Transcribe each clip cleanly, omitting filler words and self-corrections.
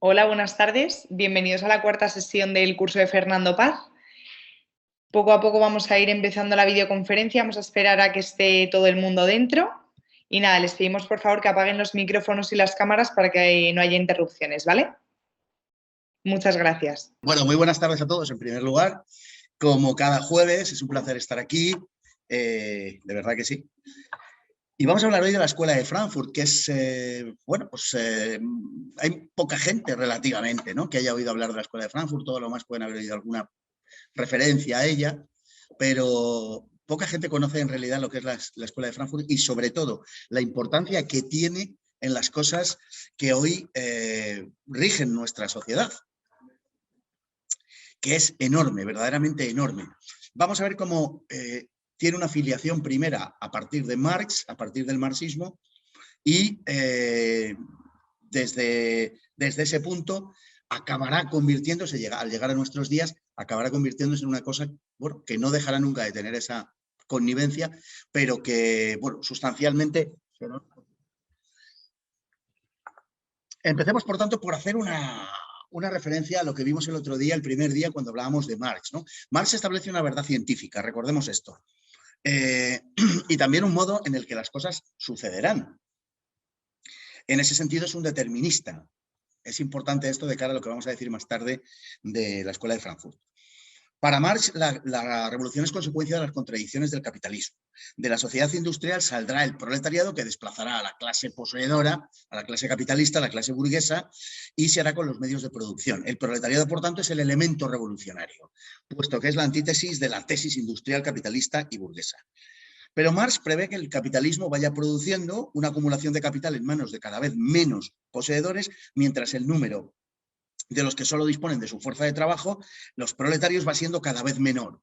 Hola, buenas tardes. Bienvenidos a la cuarta sesión del curso de Fernando Paz. Poco a poco vamos a ir empezando la videoconferencia. Vamos a esperar a que esté todo el mundo dentro. Y nada, les pedimos por favor que apaguen los micrófonos y las cámaras para que no haya interrupciones, ¿vale? Muchas gracias. Bueno, muy buenas tardes a todos en primer lugar. Como cada jueves, es un placer estar aquí. De verdad que sí. Y vamos a hablar hoy de la Escuela de Frankfurt, que es, hay poca gente relativamente, ¿no?, que haya oído hablar de la Escuela de Frankfurt. Todo lo más pueden haber oído alguna referencia a ella, pero poca gente conoce en realidad lo que es la Escuela de Frankfurt y sobre todo la importancia que tiene en las cosas que hoy rigen nuestra sociedad, que es enorme, verdaderamente enorme. Vamos a ver cómo tiene una filiación primera a partir de Marx, a partir del marxismo, y desde ese punto acabará convirtiéndose, al llegar a nuestros días, acabará convirtiéndose en una cosa, bueno, que no dejará nunca de tener esa connivencia, pero que, bueno, sustancialmente... Empecemos, por tanto, por hacer una referencia a lo que vimos el otro día, el primer día, cuando hablábamos de Marx, ¿no? Marx establece una verdad científica, recordemos esto, y también un modo en el que las cosas sucederán. En ese sentido es un determinista. Es importante esto de cara a lo que vamos a decir más tarde de la Escuela de Frankfurt. Para Marx, la revolución es consecuencia de las contradicciones del capitalismo. De la sociedad industrial saldrá el proletariado, que desplazará a la clase poseedora, a la clase capitalista, a la clase burguesa, y se hará con los medios de producción. El proletariado, por tanto, es el elemento revolucionario, puesto que es la antítesis de la tesis industrial capitalista y burguesa. Pero Marx prevé que el capitalismo vaya produciendo una acumulación de capital en manos de cada vez menos poseedores, mientras el número de los que solo disponen de su fuerza de trabajo, los proletarios, va siendo cada vez menor.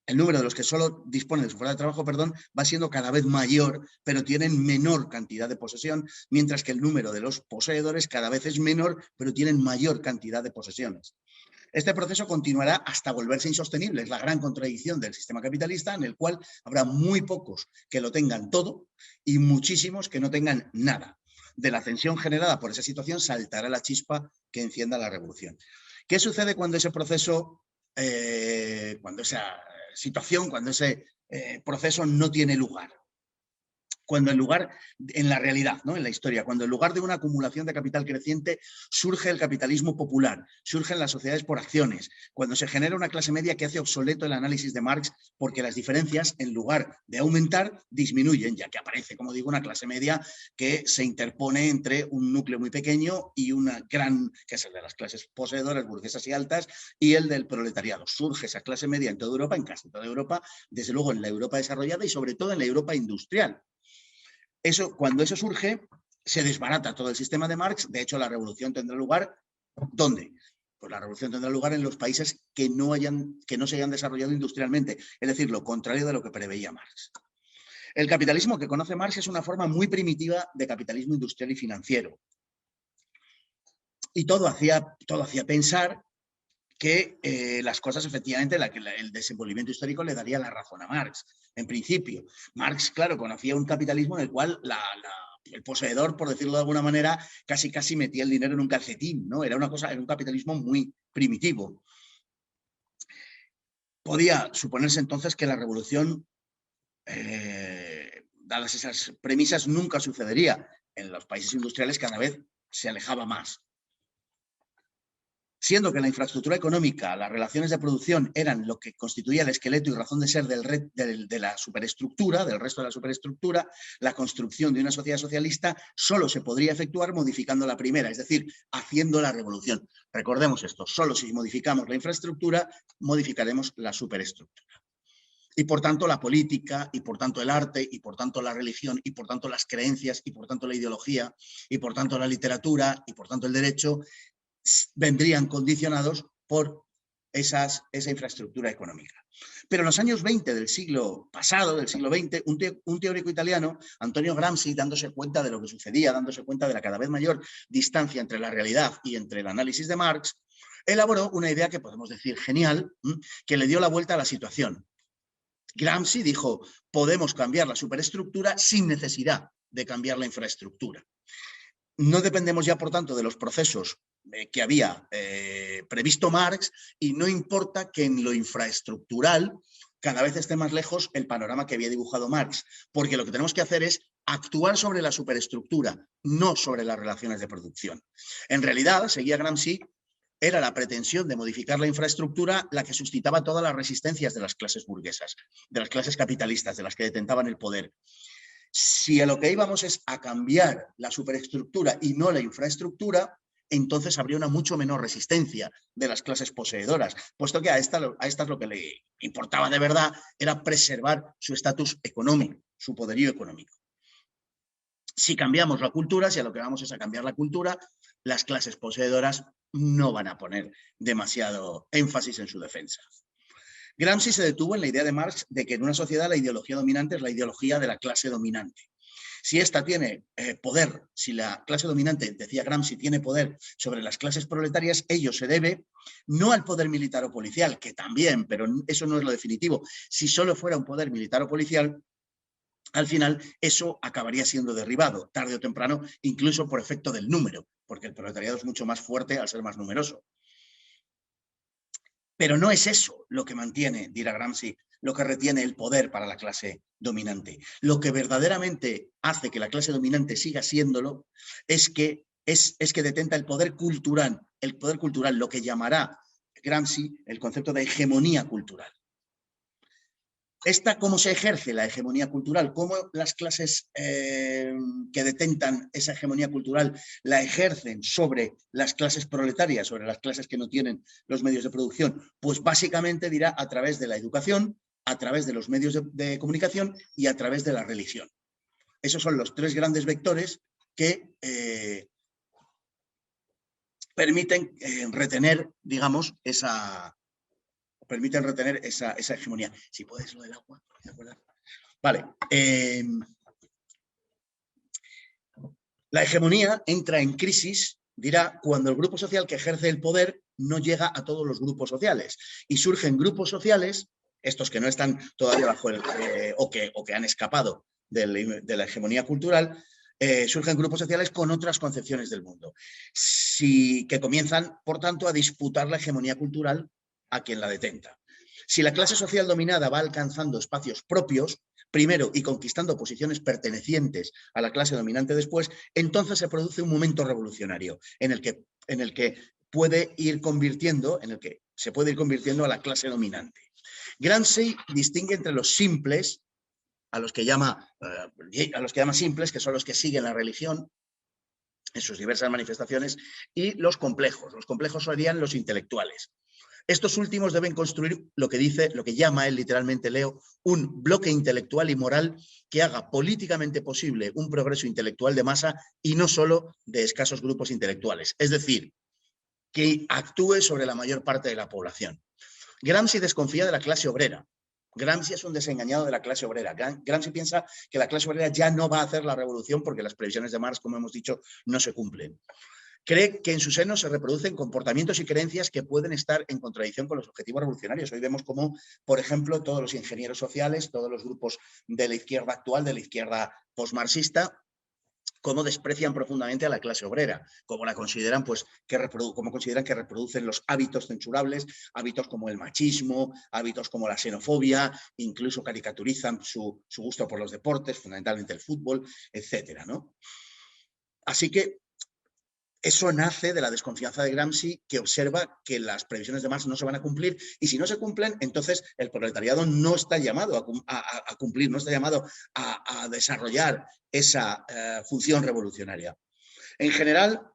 El número de los que solo disponen de su fuerza de trabajo, perdón, va siendo cada vez mayor, pero tienen menor cantidad de posesión, mientras que el número de los poseedores cada vez es menor, pero tienen mayor cantidad de posesiones. Este proceso continuará hasta volverse insostenible. Es la gran contradicción del sistema capitalista, en el cual habrá muy pocos que lo tengan todo y muchísimos que no tengan nada. De la tensión generada por esa situación saltará la chispa que encienda la revolución. ¿Qué sucede cuando ese proceso, cuando esa situación, cuando ese proceso no tiene lugar? Cuando en lugar, en la realidad, ¿no?, en la historia, cuando en lugar de una acumulación de capital creciente surge el capitalismo popular, surgen las sociedades por acciones, cuando se genera una clase media que hace obsoleto el análisis de Marx porque las diferencias, en lugar de aumentar, disminuyen, ya que aparece, como digo, una clase media que se interpone entre un núcleo muy pequeño y una gran, que es el de las clases poseedoras, burguesas y altas, y el del proletariado. Surge esa clase media en toda Europa, en casi toda Europa, desde luego en la Europa desarrollada y sobre todo en la Europa industrial. Cuando eso surge, se desbarata todo el sistema de Marx. De hecho, la revolución tendrá lugar, ¿dónde? Pues la revolución tendrá lugar en los países que no se hayan desarrollado industrialmente, es decir, lo contrario de lo que preveía Marx. El capitalismo que conoce Marx es una forma muy primitiva de capitalismo industrial y financiero. Y todo hacía pensar que las cosas, efectivamente, el desenvolvimiento histórico le daría la razón a Marx. En principio, Marx, claro, conocía un capitalismo en el cual el poseedor, por decirlo de alguna manera, casi metía el dinero en un calcetín, ¿no? Era un capitalismo muy primitivo. Podía suponerse entonces que la revolución, dadas esas premisas, nunca sucedería. En los países industriales cada vez se alejaba más. Siendo que la infraestructura económica, las relaciones de producción eran lo que constituía el esqueleto y razón de ser de la superestructura, del resto de la superestructura, la construcción de una sociedad socialista solo se podría efectuar modificando la primera, es decir, haciendo la revolución. Recordemos esto, solo si modificamos la infraestructura, modificaremos la superestructura. Y por tanto la política, y por tanto el arte, y por tanto la religión, y por tanto las creencias, y por tanto la ideología, y por tanto la literatura, y por tanto el derecho, vendrían condicionados por esa infraestructura económica. Pero en los años 20 del siglo pasado, del siglo XX, un teórico italiano, Antonio Gramsci, dándose cuenta de lo que sucedía, dándose cuenta de la cada vez mayor distancia entre la realidad y entre el análisis de Marx, elaboró una idea que podemos decir genial, que le dio la vuelta a la situación. Gramsci dijo: podemos cambiar la superestructura sin necesidad de cambiar la infraestructura. no dependemos ya, por tanto, de los procesos que había previsto Marx, y no importa que en lo infraestructural cada vez esté más lejos el panorama que había dibujado Marx, porque lo que tenemos que hacer es actuar sobre la superestructura, no sobre las relaciones de producción. En realidad, seguía Gramsci, era la pretensión de modificar la infraestructura la que suscitaba todas las resistencias de las clases burguesas, de las clases capitalistas, de las que detentaban el poder. Si a lo que íbamos es a cambiar la superestructura y no la infraestructura, entonces habría una mucho menor resistencia de las clases poseedoras, puesto que a estas lo que le importaba de verdad era preservar su estatus económico, su poderío económico. Si cambiamos la cultura, si a lo que vamos es a cambiar la cultura, las clases poseedoras no van a poner demasiado énfasis en su defensa. Gramsci se detuvo en la idea de Marx de que en una sociedad la ideología dominante es la ideología de la clase dominante. Si ésta tiene poder, si la clase dominante, decía Gramsci, tiene poder sobre las clases proletarias, ello se debe no al poder militar o policial, que también, pero eso no es lo definitivo. Si solo fuera un poder militar o policial, al final eso acabaría siendo derribado, tarde o temprano, incluso por efecto del número, porque el proletariado es mucho más fuerte al ser más numeroso. Pero no es eso lo que mantiene, dirá Gramsci, lo que retiene el poder para la clase dominante. Lo que verdaderamente hace que la clase dominante siga siéndolo es que detenta el poder cultural, lo que llamará Gramsci el concepto de hegemonía cultural. ¿Cómo se ejerce la hegemonía cultural? ¿Cómo las clases que detentan esa hegemonía cultural la ejercen sobre las clases proletarias, sobre las clases que no tienen los medios de producción? Pues básicamente dirá a través de la educación, a través de los medios de comunicación y a través de la religión. Esos son los tres grandes vectores que permiten retener, digamos, esa hegemonía. Si puedes lo del agua, ¿de acuerdo? Vale. La hegemonía entra en crisis, dirá, cuando el grupo social que ejerce el poder no llega a todos los grupos sociales. Y surgen grupos sociales, estos que no están todavía bajo o que han escapado de la hegemonía cultural, surgen grupos sociales con otras concepciones del mundo, que comienzan, por tanto, a disputar la hegemonía cultural a quien la detenta. Si la clase social dominada va alcanzando espacios propios, primero, y conquistando posiciones pertenecientes a la clase dominante después, entonces se produce un momento revolucionario en el que se puede ir convirtiendo a la clase dominante. Gramsci distingue entre los simples, a los que llama simples, que son los que siguen la religión en sus diversas manifestaciones, y los complejos. Los complejos serían los intelectuales. Estos últimos deben construir lo que llama él literalmente, leo, un bloque intelectual y moral que haga políticamente posible un progreso intelectual de masa y no solo de escasos grupos intelectuales. Es decir, que actúe sobre la mayor parte de la población. Gramsci desconfía de la clase obrera. Gramsci es un desengañado de la clase obrera. Gramsci piensa que la clase obrera ya no va a hacer la revolución porque las previsiones de Marx, como hemos dicho, no se cumplen. Cree que en su seno se reproducen comportamientos y creencias que pueden estar en contradicción con los objetivos revolucionarios. Hoy vemos cómo, por ejemplo, todos los ingenieros sociales, todos los grupos de la izquierda actual, de la izquierda postmarxista, cómo desprecian profundamente a la clase obrera, cómo la consideran, pues, cómo consideran que reproducen los hábitos censurables, hábitos como el machismo, hábitos como la xenofobia, incluso caricaturizan su gusto por los deportes, fundamentalmente el fútbol, etcétera, ¿no? Así que eso nace de la desconfianza de Gramsci, que observa que las previsiones de Marx no se van a cumplir, y si no se cumplen, entonces el proletariado no está llamado a cumplir, no está llamado a desarrollar esa función revolucionaria. En general,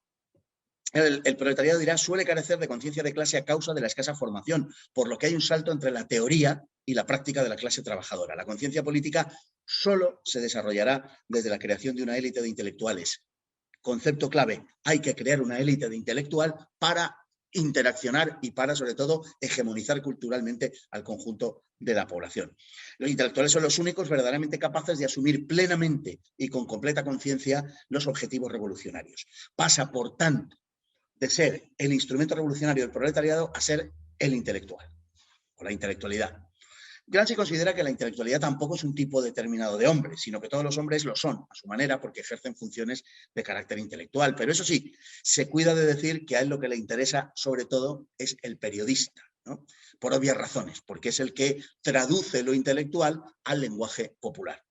el proletariado, dirá, suele carecer de conciencia de clase a causa de la escasa formación, por lo que hay un salto entre la teoría y la práctica de la clase trabajadora. La conciencia política solo se desarrollará desde la creación de una élite de intelectuales. Concepto clave, hay que crear una élite de intelectual para interaccionar y para, sobre todo, hegemonizar culturalmente al conjunto de la población. Los intelectuales son los únicos verdaderamente capaces de asumir plenamente y con completa conciencia los objetivos revolucionarios. Pasa, por tanto, de ser el instrumento revolucionario del proletariado a ser el intelectual, o la intelectualidad. Gramsci considera que la intelectualidad tampoco es un tipo determinado de hombre, sino que todos los hombres lo son, a su manera, porque ejercen funciones de carácter intelectual. Pero eso sí, se cuida de decir que a él lo que le interesa, sobre todo, es el periodista, ¿no? Por obvias razones, porque es el que traduce lo intelectual al lenguaje popular.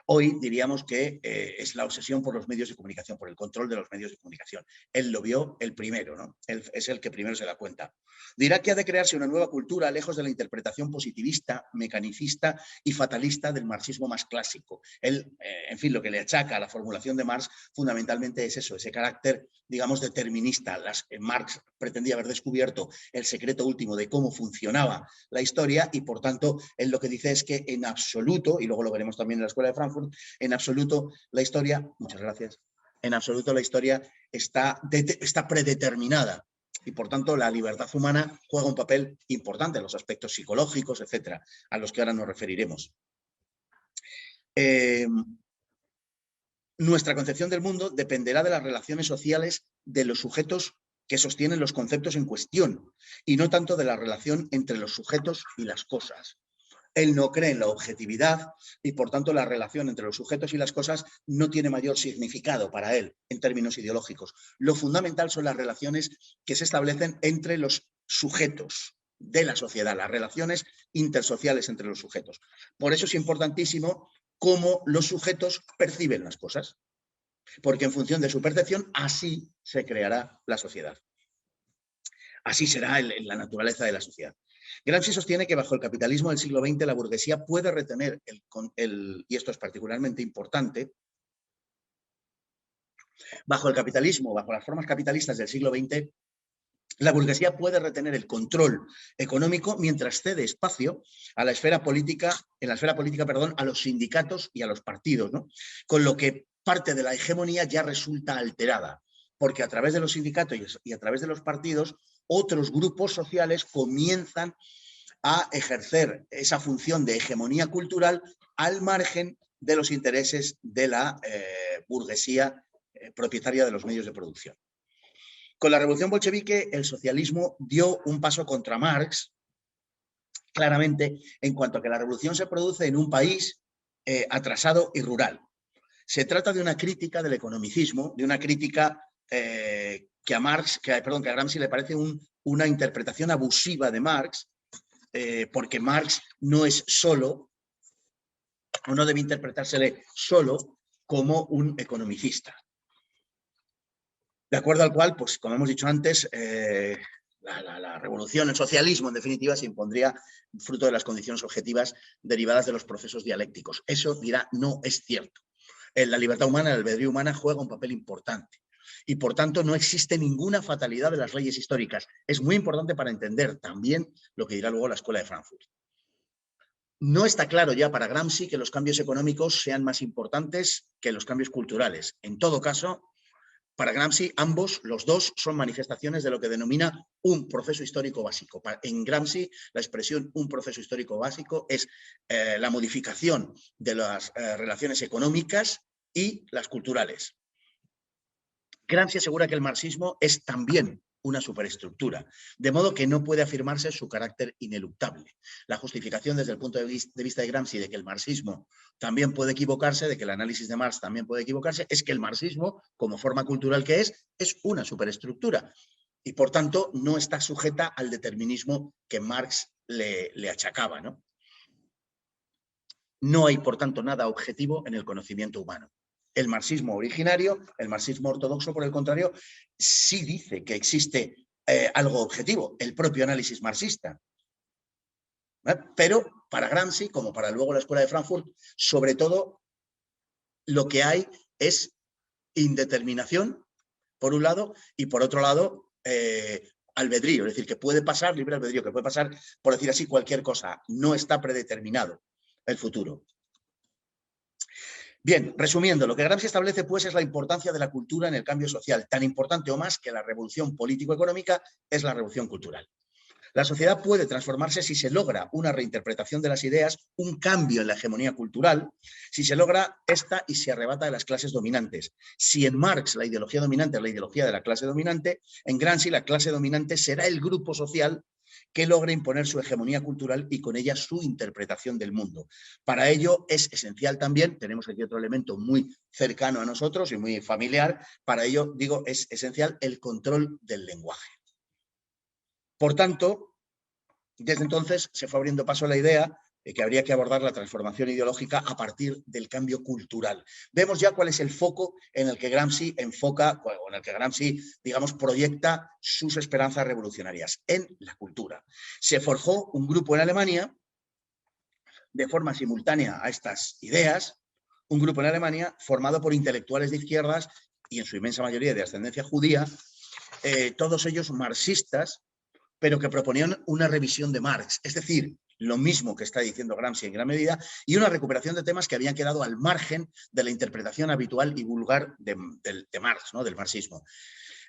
Hoy diríamos que es la obsesión por los medios de comunicación, por el control de los medios de comunicación. Él lo vio el primero, ¿no? Él es el que primero se da cuenta. Dirá que ha de crearse una nueva cultura lejos de la interpretación positivista, mecanicista y fatalista del marxismo más clásico. Él, en fin, lo que le achaca a la formulación de Marx fundamentalmente es eso, ese carácter, digamos, determinista. Marx pretendía haber descubierto el secreto último de cómo funcionaba la historia y, por tanto, él lo que dice es que en absoluto, y luego lo veremos también en la Escuela de Frankfurt, en absoluto la historia, muchas gracias, en absoluto la historia está predeterminada y por tanto la libertad humana juega un papel importante en los aspectos psicológicos, etcétera, a los que ahora nos referiremos. Nuestra concepción del mundo dependerá de las relaciones sociales de los sujetos que sostienen los conceptos en cuestión y no tanto de la relación entre los sujetos y las cosas. Él no cree en la objetividad y, por tanto, la relación entre los sujetos y las cosas no tiene mayor significado para él en términos ideológicos. Lo fundamental son las relaciones que se establecen entre los sujetos de la sociedad, las relaciones intersociales entre los sujetos. Por eso es importantísimo cómo los sujetos perciben las cosas, porque en función de su percepción así se creará la sociedad. Así será la naturaleza de la sociedad. Gramsci sostiene que bajo el capitalismo del siglo XX la burguesía puede retener, y esto es particularmente importante, bajo el capitalismo, bajo las formas capitalistas del siglo XX, la burguesía puede retener el control económico mientras cede espacio a la esfera política, a los sindicatos y a los partidos, ¿no? Con lo que parte de la hegemonía ya resulta alterada, porque a través de los sindicatos y a través de los partidos, otros grupos sociales comienzan a ejercer esa función de hegemonía cultural al margen de los intereses de la burguesía propietaria de los medios de producción. Con la revolución bolchevique, el socialismo dio un paso contra Marx, claramente, en cuanto a que la revolución se produce en un país atrasado y rural. Se trata de una crítica del economicismo, de una crítica que a Gramsci le parece una interpretación abusiva de Marx, porque Marx no es solo, o no debe interpretársele solo como un economicista. De acuerdo al cual, pues como hemos dicho antes, la revolución, el socialismo, en definitiva, se impondría fruto de las condiciones objetivas derivadas de los procesos dialécticos. Eso dirá, no es cierto. La libertad humana, la albedrío humana juega un papel importante. Y por tanto no existe ninguna fatalidad de las leyes históricas. Es muy importante para entender también lo que dirá luego la Escuela de Frankfurt. No está claro ya para Gramsci que los cambios económicos sean más importantes que los cambios culturales. En todo caso, para Gramsci, los dos, son manifestaciones de lo que denomina un proceso histórico básico. En Gramsci, la expresión un proceso histórico básico es la modificación de las relaciones económicas y las culturales. Gramsci asegura que el marxismo es también una superestructura, de modo que no puede afirmarse su carácter ineluctable. La justificación desde el punto de vista de Gramsci de que el marxismo también puede equivocarse, de que el análisis de Marx también puede equivocarse, es que el marxismo, como forma cultural que es una superestructura y por tanto no está sujeta al determinismo que Marx le achacaba, ¿no? No hay, por tanto, nada objetivo en el conocimiento humano. El marxismo originario, el marxismo ortodoxo, por el contrario, sí dice que existe algo objetivo, el propio análisis marxista. Pero para Gramsci, como para luego la Escuela de Frankfurt, sobre todo lo que hay es indeterminación, por un lado, y por otro lado, albedrío, es decir, que puede pasar, libre albedrío, que puede pasar, por decir así, cualquier cosa. No está predeterminado el futuro. Bien, resumiendo, lo que Gramsci establece pues es la importancia de la cultura en el cambio social, tan importante o más que la revolución político-económica es la revolución cultural. La sociedad puede transformarse si se logra una reinterpretación de las ideas, un cambio en la hegemonía cultural, si se logra esta y se arrebata de las clases dominantes. Si en Marx la ideología dominante es la ideología de la clase dominante, en Gramsci la clase dominante será el grupo social que logre imponer su hegemonía cultural y con ella su interpretación del mundo. Para ello es esencial también, tenemos aquí otro elemento muy cercano a nosotros y muy familiar, para ello, digo, es esencial el control del lenguaje. Por tanto, desde entonces se fue abriendo paso a la idea de que habría que abordar la transformación ideológica a partir del cambio cultural. Vemos ya cuál es el foco en el que Gramsci enfoca, o en el que Gramsci, digamos, proyecta sus esperanzas revolucionarias, en la cultura. Se forjó un grupo en Alemania, de forma simultánea a estas ideas, un grupo en Alemania formado por intelectuales de izquierdas y en su inmensa mayoría de ascendencia judía, todos ellos marxistas, pero que proponían una revisión de Marx, es decir, lo mismo que está diciendo Gramsci en gran medida, y una recuperación de temas que habían quedado al margen de la interpretación habitual y vulgar de Marx, ¿no? Del marxismo.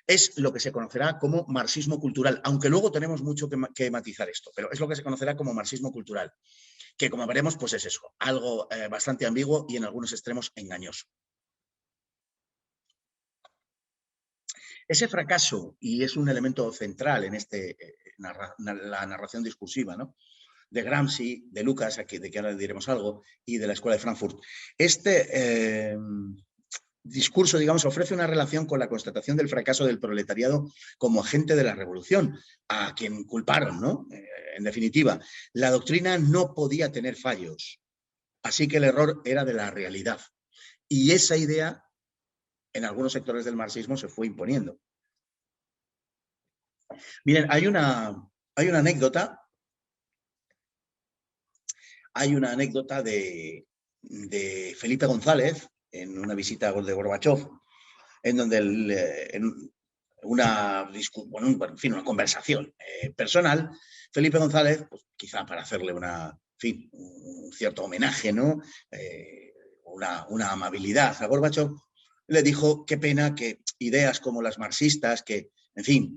Es lo que se conocerá como marxismo cultural, aunque luego tenemos mucho que matizar esto, pero es lo que se conocerá como marxismo cultural, que como veremos, pues es eso, algo bastante ambiguo y en algunos extremos engañoso. Ese fracaso, y es un elemento central en la narración discursiva, ¿no?, de Gramsci, de Lucas, de que ahora diremos algo, y de la Escuela de Frankfurt. Este discurso, digamos, ofrece una relación con la constatación del fracaso del proletariado como agente de la revolución, a quien culparon, ¿no? En definitiva, la doctrina no podía tener fallos, así que el error era de la realidad. Y esa idea, en algunos sectores del marxismo, se fue imponiendo. Miren, hay una anécdota. Hay una anécdota de Felipe González en una visita de Gorbachov, en donde en una conversación personal, Felipe González, pues, quizá para hacerle un cierto homenaje, ¿no?, una amabilidad a Gorbachov, le dijo qué pena que ideas como las marxistas, que, en fin,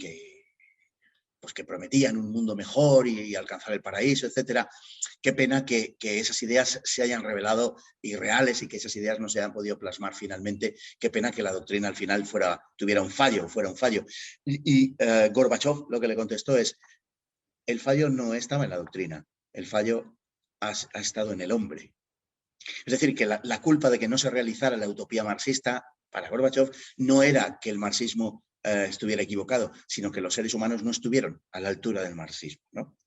pues que prometían un mundo mejor y alcanzar el paraíso, etcétera. Qué pena que esas ideas se hayan revelado irreales y que esas ideas no se hayan podido plasmar finalmente. Qué pena que la doctrina al final tuviera un fallo. Y Gorbachov lo que le contestó es: el fallo no estaba en la doctrina, el fallo ha estado en el hombre. Es decir, que la culpa de que no se realizara la utopía marxista para Gorbachov no era que el marxismo estuviera equivocado, sino que los seres humanos no estuvieron a la altura del marxismo, ¿no?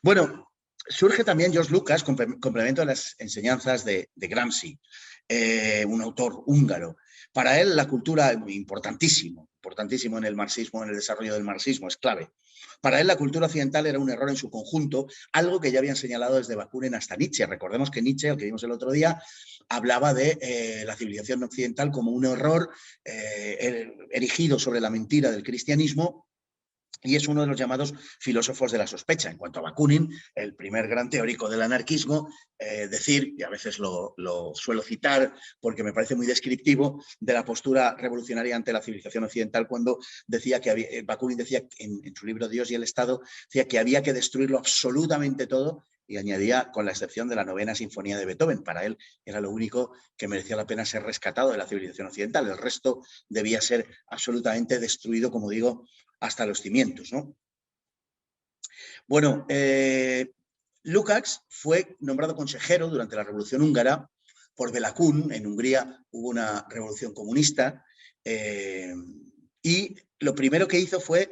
Bueno, surge también George Lucas, complemento de las enseñanzas de Gramsci, un autor húngaro. Para él la cultura, importantísimo en el marxismo, en el desarrollo del marxismo, es clave. Para él la cultura occidental era un error en su conjunto, algo que ya habían señalado desde Bakunin hasta Nietzsche. Recordemos que Nietzsche, el que vimos el otro día, hablaba de la civilización occidental como un error erigido sobre la mentira del cristianismo, y es uno de los llamados filósofos de la sospecha. En cuanto a Bakunin, el primer gran teórico del anarquismo, decir, y a veces lo suelo citar porque me parece muy descriptivo, de la postura revolucionaria ante la civilización occidental, cuando decía que Bakunin decía en su libro Dios y el Estado, decía que había que destruirlo absolutamente todo, y añadía, con la excepción de la 9ª Sinfonía de Beethoven. Para él era lo único que merecía la pena ser rescatado de la civilización occidental. El resto debía ser absolutamente destruido, como digo, hasta los cimientos, ¿no? Bueno, Lukács fue nombrado consejero durante la Revolución Húngara por Béla Kun. En Hungría hubo una revolución comunista y lo primero que hizo fue,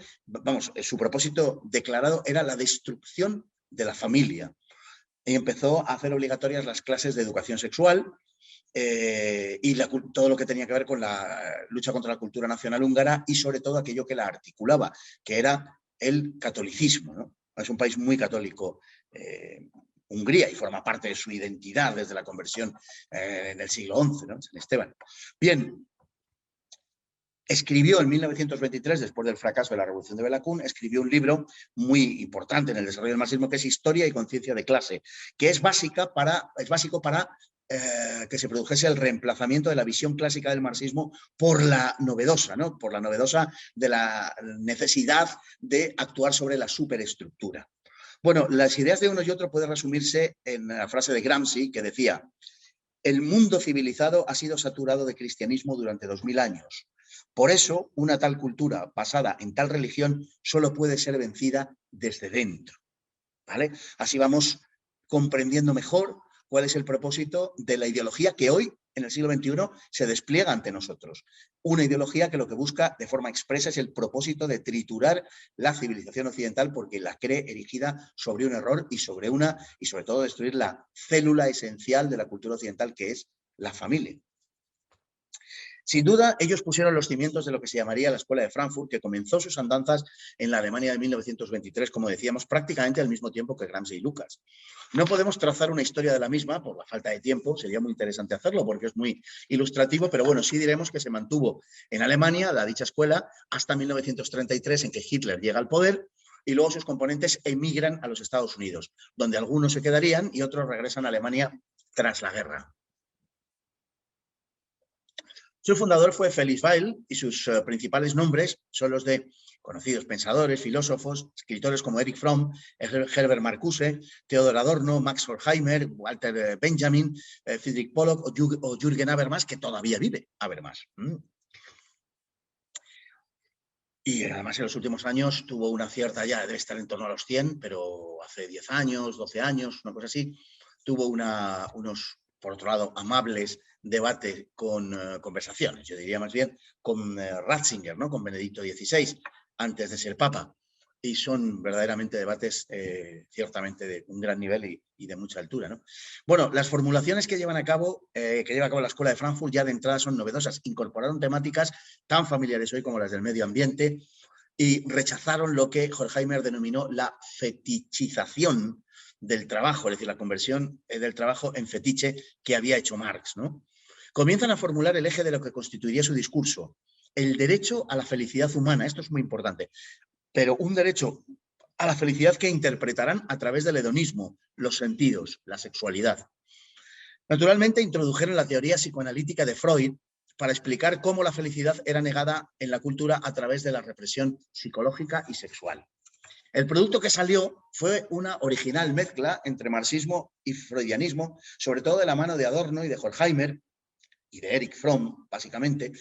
su propósito declarado era la destrucción de la familia. Y empezó a hacer obligatorias las clases de educación sexual y todo lo que tenía que ver con la lucha contra la cultura nacional húngara y sobre todo aquello que la articulaba, que era el catolicismo, ¿no? Es un país muy católico, Hungría, y forma parte de su identidad desde la conversión en el siglo XI, ¿no? San Esteban. Bien, escribió en 1923, después del fracaso de la Revolución de Béla Kun, escribió un libro muy importante en el desarrollo del marxismo, que es Historia y conciencia de clase, que es básico para que se produjese el reemplazamiento de la visión clásica del marxismo por la novedosa, ¿no?, por la novedosa de la necesidad de actuar sobre la superestructura. Bueno, las ideas de uno y otro pueden resumirse en la frase de Gramsci, que decía: el mundo civilizado ha sido saturado de cristianismo durante 2000 años. Por eso, una tal cultura basada en tal religión solo puede ser vencida desde dentro, ¿vale? Así vamos comprendiendo mejor cuál es el propósito de la ideología que hoy, en el siglo XXI, se despliega ante nosotros. Una ideología que lo que busca de forma expresa es el propósito de triturar la civilización occidental porque la cree erigida sobre un error y sobre todo destruir la célula esencial de la cultura occidental, que es la familia. Sin duda, ellos pusieron los cimientos de lo que se llamaría la Escuela de Frankfurt, que comenzó sus andanzas en la Alemania de 1923, como decíamos, prácticamente al mismo tiempo que Gramsci y Lucas. No podemos trazar una historia de la misma por la falta de tiempo, sería muy interesante hacerlo porque es muy ilustrativo, pero bueno, sí diremos que se mantuvo en Alemania la dicha escuela hasta 1933, en que Hitler llega al poder y luego sus componentes emigran a los Estados Unidos, donde algunos se quedarían y otros regresan a Alemania tras la guerra. Su fundador fue Felix Weil y sus principales nombres son los de conocidos pensadores, filósofos, escritores como Erich Fromm, Herbert Marcuse, Theodor Adorno, Max Horkheimer, Walter Benjamin, Friedrich Pollock o Jürgen Habermas, que todavía vive Habermas. Y además en los últimos años tuvo una cierta, ya debe estar en torno a los 100, pero hace 10 años, 12 años, una cosa así, tuvo unos, por otro lado, amables debates con conversaciones, yo diría más bien, con Ratzinger, ¿no? Con Benedicto XVI, antes de ser Papa. Y son verdaderamente debates ciertamente de un gran nivel y de mucha altura, ¿no? Bueno, las formulaciones que lleva a cabo la Escuela de Frankfurt ya de entrada son novedosas. Incorporaron temáticas tan familiares hoy como las del medio ambiente y rechazaron lo que Horkheimer denominó la fetichización del trabajo, es decir, la conversión del trabajo en fetiche que había hecho Marx, ¿no? Comienzan a formular el eje de lo que constituiría su discurso, el derecho a la felicidad humana. Esto es muy importante, pero un derecho a la felicidad que interpretarán a través del hedonismo, los sentidos, la sexualidad. Naturalmente, introdujeron la teoría psicoanalítica de Freud para explicar cómo la felicidad era negada en la cultura a través de la represión psicológica y sexual. El producto que salió fue una original mezcla entre marxismo y freudianismo, sobre todo de la mano de Adorno y de Horkheimer y de Erich Fromm, básicamente.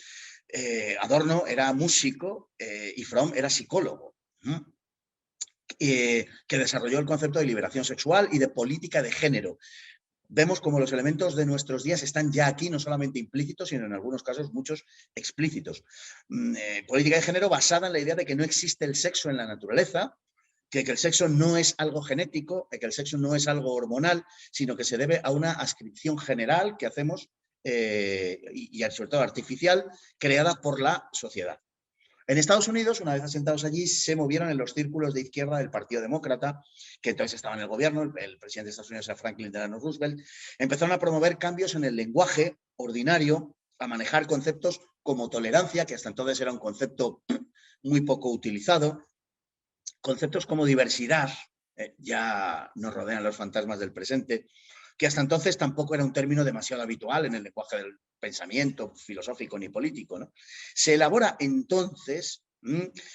Adorno era músico y Fromm era psicólogo, que desarrolló el concepto de liberación sexual y de política de género. Vemos como los elementos de nuestros días están ya aquí, no solamente implícitos, sino en algunos casos muchos explícitos. Política de género basada en la idea de que no existe el sexo en la naturaleza, que el sexo no es algo genético, que el sexo no es algo hormonal, sino que se debe a una adscripción general que hacemos y sobre todo artificial, creada por la sociedad. En Estados Unidos, una vez asentados allí, se movieron en los círculos de izquierda del Partido Demócrata, que entonces estaba en el gobierno, el presidente de Estados Unidos era Franklin Delano Roosevelt, empezaron a promover cambios en el lenguaje ordinario, a manejar conceptos como tolerancia, que hasta entonces era un concepto muy poco utilizado, conceptos como diversidad, ya nos rodean los fantasmas del presente, que hasta entonces tampoco era un término demasiado habitual en el lenguaje del pensamiento filosófico ni político, ¿no? Se elabora entonces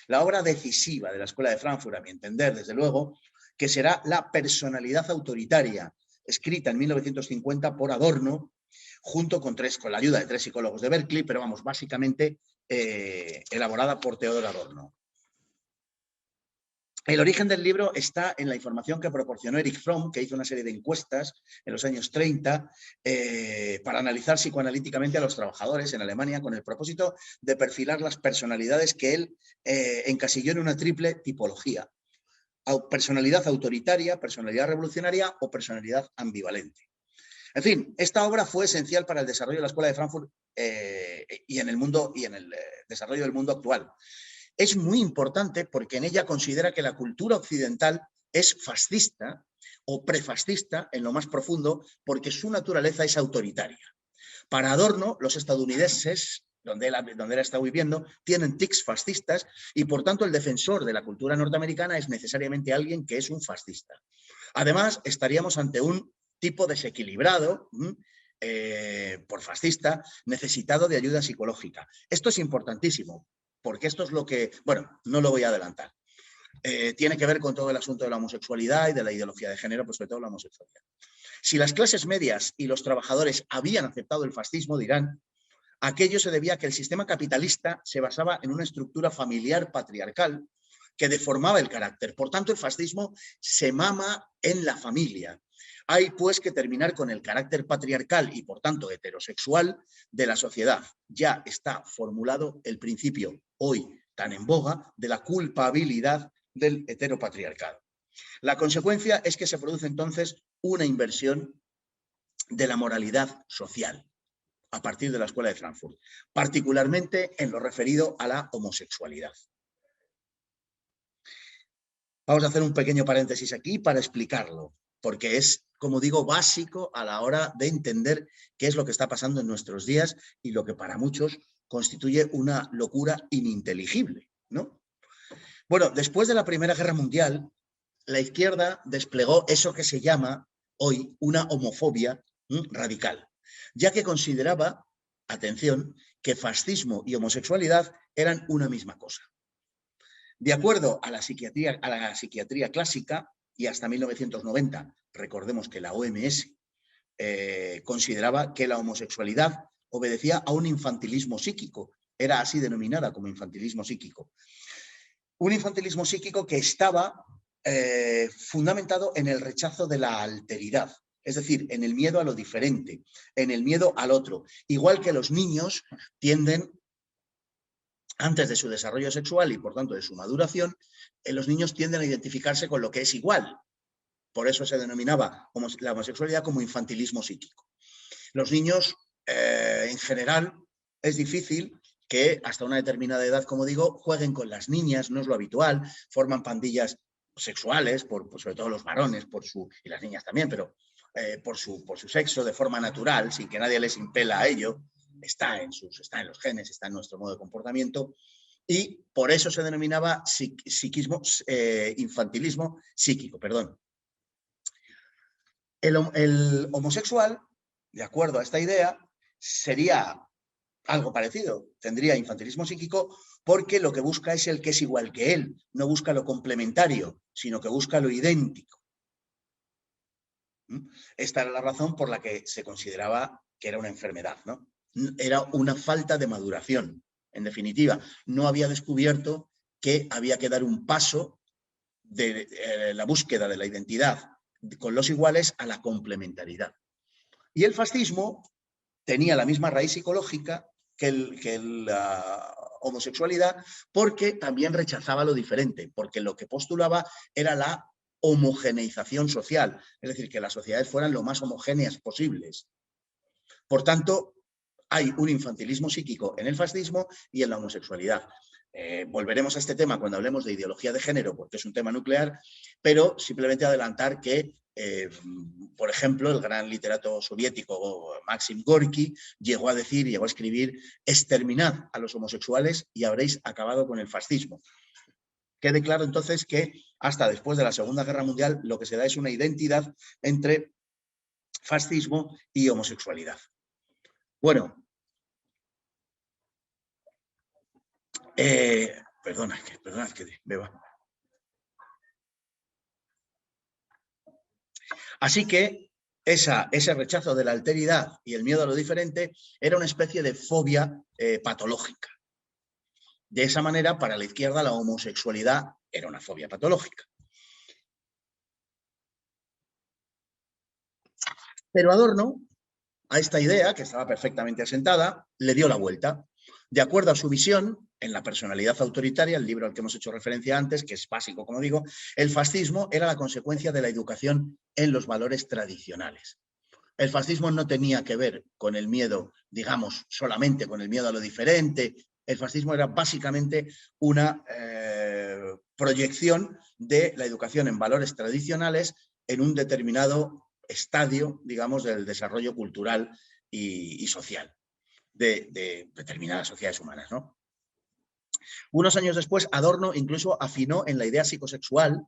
la obra decisiva de la Escuela de Frankfurt, a mi entender, desde luego, que será La personalidad autoritaria, escrita en 1950 por Adorno, junto con la ayuda de 3 psicólogos de Berkeley, pero vamos, básicamente elaborada por Theodor Adorno. El origen del libro está en la información que proporcionó Erich Fromm, que hizo una serie de encuestas en los años 30 para analizar psicoanalíticamente a los trabajadores en Alemania con el propósito de perfilar las personalidades que él encasilló en una triple tipología: personalidad autoritaria, personalidad revolucionaria o personalidad ambivalente. En fin, esta obra fue esencial para el desarrollo de la Escuela de Frankfurt y en el desarrollo del mundo actual. Es muy importante porque en ella considera que la cultura occidental es fascista o prefascista en lo más profundo porque su naturaleza es autoritaria. Para Adorno, los estadounidenses, donde él está viviendo, tienen tics fascistas y por tanto el defensor de la cultura norteamericana es necesariamente alguien que es un fascista. Además, estaríamos ante un tipo desequilibrado, por fascista, necesitado de ayuda psicológica. Esto es importantísimo, porque esto es lo que, bueno, no lo voy a adelantar. Tiene que ver con todo el asunto de la homosexualidad y de la ideología de género, pues sobre todo la homosexualidad. Si las clases medias y los trabajadores habían aceptado el fascismo, dirán, Aquello se debía a que el sistema capitalista se basaba en una estructura familiar patriarcal que deformaba el carácter. Por tanto, el fascismo se mama en la familia. Hay pues que terminar con el carácter patriarcal y por tanto heterosexual de la sociedad. Ya está formulado el principio, hoy tan en boga, de la culpabilidad del heteropatriarcado. La consecuencia es que se produce entonces una inversión de la moralidad social a partir de la Escuela de Frankfurt, particularmente en lo referido a la homosexualidad. Vamos a hacer un pequeño paréntesis aquí para explicarlo, porque es, como digo, básico a la hora de entender qué es lo que está pasando en nuestros días y lo que para muchos constituye una locura ininteligible, ¿no? Bueno, después de la Primera Guerra Mundial, la izquierda desplegó eso que se llama hoy una homofobia radical, ya que consideraba, atención, que fascismo y homosexualidad eran una misma cosa. De acuerdo a la psiquiatría clásica, y hasta 1990, recordemos que la OMS consideraba que la homosexualidad obedecía a un infantilismo psíquico, era así denominada como infantilismo psíquico. Un infantilismo psíquico que estaba fundamentado en el rechazo de la alteridad, es decir, en el miedo a lo diferente, en el miedo al otro. Igual que los niños tienden, antes de su desarrollo sexual y por tanto de su maduración, los niños tienden a identificarse con lo que es igual. Por eso se denominaba la homosexualidad como infantilismo psíquico. Los niños, en general, es difícil que hasta una determinada edad, como digo, jueguen con las niñas, no es lo habitual, forman pandillas sexuales, sobre todo los varones, y las niñas también, pero por su sexo, de forma natural, sin que nadie les impela a ello. Está en los genes, está en nuestro modo de comportamiento, y por eso se denominaba infantilismo psíquico. Perdón. El homosexual, de acuerdo a esta idea, sería algo parecido, tendría infantilismo psíquico porque lo que busca es el que es igual que él, no busca lo complementario, sino que busca lo idéntico. Esta era la razón por la que se consideraba que era una enfermedad, ¿no? Era una falta de maduración. En definitiva, no había descubierto que había que dar un paso de la búsqueda de la identidad con los iguales a la complementariedad. Y el fascismo tenía la misma raíz psicológica que la homosexualidad, porque también rechazaba lo diferente, porque lo que postulaba era la homogeneización social, es decir, que las sociedades fueran lo más homogéneas posibles. Por tanto, hay un infantilismo psíquico en el fascismo y en la homosexualidad. Volveremos a este tema cuando hablemos de ideología de género, porque es un tema nuclear, pero simplemente adelantar que, por ejemplo, el gran literato soviético Maxim Gorki llegó a escribir: exterminad a los homosexuales y habréis acabado con el fascismo. Quede claro entonces que hasta después de la Segunda Guerra Mundial lo que se da es una identidad entre fascismo y homosexualidad. Bueno, perdonad que beba. Así que ese rechazo de la alteridad y el miedo a lo diferente era una especie de fobia patológica. De esa manera, para la izquierda, la homosexualidad era una fobia patológica. Pero Adorno, a esta idea, que estaba perfectamente asentada, le dio la vuelta. De acuerdo a su visión, en La personalidad autoritaria, el libro al que hemos hecho referencia antes, que es básico, como digo, el fascismo era la consecuencia de la educación en los valores tradicionales. El fascismo no tenía que ver con el miedo, digamos, solamente con el miedo a lo diferente. El fascismo era básicamente una proyección de la educación en valores tradicionales en un determinado estadio, digamos, del desarrollo cultural y social de determinadas sociedades humanas, ¿no? Unos años después, Adorno incluso afinó en la idea psicosexual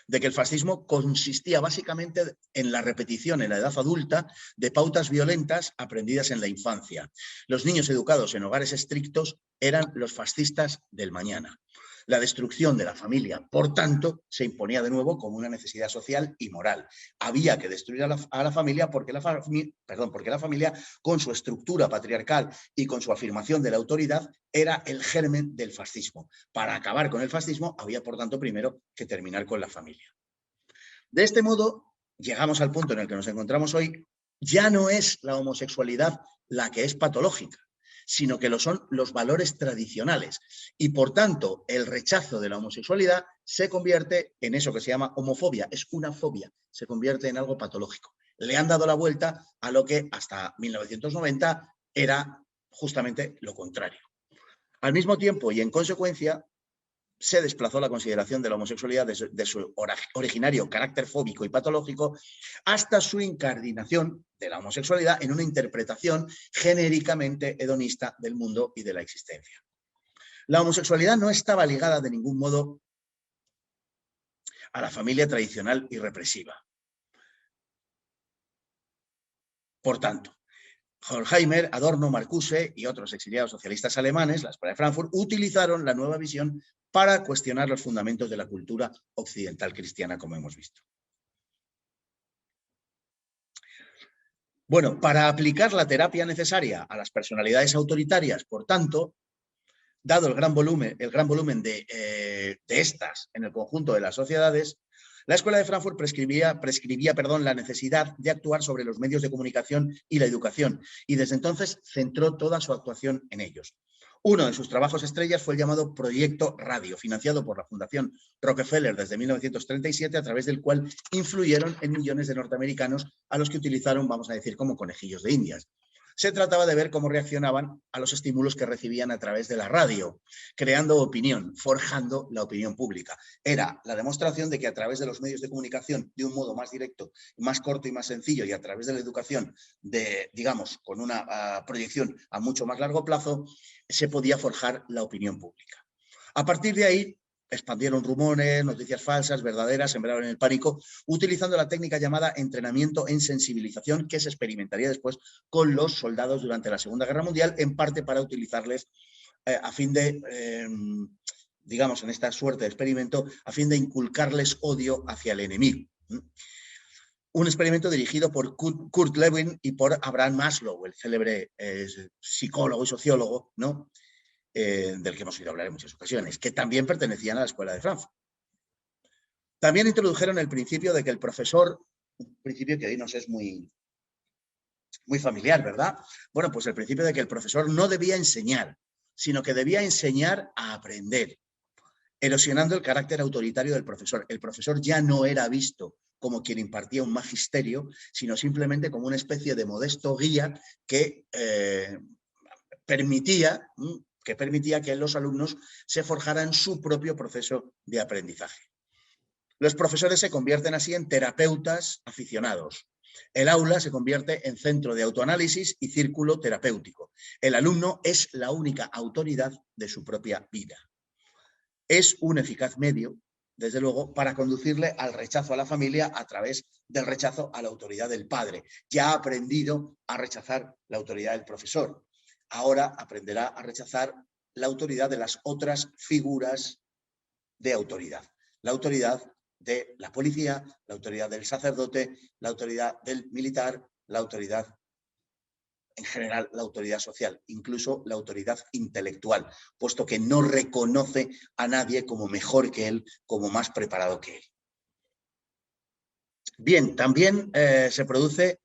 de que el fascismo consistía básicamente en la repetición en la edad adulta de pautas violentas aprendidas en la infancia. Los niños educados en hogares estrictos eran los fascistas del mañana. La destrucción de la familia, por tanto, se imponía de nuevo como una necesidad social y moral. Había que destruir a la familia porque porque la familia, con su estructura patriarcal y con su afirmación de la autoridad, era el germen del fascismo. Para acabar con el fascismo había, por tanto, primero que terminar con la familia. De este modo, llegamos al punto en el que nos encontramos hoy. Ya no es la homosexualidad la que es patológica, sino que lo son los valores tradicionales. Y por tanto, el rechazo de la homosexualidad se convierte en eso que se llama homofobia. Es una fobia, se convierte en algo patológico. Le han dado la vuelta a lo que hasta 1990 era justamente lo contrario. Al mismo tiempo y en consecuencia, se desplazó la consideración de la homosexualidad de su originario carácter fóbico y patológico hasta su incardinación de la homosexualidad en una interpretación genéricamente hedonista del mundo y de la existencia. La homosexualidad no estaba ligada de ningún modo a la familia tradicional y represiva. Por tanto, Horkheimer, Adorno, Marcuse y otros exiliados socialistas alemanes, la Escuela de Frankfurt, utilizaron la nueva visión para cuestionar los fundamentos de la cultura occidental cristiana, como hemos visto. Bueno, para aplicar la terapia necesaria a las personalidades autoritarias, por tanto, dado el gran volumen de estas en el conjunto de las sociedades, la Escuela de Frankfurt prescribía la necesidad de actuar sobre los medios de comunicación y la educación, y desde entonces centró toda su actuación en ellos. Uno de sus trabajos estrellas fue el llamado Proyecto Radio, financiado por la Fundación Rockefeller desde 1937, a través del cual influyeron en millones de norteamericanos a los que utilizaron, vamos a decir, como conejillos de indias. Se trataba de ver cómo reaccionaban a los estímulos que recibían a través de la radio, creando opinión, forjando la opinión pública. Era la demostración de que a través de los medios de comunicación, de un modo más directo, más corto y más sencillo, y a través de la educación, digamos, con una proyección a mucho más largo plazo, se podía forjar la opinión pública. A partir de ahí, expandieron rumores, noticias falsas, verdaderas, sembraron el pánico, utilizando la técnica llamada entrenamiento en sensibilización, que se experimentaría después con los soldados durante la Segunda Guerra Mundial, en parte para utilizarles a fin de, digamos, en esta suerte de experimento, a fin de inculcarles odio hacia el enemigo. Un experimento dirigido por Kurt Lewin y por Abraham Maslow, el célebre psicólogo y sociólogo, ¿no?, del que hemos oído hablar en muchas ocasiones, que también pertenecían a la Escuela de Frankfurt. También introdujeron el principio de que el profesor, un principio que hoy nos es muy familiar, ¿verdad? Bueno, pues el principio de que el profesor no debía enseñar, sino que debía enseñar a aprender, erosionando el carácter autoritario del profesor. El profesor ya no era visto como quien impartía un magisterio, sino simplemente como una especie de modesto guía que permitía que los alumnos se forjaran su propio proceso de aprendizaje. Los profesores se convierten así en terapeutas aficionados. El aula se convierte en centro de autoanálisis y círculo terapéutico. El alumno es la única autoridad de su propia vida. Es un eficaz medio, desde luego, para conducirle al rechazo a la familia a través del rechazo a la autoridad del padre. Ya ha aprendido a rechazar la autoridad del profesor. Ahora aprenderá a rechazar la autoridad de las otras figuras de autoridad. La autoridad de la policía, la autoridad del sacerdote, la autoridad del militar, la autoridad, en general, la autoridad social, incluso la autoridad intelectual, puesto que no reconoce a nadie como mejor que él, como más preparado que él. Bien, también se produce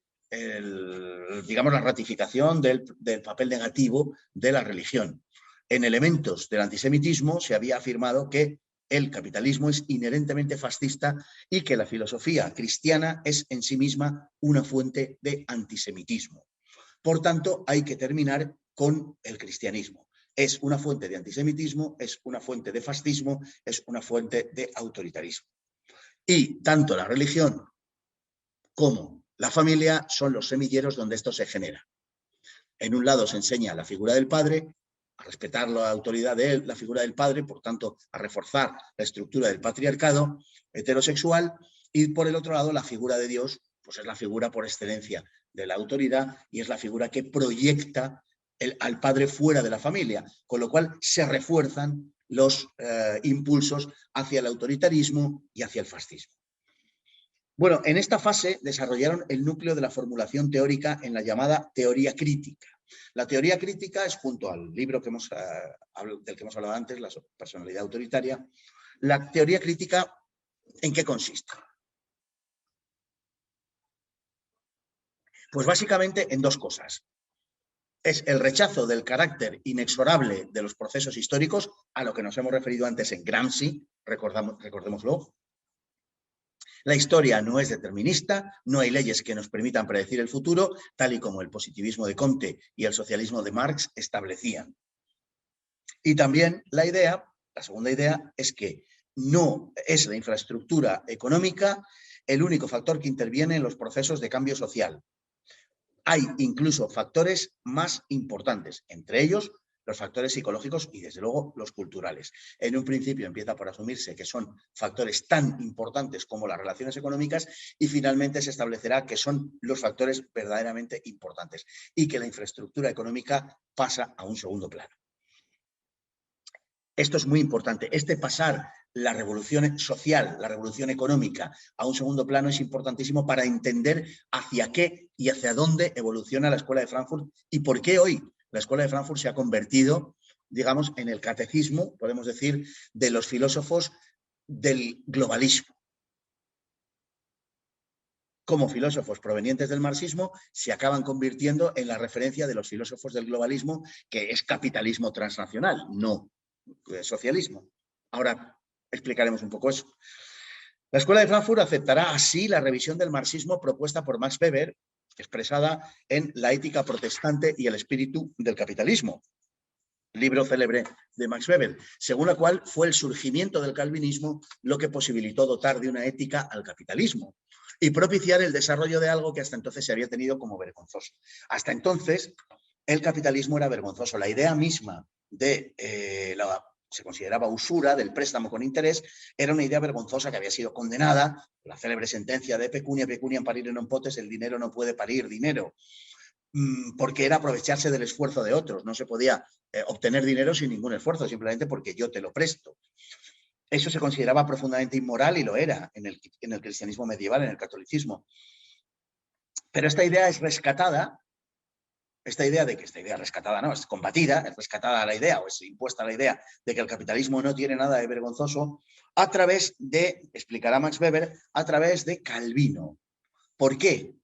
digamos, la ratificación del papel negativo de la religión. En elementos del antisemitismo se había afirmado que el capitalismo es inherentemente fascista y que la filosofía cristiana es en sí misma una fuente de antisemitismo. Por tanto, hay que terminar con el cristianismo. Es una fuente de antisemitismo, es una fuente de fascismo, es una fuente de autoritarismo. Y tanto la religión como la familia son los semilleros donde esto se genera. En un lado se enseña la figura del padre, a respetar la autoridad de él, la figura del padre, por tanto, a reforzar la estructura del patriarcado heterosexual, y por el otro lado la figura de Dios, pues es la figura por excelencia de la autoridad y es la figura que proyecta al padre fuera de la familia, con lo cual se refuerzan los impulsos hacia el autoritarismo y hacia el fascismo. Bueno, en esta fase desarrollaron el núcleo de la formulación teórica en la llamada teoría crítica. La teoría crítica es, junto al libro del que hemos hablado antes, La personalidad autoritaria, la teoría crítica, ¿en qué consiste? Pues básicamente en dos cosas. Es el rechazo del carácter inexorable de los procesos históricos, a lo que nos hemos referido antes en Gramsci, recordémoslo. La historia no es determinista, no hay leyes que nos permitan predecir el futuro, tal y como el positivismo de Comte y el socialismo de Marx establecían. Y también la segunda idea, es que no es la infraestructura económica el único factor que interviene en los procesos de cambio social. Hay incluso factores más importantes, entre ellos los factores psicológicos y, desde luego, los culturales. En un principio empieza por asumirse que son factores tan importantes como las relaciones económicas y finalmente se establecerá que son los factores verdaderamente importantes y que la infraestructura económica pasa a un segundo plano. Esto es muy importante. Pasar la revolución social, la revolución económica a un segundo plano es importantísimo para entender hacia qué y hacia dónde evoluciona la Escuela de Frankfurt y por qué hoy la Escuela de Frankfurt se ha convertido, digamos, en el catecismo, podemos decir, de los filósofos del globalismo. Como filósofos provenientes del marxismo, se acaban convirtiendo en la referencia de los filósofos del globalismo, que es capitalismo transnacional, no socialismo. Ahora explicaremos un poco eso. La Escuela de Frankfurt aceptará así la revisión del marxismo propuesta por Max Weber, expresada en La ética protestante y el espíritu del capitalismo, libro célebre de Max Weber, según la cual fue el surgimiento del calvinismo lo que posibilitó dotar de una ética al capitalismo y propiciar el desarrollo de algo que hasta entonces se había tenido como vergonzoso. Hasta entonces, el capitalismo era vergonzoso. La idea misma de se consideraba usura del préstamo con interés, era una idea vergonzosa que había sido condenada, la célebre sentencia de pecunia parire non potes, el dinero no puede parir dinero, porque era aprovecharse del esfuerzo de otros, no se podía obtener dinero sin ningún esfuerzo, simplemente porque yo te lo presto. Eso se consideraba profundamente inmoral y lo era en el cristianismo medieval, en el catolicismo. Pero esta idea es rescatada. Esta idea rescatada no, es combatida, es rescatada la idea o es impuesta la idea de que el capitalismo no tiene nada de vergonzoso a través de, explicará Max Weber, a través de Calvino. ¿Por qué?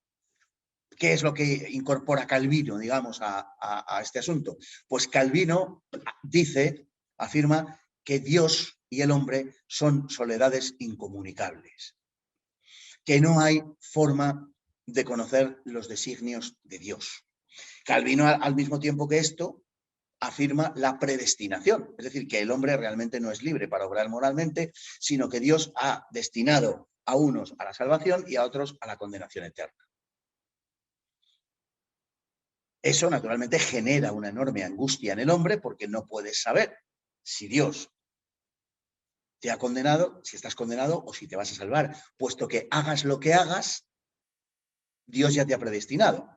¿Qué es lo que incorpora Calvino, digamos, a este asunto? Pues Calvino afirma que Dios y el hombre son soledades incomunicables, que no hay forma de conocer los designios de Dios. Calvino, al mismo tiempo que esto, afirma la predestinación, es decir, que el hombre realmente no es libre para obrar moralmente, sino que Dios ha destinado a unos a la salvación y a otros a la condenación eterna. Eso, naturalmente, genera una enorme angustia en el hombre porque no puedes saber si Dios te ha condenado, si estás condenado o si te vas a salvar, puesto que hagas lo que hagas, Dios ya te ha predestinado.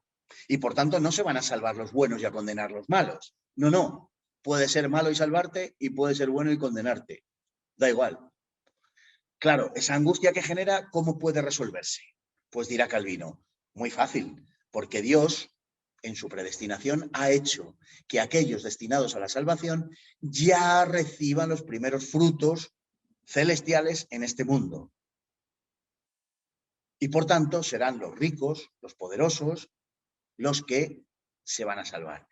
Y por tanto no se van a salvar los buenos y a condenar los malos. No, no. Puede ser malo y salvarte y puede ser bueno y condenarte. Da igual. Claro, esa angustia que genera, ¿cómo puede resolverse? Pues dirá Calvino, muy fácil, porque Dios, en su predestinación, ha hecho que aquellos destinados a la salvación ya reciban los primeros frutos celestiales en este mundo. Y por tanto serán los ricos, los poderosos, los que se van a salvar.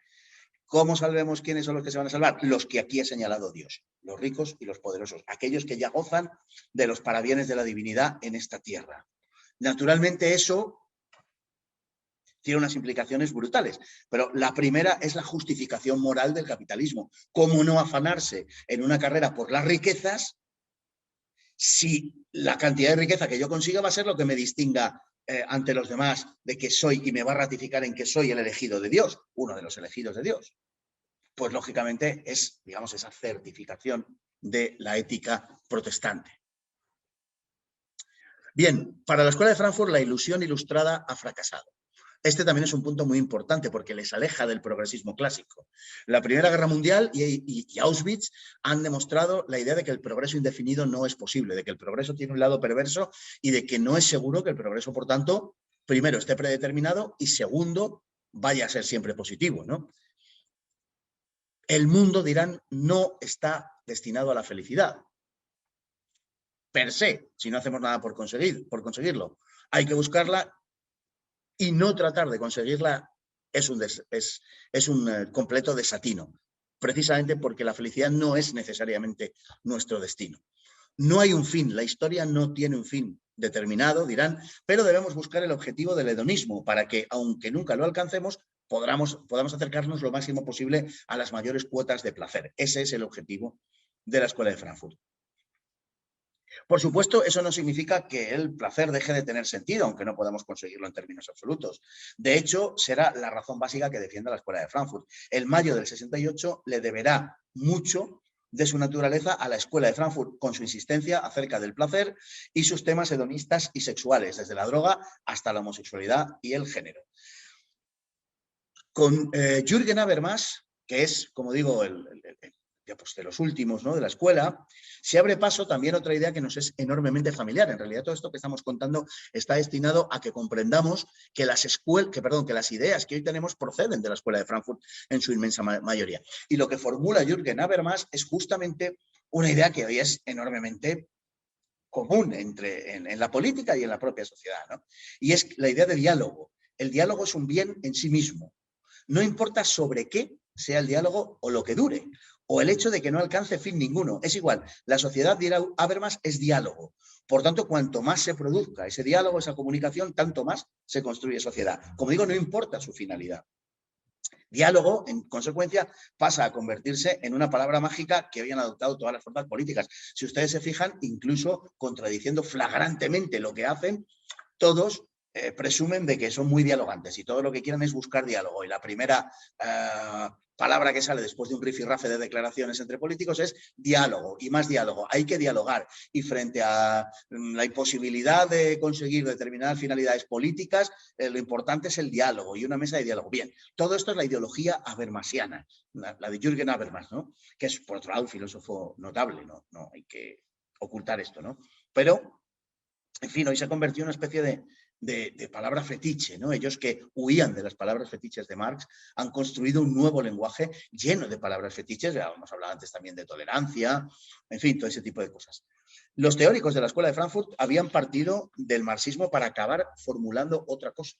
¿Cómo sabemos quiénes son los que se van a salvar? Los que aquí ha señalado Dios, los ricos y los poderosos, aquellos que ya gozan de los parabienes de la divinidad en esta tierra. Naturalmente eso tiene unas implicaciones brutales, pero la primera es la justificación moral del capitalismo. ¿Cómo no afanarse en una carrera por las riquezas si la cantidad de riqueza que yo consiga va a ser lo que me distinga ante los demás de que soy y me va a ratificar en que soy el elegido de Dios, uno de los elegidos de Dios? Pues lógicamente es, digamos, esa certificación de la ética protestante. Bien, para la Escuela de Frankfurt la ilusión ilustrada ha fracasado. Este también es un punto muy importante porque les aleja del progresismo clásico. La Primera Guerra Mundial y Auschwitz han demostrado la idea de que el progreso indefinido no es posible, de que el progreso tiene un lado perverso y de que no es seguro que el progreso, por tanto, primero, esté predeterminado y segundo, vaya a ser siempre positivo, ¿no? El mundo, dirán, no está destinado a la felicidad. Per se, si no hacemos nada por conseguirlo. Hay que buscarla y no tratar de conseguirla es un completo desatino, precisamente porque la felicidad no es necesariamente nuestro destino. No hay un fin, la historia no tiene un fin determinado, dirán, pero debemos buscar el objetivo del hedonismo para que, aunque nunca lo alcancemos, podamos acercarnos lo máximo posible a las mayores cuotas de placer. Ese es el objetivo de la Escuela de Frankfurt. Por supuesto, eso no significa que el placer deje de tener sentido, aunque no podamos conseguirlo en términos absolutos. De hecho, será la razón básica que defiende la Escuela de Frankfurt. El mayo del 68 le deberá mucho de su naturaleza a la Escuela de Frankfurt, con su insistencia acerca del placer y sus temas hedonistas y sexuales, desde la droga hasta la homosexualidad y el género. Con Jürgen Habermas, que es, como digo, pues de los últimos, ¿no?, de la escuela, se abre paso también otra idea que nos es enormemente familiar. En realidad, todo esto que estamos contando está destinado a que comprendamos que las ideas que hoy tenemos proceden de la Escuela de Frankfurt en su inmensa mayoría. Y lo que formula Jürgen Habermas es justamente una idea que hoy es enormemente común en la política y en la propia sociedad, ¿no? Y es la idea de diálogo. El diálogo es un bien en sí mismo. No importa sobre qué sea el diálogo o lo que dure, o el hecho de que no alcance fin ninguno. Es igual, la sociedad, dirá Habermas, es diálogo. Por tanto, cuanto más se produzca ese diálogo, esa comunicación, tanto más se construye sociedad. Como digo, no importa su finalidad. Diálogo, en consecuencia, pasa a convertirse en una palabra mágica que hoy han adoptado todas las fuerzas políticas. Si ustedes se fijan, incluso contradiciendo flagrantemente lo que hacen, todos presumen de que son muy dialogantes y todo lo que quieren es buscar diálogo. Y la primera palabra que sale después de un rifirrafe de declaraciones entre políticos es diálogo y más diálogo. Hay que dialogar. Y frente a la imposibilidad de conseguir determinadas finalidades políticas, lo importante es el diálogo y una mesa de diálogo. Bien, todo esto es la ideología habermasiana, la de Jürgen Habermas, ¿no?, que es, por otro lado, un filósofo notable, ¿no? No hay que ocultar esto, ¿no? Pero, en fin, hoy se ha convertido en una especie de palabra fetiche, ¿no? Ellos que huían de las palabras fetiches de Marx han construido un nuevo lenguaje lleno de palabras fetiches. Ya hemos hablado antes también de tolerancia, en fin, todo ese tipo de cosas. Los teóricos de la Escuela de Frankfurt habían partido del marxismo para acabar formulando otra cosa.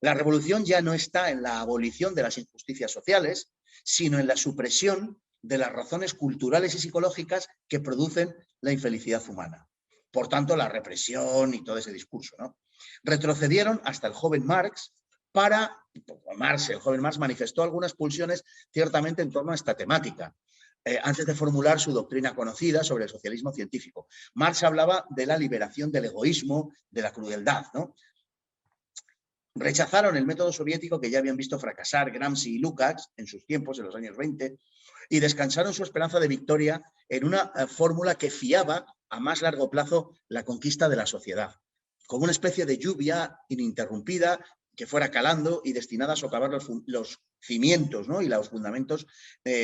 La revolución ya no está en la abolición de las injusticias sociales, sino en la supresión de las razones culturales y psicológicas que producen la infelicidad humana. Por tanto, la represión y todo ese discurso, ¿no? Retrocedieron hasta el joven Marx el joven Marx manifestó algunas pulsiones ciertamente en torno a esta temática, antes de formular su doctrina conocida sobre el socialismo científico. Marx hablaba de la liberación del egoísmo, de la crueldad, ¿no? Rechazaron el método soviético que ya habían visto fracasar Gramsci y Lukács en sus tiempos, en los años 20, y descansaron su esperanza de victoria en una fórmula que fiaba a más largo plazo la conquista de la sociedad, como una especie de lluvia ininterrumpida que fuera calando y destinada a socavar los cimientos, ¿no?, y los fundamentos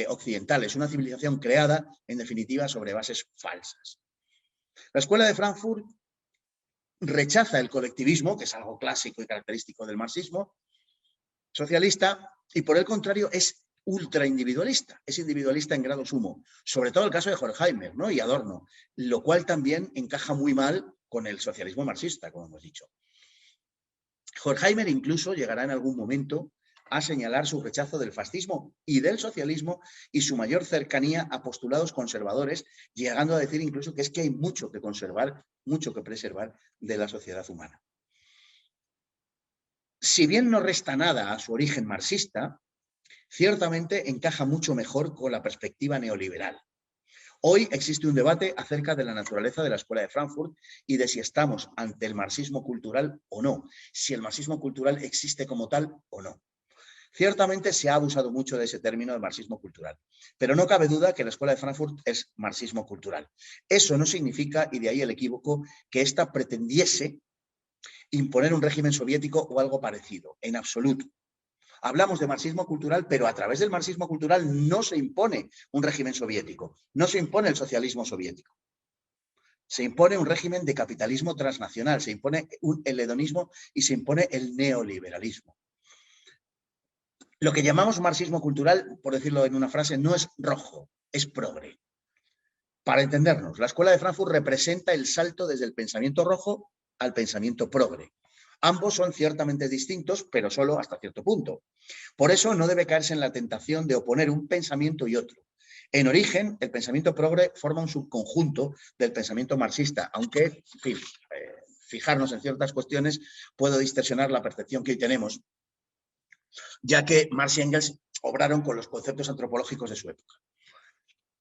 occidentales, una civilización creada, en definitiva, sobre bases falsas. La Escuela de Frankfurt rechaza el colectivismo, que es algo clásico y característico del marxismo socialista, y por el contrario es ultraindividualista, es individualista en grado sumo, sobre todo el caso de Horkheimer, ¿no?, y Adorno, lo cual también encaja muy mal con el socialismo marxista, como hemos dicho. Horkheimer incluso llegará en algún momento a señalar su rechazo del fascismo y del socialismo y su mayor cercanía a postulados conservadores, llegando a decir incluso que es que hay mucho que conservar, mucho que preservar de la sociedad humana. Si bien no resta nada a su origen marxista, ciertamente encaja mucho mejor con la perspectiva neoliberal. Hoy existe un debate acerca de la naturaleza de la Escuela de Frankfurt y de si estamos ante el marxismo cultural o no, si el marxismo cultural existe como tal o no. Ciertamente se ha abusado mucho de ese término de marxismo cultural, pero no cabe duda que la Escuela de Frankfurt es marxismo cultural. Eso no significa, y de ahí el equívoco, que ésta pretendiese imponer un régimen soviético o algo parecido, en absoluto. Hablamos de marxismo cultural, pero a través del marxismo cultural no se impone un régimen soviético, no se impone el socialismo soviético. Se impone un régimen de capitalismo transnacional, se impone el hedonismo y se impone el neoliberalismo. Lo que llamamos marxismo cultural, por decirlo en una frase, no es rojo, es progre. Para entendernos, la Escuela de Frankfurt representa el salto desde el pensamiento rojo al pensamiento progre. Ambos son ciertamente distintos, pero solo hasta cierto punto. Por eso no debe caerse en la tentación de oponer un pensamiento y otro. En origen, el pensamiento progre forma un subconjunto del pensamiento marxista, aunque, en fin, fijarnos en ciertas cuestiones puede distorsionar la percepción que hoy tenemos, ya que Marx y Engels obraron con los conceptos antropológicos de su época.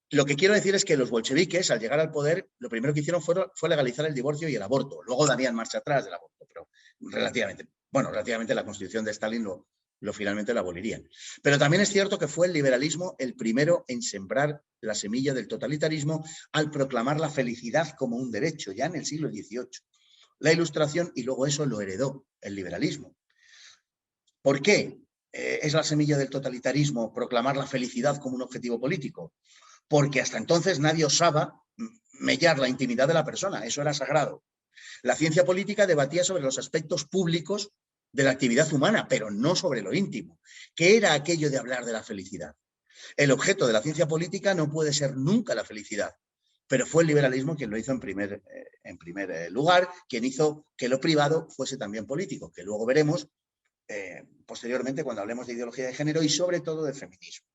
Lo que quiero decir es que los bolcheviques, al llegar al poder, lo primero que hicieron fue legalizar el divorcio y el aborto. Luego darían marcha atrás del aborto, pero relativamente la Constitución de Stalin lo finalmente lo abolirían. Pero también es cierto que fue el liberalismo el primero en sembrar la semilla del totalitarismo al proclamar la felicidad como un derecho, ya en el siglo XVIII. La Ilustración, y luego eso lo heredó el liberalismo. ¿Por qué es la semilla del totalitarismo proclamar la felicidad como un objetivo político? Porque hasta entonces nadie osaba mellar la intimidad de la persona, eso era sagrado. La ciencia política debatía sobre los aspectos públicos de la actividad humana, pero no sobre lo íntimo. ¿Qué era aquello de hablar de la felicidad? El objeto de la ciencia política no puede ser nunca la felicidad, pero fue el liberalismo quien lo hizo en primer lugar, quien hizo que lo privado fuese también político, que luego veremos posteriormente cuando hablemos de ideología de género y sobre todo de feminismo.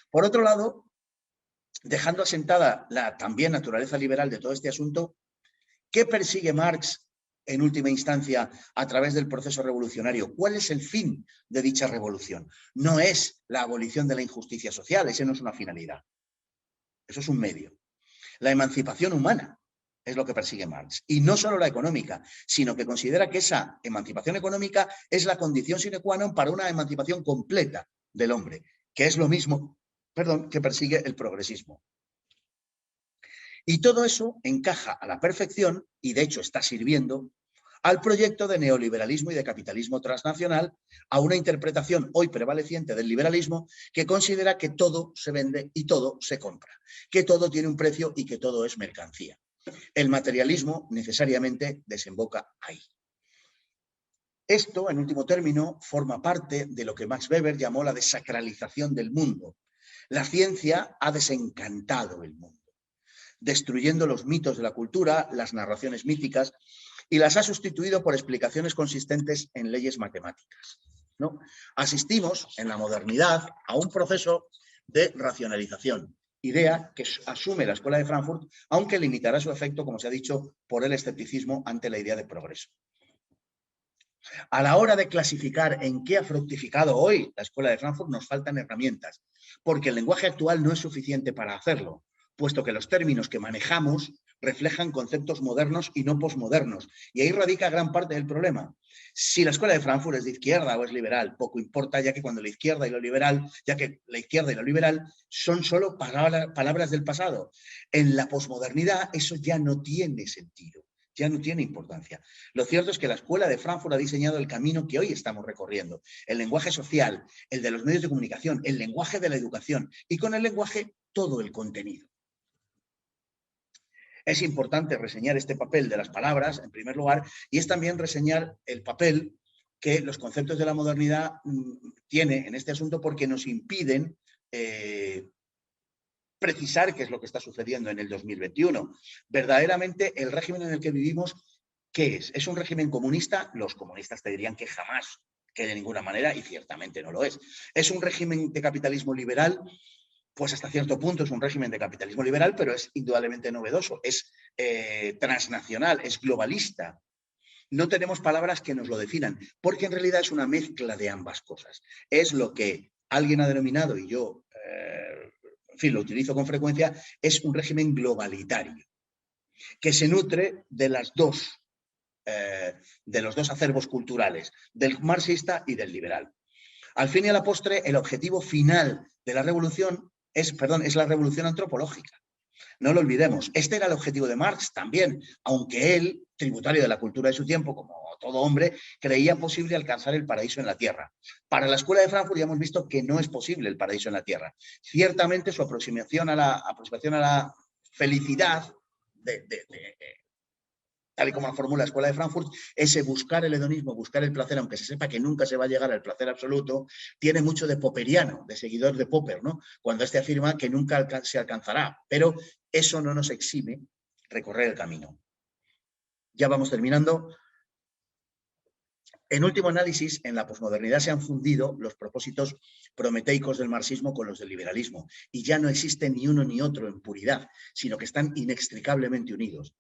Por otro lado, dejando asentada la también naturaleza liberal de todo este asunto, ¿qué persigue Marx en última instancia a través del proceso revolucionario? ¿Cuál es el fin de dicha revolución? No es la abolición de la injusticia social, ese no es una finalidad, eso es un medio. La emancipación humana es lo que persigue Marx. Y no solo la económica, sino que considera que esa emancipación económica es la condición sine qua non para una emancipación completa del hombre, que es lo mismo, que persigue el progresismo. Y todo eso encaja a la perfección, y de hecho está sirviendo, al proyecto de neoliberalismo y de capitalismo transnacional, a una interpretación hoy prevaleciente del liberalismo que considera que todo se vende y todo se compra, que todo tiene un precio y que todo es mercancía. El materialismo necesariamente desemboca ahí. Esto, en último término, forma parte de lo que Max Weber llamó la desacralización del mundo. La ciencia ha desencantado el mundo, destruyendo los mitos de la cultura, las narraciones míticas, y las ha sustituido por explicaciones consistentes en leyes matemáticas, ¿no? Asistimos, en la modernidad, a un proceso de racionalización, idea que asume la Escuela de Frankfurt, aunque limitará su efecto, como se ha dicho, por el escepticismo ante la idea de progreso. A la hora de clasificar en qué ha fructificado hoy la Escuela de Frankfurt, nos faltan herramientas, porque el lenguaje actual no es suficiente para hacerlo, puesto que los términos que manejamos reflejan conceptos modernos y no posmodernos. Y ahí radica gran parte del problema. Si la Escuela de Frankfurt es de izquierda o es liberal, poco importa, ya que la izquierda y lo liberal son solo palabras del pasado. En la posmodernidad eso ya no tiene sentido, ya no tiene importancia. Lo cierto es que la Escuela de Frankfurt ha diseñado el camino que hoy estamos recorriendo. El lenguaje social, el de los medios de comunicación, el lenguaje de la educación y con el lenguaje todo el contenido. Es importante reseñar este papel de las palabras, en primer lugar, y es también reseñar el papel que los conceptos de la modernidad tiene en este asunto porque nos impiden precisar qué es lo que está sucediendo en el 2021. Verdaderamente, el régimen en el que vivimos, ¿qué es? ¿Es un régimen comunista? Los comunistas te dirían que jamás, que de ninguna manera, y ciertamente no lo es. ¿Es un régimen de capitalismo liberal? Pues hasta cierto punto es un régimen de capitalismo liberal, pero es indudablemente novedoso, es transnacional, es globalista. No tenemos palabras que nos lo definan, porque en realidad es una mezcla de ambas cosas. Es lo que alguien ha denominado, y yo, en fin, lo utilizo con frecuencia, es un régimen globalitario, que se nutre de los dos acervos culturales, del marxista y del liberal. Al fin y a la postre, el objetivo final de la revolución es la revolución antropológica. No lo olvidemos. Este era el objetivo de Marx también, aunque él, tributario de la cultura de su tiempo, como todo hombre, creía posible alcanzar el paraíso en la tierra. Para la Escuela de Frankfurt ya hemos visto que no es posible el paraíso en la tierra. Ciertamente su aproximación a la felicidad, tal y como la formula la Escuela de Frankfurt, ese buscar el hedonismo, buscar el placer, aunque se sepa que nunca se va a llegar al placer absoluto, tiene mucho de popperiano, de seguidor de Popper, ¿no? Cuando éste afirma que nunca se alcanzará, pero eso no nos exime recorrer el camino. Ya vamos terminando. En último análisis, en la posmodernidad se han fundido los propósitos prometeicos del marxismo con los del liberalismo, y ya no existe ni uno ni otro en puridad, sino que están inextricablemente unidos.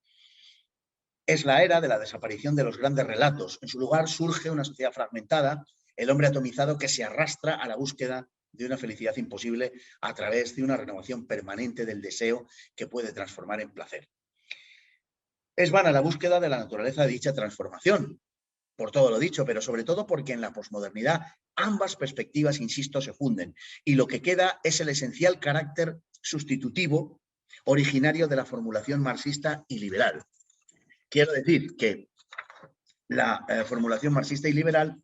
Es la era de la desaparición de los grandes relatos. En su lugar surge una sociedad fragmentada, el hombre atomizado que se arrastra a la búsqueda de una felicidad imposible a través de una renovación permanente del deseo que puede transformar en placer. Es vana la búsqueda de la naturaleza de dicha transformación, por todo lo dicho, pero sobre todo porque en la posmodernidad ambas perspectivas, insisto, se funden y lo que queda es el esencial carácter sustitutivo originario de la formulación marxista y liberal. Quiero decir que la formulación marxista y liberal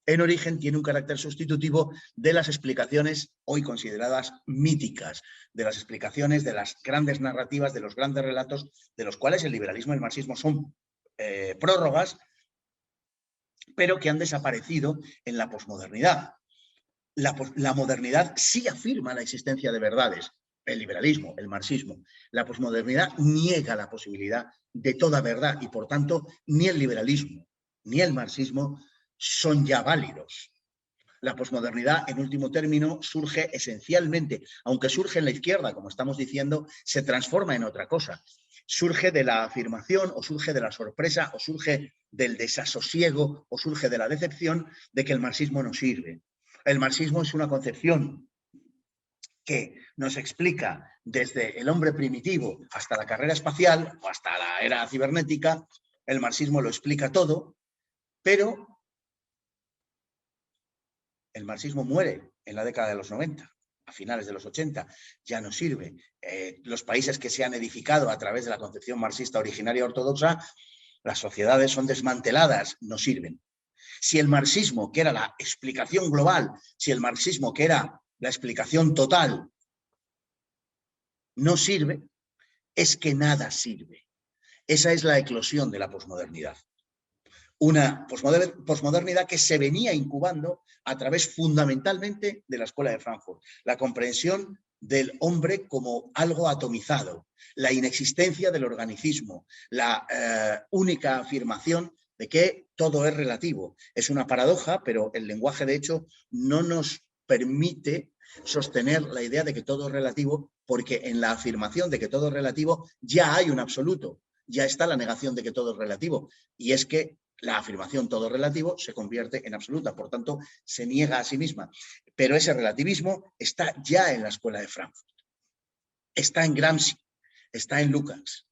en origen tiene un carácter sustitutivo de las explicaciones hoy consideradas míticas, de las explicaciones de las grandes narrativas, de los grandes relatos, de los cuales el liberalismo y el marxismo son prórrogas, pero que han desaparecido en la posmodernidad. La modernidad sí afirma la existencia de verdades, el liberalismo, el marxismo. La posmodernidad niega la posibilidad de toda verdad y, por tanto, ni el liberalismo ni el marxismo son ya válidos. La posmodernidad, en último término, surge esencialmente, aunque surge en la izquierda, como estamos diciendo, se transforma en otra cosa. Surge de la afirmación o surge de la sorpresa o surge del desasosiego o surge de la decepción de que el marxismo no sirve. El marxismo es una concepción que nos explica desde el hombre primitivo hasta la carrera espacial o hasta la era cibernética. El marxismo lo explica todo, pero el marxismo muere en la década de los 90, a finales de los 80, ya no sirve. Los países que se han edificado a través de la concepción marxista originaria ortodoxa, las sociedades son desmanteladas, no sirven. Si el marxismo, que era la explicación global, si el marxismo, que era la explicación total, no sirve, es que nada sirve. Esa es la eclosión de la posmodernidad. Una posmodernidad que se venía incubando a través fundamentalmente de la Escuela de Frankfurt. La comprensión del hombre como algo atomizado, la inexistencia del organicismo, la única afirmación de que todo es relativo. Es una paradoja, pero el lenguaje, de hecho, no nos permite sostener la idea de que todo es relativo, porque en la afirmación de que todo es relativo ya hay un absoluto, ya está la negación de que todo es relativo, y es que la afirmación todo relativo se convierte en absoluta, por tanto, se niega a sí misma. Pero ese relativismo está ya en la Escuela de Frankfurt, está en Gramsci, está en Lukács,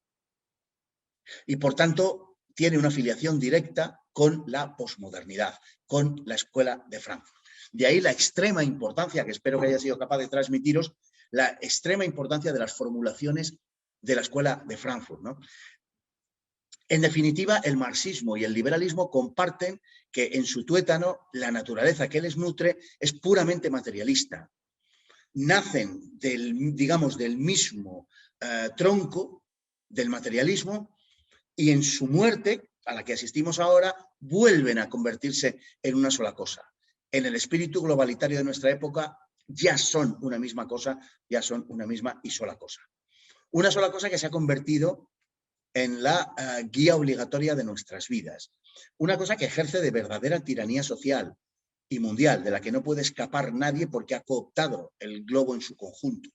y por tanto tiene una filiación directa con la posmodernidad, con la Escuela de Frankfurt. De ahí la extrema importancia, que espero que haya sido capaz de transmitiros, la extrema importancia de las formulaciones de la Escuela de Frankfurt, ¿no? En definitiva, el marxismo y el liberalismo comparten que en su tuétano la naturaleza que les nutre es puramente materialista. Nacen del mismo tronco del materialismo y en su muerte, a la que asistimos ahora, vuelven a convertirse en una sola cosa. En el espíritu globalitario de nuestra época ya son una misma cosa, ya son una misma y sola cosa. Una sola cosa que se ha convertido en la guía obligatoria de nuestras vidas. Una cosa que ejerce de verdadera tiranía social y mundial, de la que no puede escapar nadie porque ha cooptado el globo en su conjunto.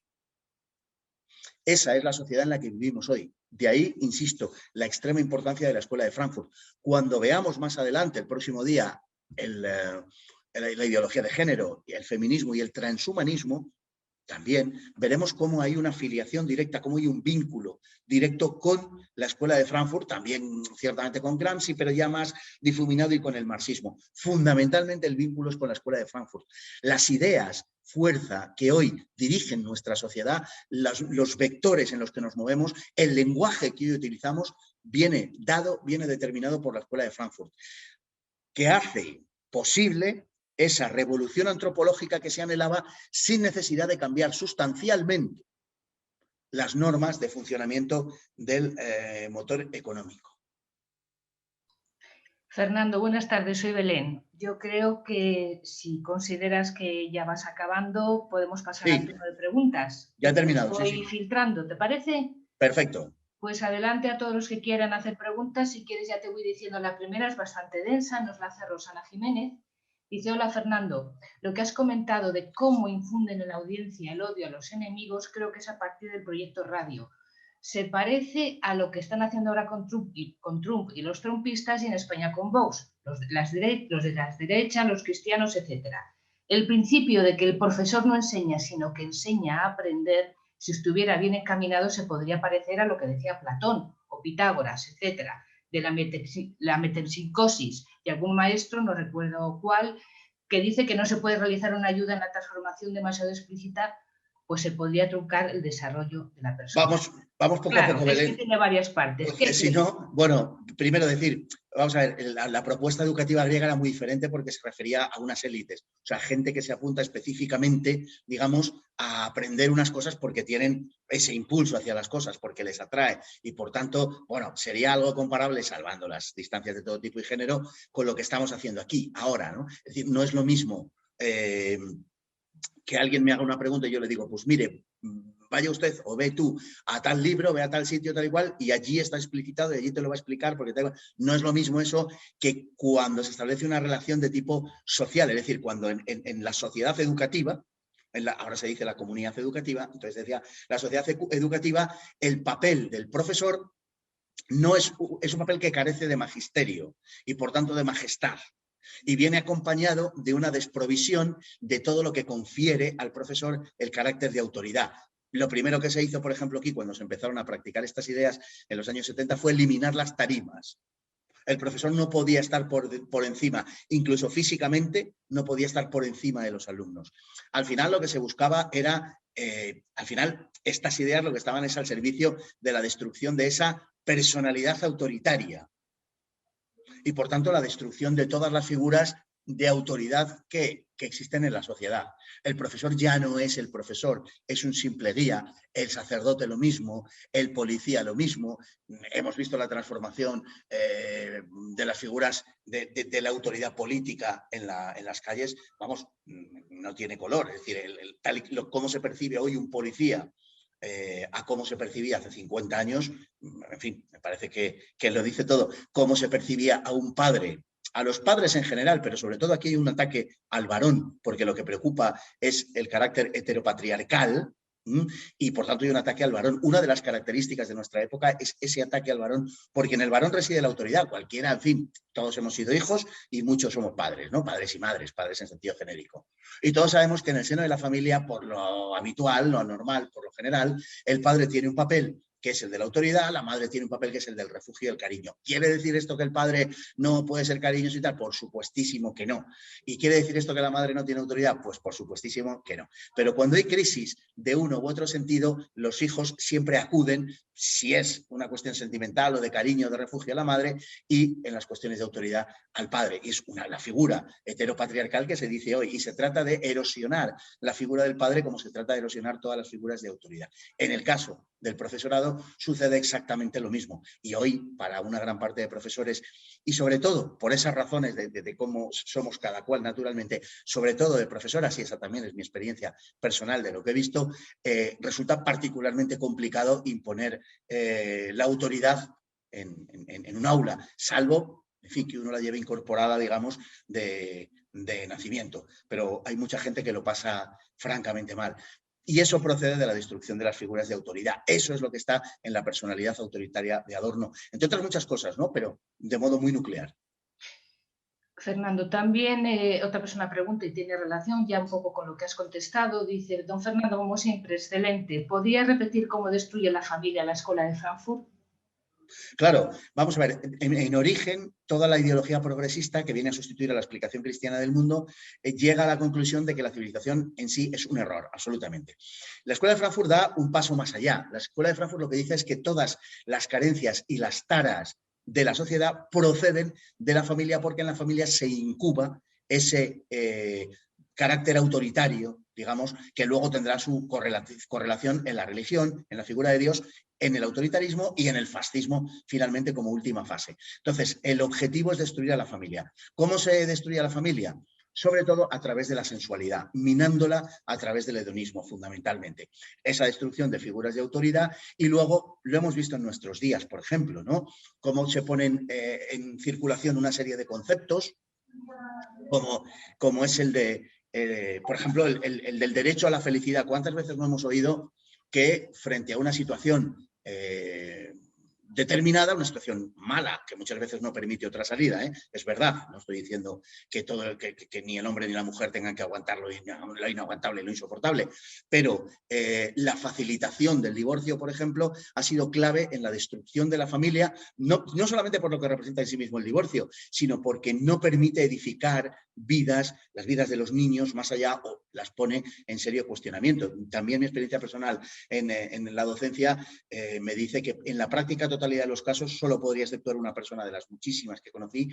Esa es la sociedad en la que vivimos hoy. De ahí, insisto, la extrema importancia de la Escuela de Frankfurt. Cuando veamos más adelante, el próximo día, la ideología de género, el feminismo y el transhumanismo, también veremos cómo hay una filiación directa, cómo hay un vínculo directo con la Escuela de Frankfurt, también ciertamente con Gramsci, pero ya más difuminado, y con el marxismo. Fundamentalmente el vínculo es con la Escuela de Frankfurt. Las ideas fuerza que hoy dirigen nuestra sociedad, los vectores en los que nos movemos, el lenguaje que hoy utilizamos, viene determinado por la Escuela de Frankfurt, que hace posible esa revolución antropológica que se anhelaba sin necesidad de cambiar sustancialmente las normas de funcionamiento del motor económico. Fernando, buenas tardes, soy Belén. Yo creo que si consideras que ya vas acabando, podemos pasar al turno de preguntas. Ya he terminado, Estoy filtrando, ¿te parece? Perfecto. Pues adelante a todos los que quieran hacer preguntas. Si quieres ya te voy diciendo la primera, es bastante densa, nos la hace Rosana Jiménez. Dice, hola Fernando, lo que has comentado de cómo infunden en la audiencia el odio a los enemigos, creo que es a partir del proyecto Radio. Se parece a lo que están haciendo ahora con Trump y los trumpistas y en España con Vox, los de las derechas, los cristianos, etc. El principio de que el profesor no enseña, sino que enseña a aprender, si estuviera bien encaminado, se podría parecer a lo que decía Platón o Pitágoras, etc., de la metempsicosis, y algún maestro, no recuerdo cuál, que dice que no se puede realizar una ayuda en la transformación demasiado explícita, pues se podría truncar el desarrollo de la persona. Vamos poco a poco, Belén. Es que tiene varias partes. Porque si no, bueno, primero decir, vamos a ver, la propuesta educativa griega era muy diferente porque se refería a unas élites, o sea, gente que se apunta específicamente, digamos, a aprender unas cosas porque tienen ese impulso hacia las cosas, porque les atrae y por tanto, bueno, sería algo comparable, salvando las distancias de todo tipo y género, con lo que estamos haciendo aquí, ahora, ¿no? Es decir, no es lo mismo que alguien me haga una pregunta y yo le digo, pues mire, vaya usted o ve tú a tal libro, ve a tal sitio, tal y cual, y allí está explicitado y allí te lo va a explicar, porque no es lo mismo eso que cuando se establece una relación de tipo social, es decir, cuando en la sociedad educativa, ahora se dice la comunidad educativa, entonces decía, la sociedad educativa, el papel del profesor no es un papel que carece de magisterio y por tanto de majestad. Y viene acompañado de una desprovisión de todo lo que confiere al profesor el carácter de autoridad. Lo primero que se hizo, por ejemplo, aquí cuando se empezaron a practicar estas ideas en los años 70 fue eliminar las tarimas. El profesor no podía estar por encima, incluso físicamente no podía estar por encima de los alumnos. Al final lo que se buscaba era, al final estas ideas lo que estaban es al servicio de la destrucción de esa personalidad autoritaria y por tanto la destrucción de todas las figuras de autoridad que existen en la sociedad. El profesor ya no es el profesor, es un simple guía, el sacerdote lo mismo, el policía lo mismo. Hemos visto la transformación de las figuras de la autoridad política en las calles, vamos, no tiene color, es decir, cómo se percibe hoy un policía a cómo se percibía hace 50 años, en fin, me parece que lo dice todo, cómo se percibía a un padre, a los padres en general, pero sobre todo aquí hay un ataque al varón, porque lo que preocupa es el carácter heteropatriarcal, y por tanto hay un ataque al varón. Una de las características de nuestra época es ese ataque al varón, porque en el varón reside la autoridad, cualquiera, en fin, todos hemos sido hijos y muchos somos padres, ¿no? Padres y madres, padres en sentido genérico. Y todos sabemos que en el seno de la familia, por lo habitual, lo anormal, por lo general, el padre tiene un papel que es el de la autoridad, la madre tiene un papel que es el del refugio y el cariño. ¿Quiere decir esto que el padre no puede ser cariñoso y tal? Por supuestísimo que no. ¿Y quiere decir esto que la madre no tiene autoridad? Pues por supuestísimo que no. Pero cuando hay crisis de uno u otro sentido, los hijos siempre acuden, si es una cuestión sentimental o de cariño o de refugio a la madre, y en las cuestiones de autoridad al padre. Y es la figura heteropatriarcal que se dice hoy. Y se trata de erosionar la figura del padre como se trata de erosionar todas las figuras de autoridad. En el caso del profesorado sucede exactamente lo mismo. Y hoy, para una gran parte de profesores, y sobre todo por esas razones de cómo somos cada cual naturalmente, sobre todo de profesoras, y esa también es mi experiencia personal de lo que he visto, resulta particularmente complicado imponer la autoridad en un aula, salvo, en fin, que uno la lleve incorporada, digamos, de nacimiento. Pero hay mucha gente que lo pasa francamente mal. Y eso procede de la destrucción de las figuras de autoridad. Eso es lo que está en la personalidad autoritaria de Adorno, entre otras muchas cosas, ¿no? Pero de modo muy nuclear. Fernando, también otra persona pregunta y tiene relación ya un poco con lo que has contestado. Dice, don Fernando, como siempre, excelente. ¿Podría repetir cómo destruye la familia la escuela de Frankfurt? Claro, vamos a ver, en origen, toda la ideología progresista que viene a sustituir a la explicación cristiana del mundo llega a la conclusión de que la civilización en sí es un error, absolutamente. La Escuela de Frankfurt da un paso más allá. La Escuela de Frankfurt lo que dice es que todas las carencias y las taras de la sociedad proceden de la familia, porque en la familia se incuba ese carácter autoritario, digamos, que luego tendrá su correlación en la religión, en la figura de Dios, en el autoritarismo y en el fascismo, finalmente, como última fase. Entonces, el objetivo es destruir a la familia. ¿Cómo se destruye a la familia? Sobre todo a través de la sensualidad, minándola a través del hedonismo, fundamentalmente. Esa destrucción de figuras de autoridad, y luego lo hemos visto en nuestros días, por ejemplo, ¿no? Cómo se ponen en circulación una serie de conceptos, como es el de, por ejemplo, el del derecho a la felicidad. ¿Cuántas veces no hemos oído que frente a una situación determinada, una situación mala, que muchas veces no permite otra salida, es verdad, no estoy diciendo que, que ni el hombre ni la mujer tengan que aguantar lo inaguantable y lo insoportable, pero la facilitación del divorcio, por ejemplo, ha sido clave en la destrucción de la familia, no solamente por lo que representa en sí mismo el divorcio, sino porque no permite edificar vidas, las vidas de los niños más allá, o las pone en serio cuestionamiento. También mi experiencia personal en la docencia me dice que en la práctica totalidad de los casos solo podría exceptuar una persona de las muchísimas que conocí.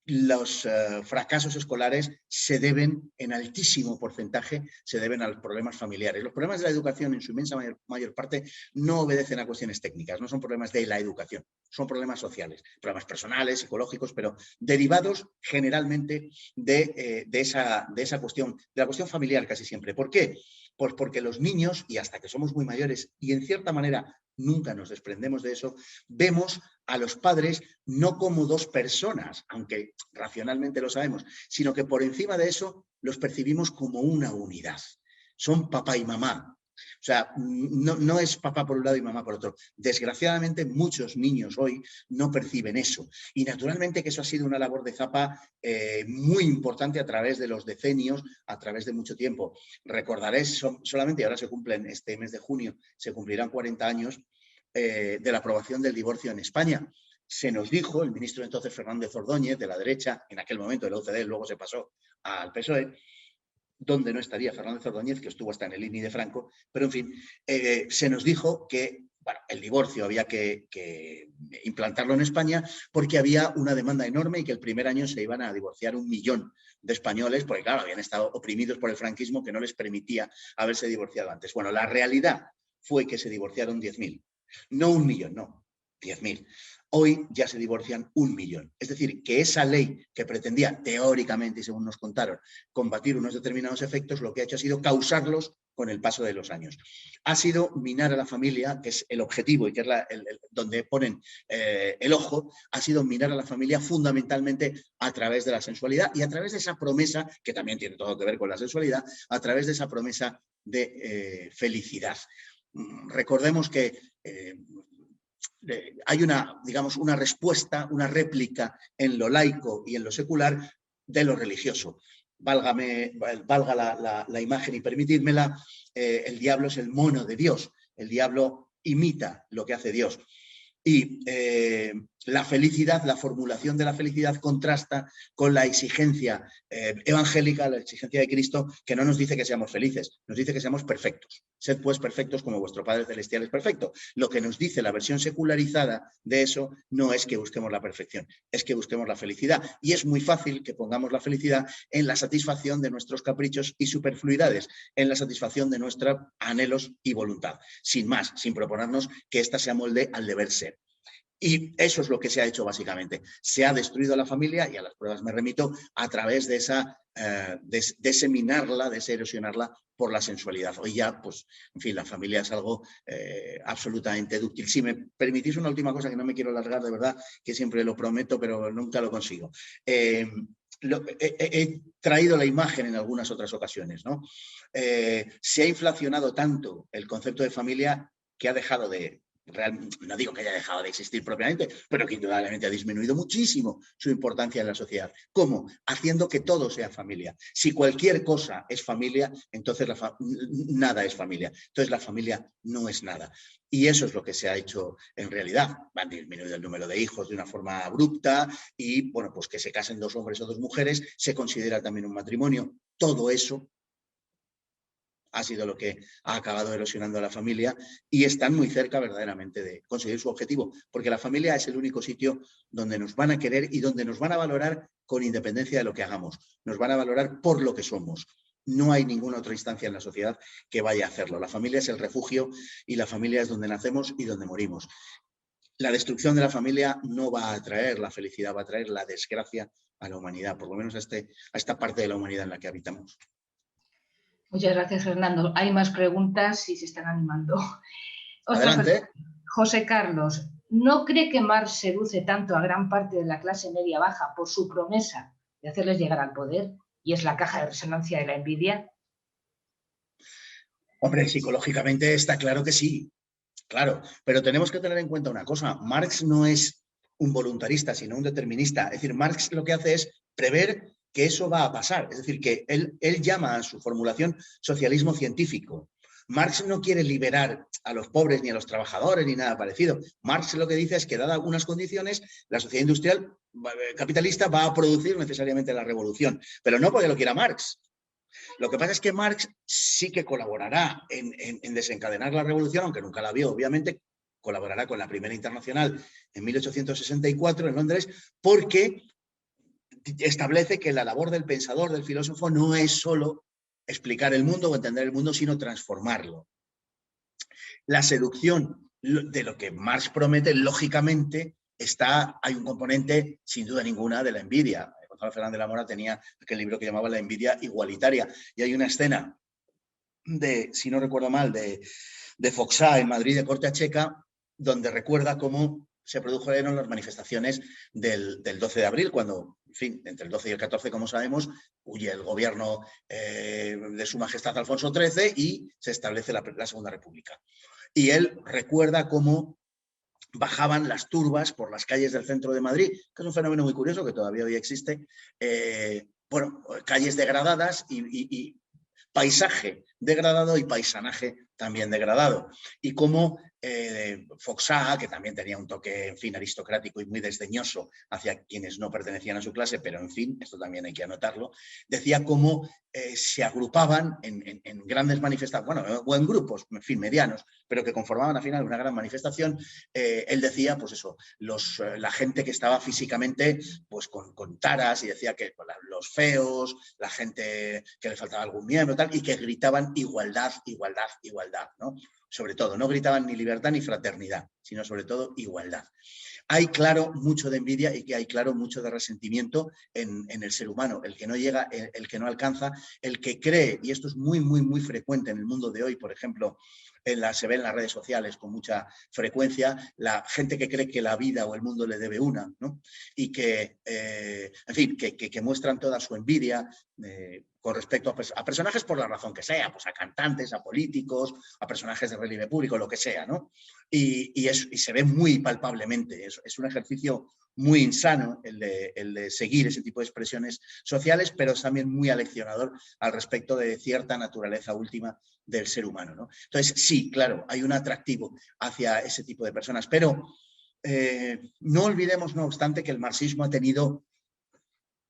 Los fracasos escolares se deben, en altísimo porcentaje, se deben a los problemas familiares. Los problemas de la educación, en su inmensa mayor parte, no obedecen a cuestiones técnicas, no son problemas de la educación, son problemas sociales, problemas personales, psicológicos, pero derivados generalmente de esa cuestión, de la cuestión familiar casi siempre. ¿Por qué? Pues porque los niños, y hasta que somos muy mayores, y en cierta manera nunca nos desprendemos de eso, vemos a los padres no como dos personas, aunque racionalmente lo sabemos, sino que por encima de eso los percibimos como una unidad. Son papá y mamá. O sea, no es papá por un lado y mamá por otro. Desgraciadamente, muchos niños hoy no perciben eso. Y naturalmente que eso ha sido una labor de Zapa muy importante a través de los decenios, a través de mucho tiempo. Recordaréis solamente, ahora se cumplen este mes de junio, se cumplirán 40 años de la aprobación del divorcio en España. Se nos dijo, el ministro entonces Fernández Ordóñez, de la derecha, en aquel momento de la UCD, luego se pasó al PSOE, donde no estaría Fernández Ordóñez, que estuvo hasta en el INI de Franco, pero en fin, se nos dijo que bueno, el divorcio había que implantarlo en España porque había una demanda enorme y que el primer año se iban a divorciar 1 millón de españoles, porque claro, habían estado oprimidos por el franquismo que no les permitía haberse divorciado antes. Bueno, la realidad fue que se divorciaron 10.000. No 1 millón, no, 10.000. Hoy ya se divorcian 1 millón. Es decir, que esa ley que pretendía, teóricamente y según nos contaron, combatir unos determinados efectos, lo que ha hecho ha sido causarlos con el paso de los años. Ha sido minar a la familia, que es el objetivo y que es donde ponen el ojo, ha sido minar a la familia fundamentalmente a través de la sensualidad y a través de esa promesa, que también tiene todo que ver con la sensualidad, a través de esa promesa de felicidad. Recordemos que hay una respuesta, una réplica en lo laico y en lo secular de lo religioso. Valga la imagen y permitidmela, el diablo es el mono de Dios, el diablo imita lo que hace Dios. Y la felicidad, la formulación de la felicidad contrasta con la exigencia evangélica, la exigencia de Cristo, que no nos dice que seamos felices, nos dice que seamos perfectos. Sed pues perfectos como vuestro Padre Celestial es perfecto. Lo que nos dice la versión secularizada de eso no es que busquemos la perfección, es que busquemos la felicidad. Y es muy fácil que pongamos la felicidad en la satisfacción de nuestros caprichos y superfluidades, en la satisfacción de nuestros anhelos y voluntad, sin más, sin proponernos que ésta se amolde al deber ser. Y eso es lo que se ha hecho básicamente. Se ha destruido a la familia, y a las pruebas me remito, a través de ese minarla, de ese erosionarla por la sensualidad. Hoy ya, pues, en fin, la familia es algo absolutamente dúctil. Si me permitís una última cosa, que no me quiero alargar de verdad, que siempre lo prometo, pero nunca lo consigo. He traído la imagen en algunas otras ocasiones, ¿no? Se ha inflacionado tanto el concepto de familia que ha dejado de no digo que haya dejado de existir propiamente, pero que indudablemente ha disminuido muchísimo su importancia en la sociedad. ¿Cómo? Haciendo que todo sea familia. Si cualquier cosa es familia, entonces nada es familia. Entonces la familia no es nada. Y eso es lo que se ha hecho en realidad. Han disminuido el número de hijos de una forma abrupta y, bueno, pues que se casen 2 hombres o 2 mujeres se considera también un matrimonio. Todo eso ha sido lo que ha acabado erosionando a la familia y están muy cerca verdaderamente de conseguir su objetivo, porque la familia es el único sitio donde nos van a querer y donde nos van a valorar con independencia de lo que hagamos. Nos van a valorar por lo que somos. No hay ninguna otra instancia en la sociedad que vaya a hacerlo. La familia es el refugio y la familia es donde nacemos y donde morimos. La destrucción de la familia no va a traer la felicidad, va a traer la desgracia a la humanidad, por lo menos a esta parte de la humanidad en la que habitamos. Muchas gracias, Fernando. Hay más preguntas y se están animando. Adelante. José Carlos, ¿no cree que Marx seduce tanto a gran parte de la clase media-baja por su promesa de hacerles llegar al poder y es la caja de resonancia de la envidia? Hombre, psicológicamente está claro que sí, claro, pero tenemos que tener en cuenta una cosa. Marx no es un voluntarista, sino un determinista. Es decir, Marx lo que hace es prever que eso va a pasar. Es decir, que él llama a su formulación socialismo científico. Marx no quiere liberar a los pobres ni a los trabajadores ni nada parecido. Marx lo que dice es que, dadas algunas condiciones, la sociedad industrial capitalista va a producir necesariamente la revolución, pero no porque lo quiera Marx. Lo que pasa es que Marx sí que colaborará en desencadenar la revolución, aunque nunca la vio, obviamente, colaborará con la Primera Internacional en 1864 en Londres, porque establece que la labor del pensador, del filósofo, no es solo explicar el mundo o entender el mundo, sino transformarlo. La seducción de lo que Marx promete, lógicamente, hay un componente, sin duda ninguna, de la envidia. Gonzalo Fernández de la Mora tenía aquel libro que llamaba La envidia igualitaria, y hay una escena si no recuerdo mal, de Foxá en Madrid de corte a checa, donde recuerda cómo se produjeron las manifestaciones del 12 de abril, cuando, en fin, entre el 12 y el 14, como sabemos, huye el gobierno de su majestad Alfonso XIII y se establece la Segunda República. Y él recuerda cómo bajaban las turbas por las calles del centro de Madrid, que es un fenómeno muy curioso que todavía hoy existe, bueno, calles degradadas y paisaje degradado y paisanaje también degradado. Y cómo Foxá, que también tenía un toque, en fin, aristocrático y muy desdeñoso hacia quienes no pertenecían a su clase, pero en fin, esto también hay que anotarlo, decía cómo se agrupaban en grandes manifestaciones, bueno, o en grupos, en fin, medianos, pero que conformaban al final una gran manifestación. Él decía, pues eso, la gente que estaba físicamente pues con taras, y decía que los feos, la gente que le faltaba algún miembro, tal, y que gritaban igualdad, igualdad, igualdad, ¿no? Sobre todo, no gritaban ni libertad ni fraternidad, sino sobre todo igualdad. Hay, claro, mucho de envidia y que hay, claro, mucho de resentimiento en el ser humano, el que no llega, el que no alcanza, el que cree, y esto es muy, muy, muy frecuente en el mundo de hoy, por ejemplo, se ve en las redes sociales con mucha frecuencia, la gente que cree que la vida o el mundo le debe una, ¿no? Y que, en fin, que muestran toda su envidia con respecto a personajes por la razón que sea, pues a cantantes, a políticos, a personajes de relieve público, lo que sea, ¿no? Y se ve muy palpablemente. Es un ejercicio muy insano el de seguir ese tipo de expresiones sociales, pero es también muy aleccionador al respecto de cierta naturaleza última del ser humano, ¿no? Entonces, sí, claro, hay un atractivo hacia ese tipo de personas, pero no olvidemos, no obstante, que el marxismo ha tenido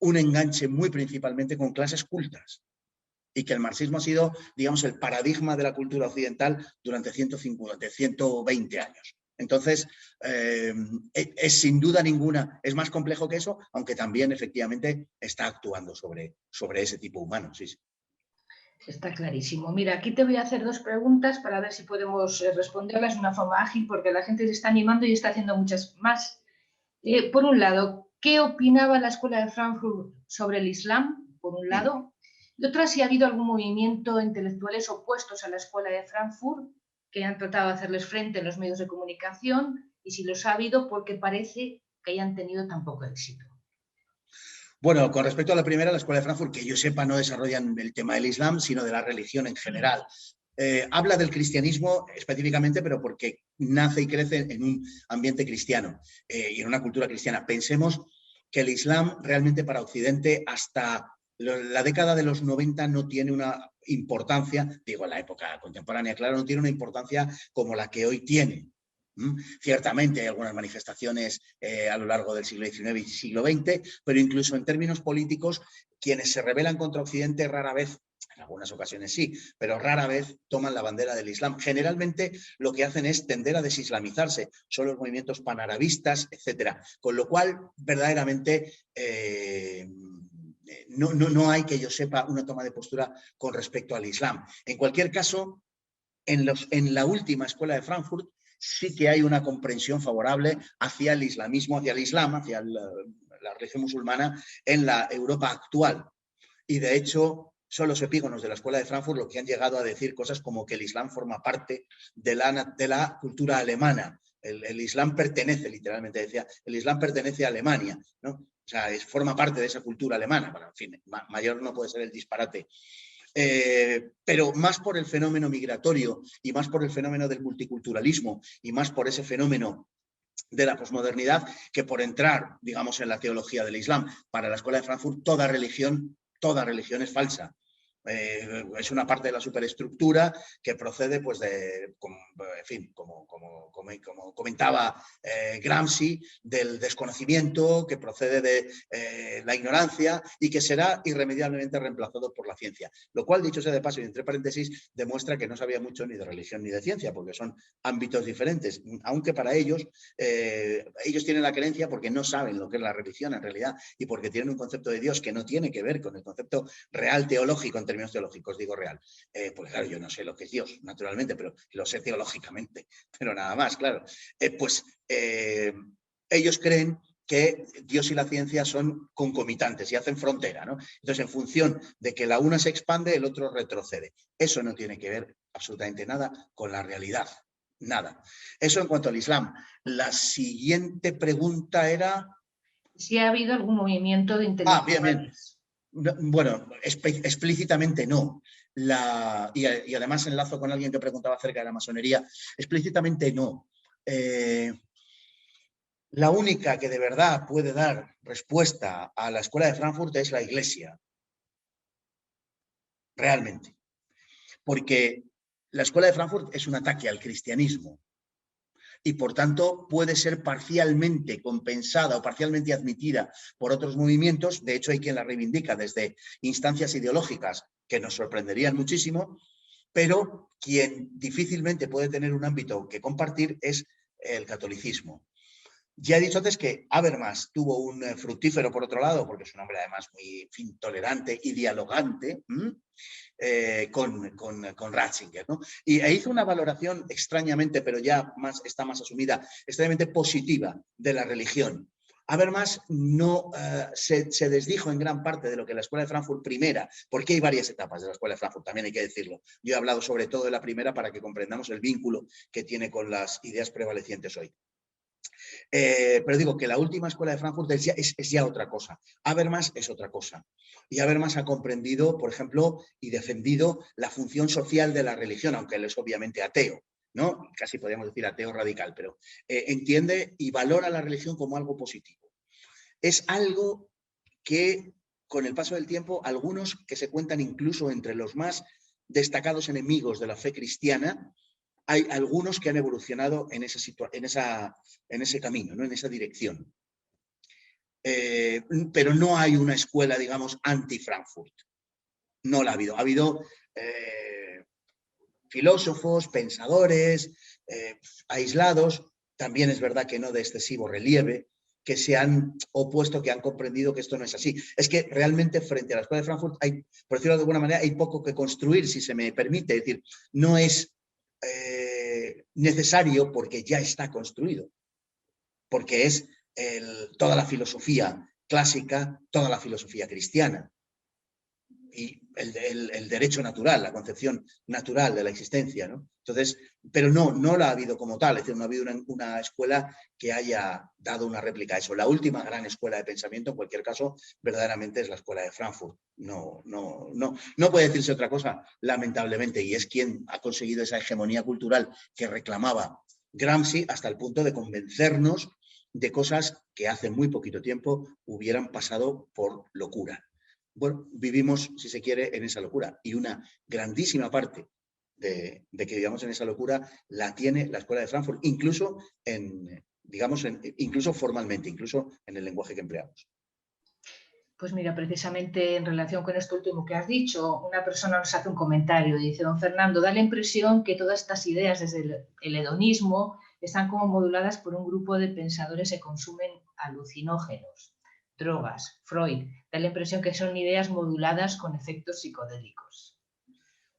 un enganche muy principalmente con clases cultas y que el marxismo ha sido, digamos, el paradigma de la cultura occidental durante 120 años. Entonces, es sin duda ninguna, es más complejo que eso, aunque también efectivamente está actuando sobre ese tipo humano. Sí, sí. Está clarísimo. Mira, aquí te voy a hacer 2 preguntas para ver si podemos responderlas de una forma ágil, porque la gente se está animando y está haciendo muchas más. Por un lado, ¿qué opinaba la Escuela de Frankfurt sobre el Islam? Por un lado. Y otra, si ha habido algún movimiento de intelectuales opuestos a la Escuela de Frankfurt que han tratado de hacerles frente en los medios de comunicación, y si los ha habido, porque parece que hayan tenido tan poco éxito. Bueno, con respecto a la primera, la Escuela de Frankfurt, que yo sepa, no desarrollan el tema del Islam, sino de la religión en general. Habla del cristianismo específicamente, pero porque nace y crece en un ambiente cristiano y en una cultura cristiana. Pensemos que el Islam realmente para Occidente hasta la década de los 90 no tiene una importancia, digo, en la época contemporánea, claro, no tiene una importancia como la que hoy tiene. Ciertamente hay algunas manifestaciones a lo largo del siglo XIX y siglo XX, pero incluso en términos políticos, quienes se rebelan contra Occidente rara vez, en algunas ocasiones sí, pero rara vez toman la bandera del Islam. Generalmente lo que hacen es tender a desislamizarse, son los movimientos panarabistas, etcétera. Con lo cual, verdaderamente, no hay que yo sepa una toma de postura con respecto al Islam. En cualquier caso, en la última escuela de Frankfurt sí que hay una comprensión favorable hacia el islamismo, hacia el Islam, hacia la religión musulmana en la Europa actual. Y de hecho, son los epígonos de la escuela de Frankfurt los que han llegado a decir cosas como que el Islam forma parte de la cultura alemana. El Islam pertenece, literalmente decía, el Islam pertenece a Alemania, ¿no? O sea, forma parte de esa cultura alemana. Bueno, en fin, mayor no puede ser el disparate. Pero más por el fenómeno migratorio y más por el fenómeno del multiculturalismo y más por ese fenómeno de la posmodernidad que por entrar, digamos, en la teología del Islam. Para la escuela de Frankfurt, toda religión es falsa. Es una parte de la superestructura que procede, pues, en fin, como comentaba Gramsci, del desconocimiento, que procede de la ignorancia y que será irremediablemente reemplazado por la ciencia. Lo cual, dicho sea de paso y entre paréntesis, demuestra que no sabía mucho ni de religión ni de ciencia, porque son ámbitos diferentes, aunque para ellos tienen la creencia porque no saben lo que es la religión en realidad y porque tienen un concepto de Dios que no tiene que ver con el concepto real teológico, en términos teológicos digo real. Pues claro, yo no sé lo que es Dios, naturalmente, pero lo sé teológicamente, pero nada más, claro. Ellos creen que Dios y la ciencia son concomitantes y hacen frontera, ¿no? Entonces, en función de que la una se expande, el otro retrocede. Eso no tiene que ver absolutamente nada con la realidad. Nada. Eso en cuanto al Islam. La siguiente pregunta era... Si ha habido algún movimiento de intelectuales. Bien. Bueno, explícitamente no. Y además enlazo con alguien que preguntaba acerca de la masonería. Explícitamente no. La única que de verdad puede dar respuesta a la escuela de Frankfurt es la Iglesia. Realmente. Porque la escuela de Frankfurt es un ataque al cristianismo. Y por tanto puede ser parcialmente compensada o parcialmente admitida por otros movimientos. De hecho, hay quien la reivindica desde instancias ideológicas que nos sorprenderían muchísimo, pero quien difícilmente puede tener un ámbito que compartir es el catolicismo. Ya he dicho antes que Habermas tuvo un fructífero por otro lado, porque es un hombre además muy tolerante y dialogante, con Ratzinger, ¿no? Y hizo una valoración extrañamente, pero ya está más asumida, extremadamente positiva de la religión. Habermas no se desdijo en gran parte de lo que la Escuela de Frankfurt primera, porque hay varias etapas de la Escuela de Frankfurt, también hay que decirlo. Yo he hablado sobre todo de la primera para que comprendamos el vínculo que tiene con las ideas prevalecientes hoy. Pero digo que la última escuela de Frankfurt es ya otra cosa. Habermas es otra cosa. Y Habermas ha comprendido, por ejemplo, y defendido la función social de la religión, aunque él es obviamente ateo, ¿no? Casi podríamos decir ateo radical, pero entiende y valora la religión como algo positivo. Es algo que, con el paso del tiempo, algunos que se cuentan incluso entre los más destacados enemigos de la fe cristiana, hay algunos que han evolucionado en ese camino, ¿no? En esa dirección. Pero no hay una escuela, digamos, anti-Frankfurt. No la ha habido. Ha habido filósofos, pensadores, aislados, también es verdad que no de excesivo relieve, que se han opuesto, que han comprendido que esto no es así. Es que realmente frente a la escuela de Frankfurt hay, por decirlo de alguna manera, hay poco que construir, si se me permite. Es decir, no es necesario porque ya está construido, porque es toda la filosofía clásica, toda la filosofía cristiana. y el derecho natural, la concepción natural de la existencia, ¿no? Entonces, pero no la ha habido como tal, es decir, no ha habido una escuela que haya dado una réplica a eso. La última gran escuela de pensamiento, en cualquier caso, verdaderamente es la escuela de Frankfurt. No puede decirse otra cosa, lamentablemente, y es quien ha conseguido esa hegemonía cultural que reclamaba Gramsci hasta el punto de convencernos de cosas que hace muy poquito tiempo hubieran pasado por locura. Bueno, vivimos, si se quiere, en esa locura, y una grandísima parte de que vivamos en esa locura la tiene la Escuela de Frankfurt, incluso incluso formalmente, incluso en el lenguaje que empleamos. Pues mira, precisamente en relación con esto último que has dicho, una persona nos hace un comentario, dice: don Fernando, da la impresión que todas estas ideas desde el hedonismo están como moduladas por un grupo de pensadores que consumen alucinógenos, drogas. Freud da la impresión que son ideas moduladas con efectos psicodélicos.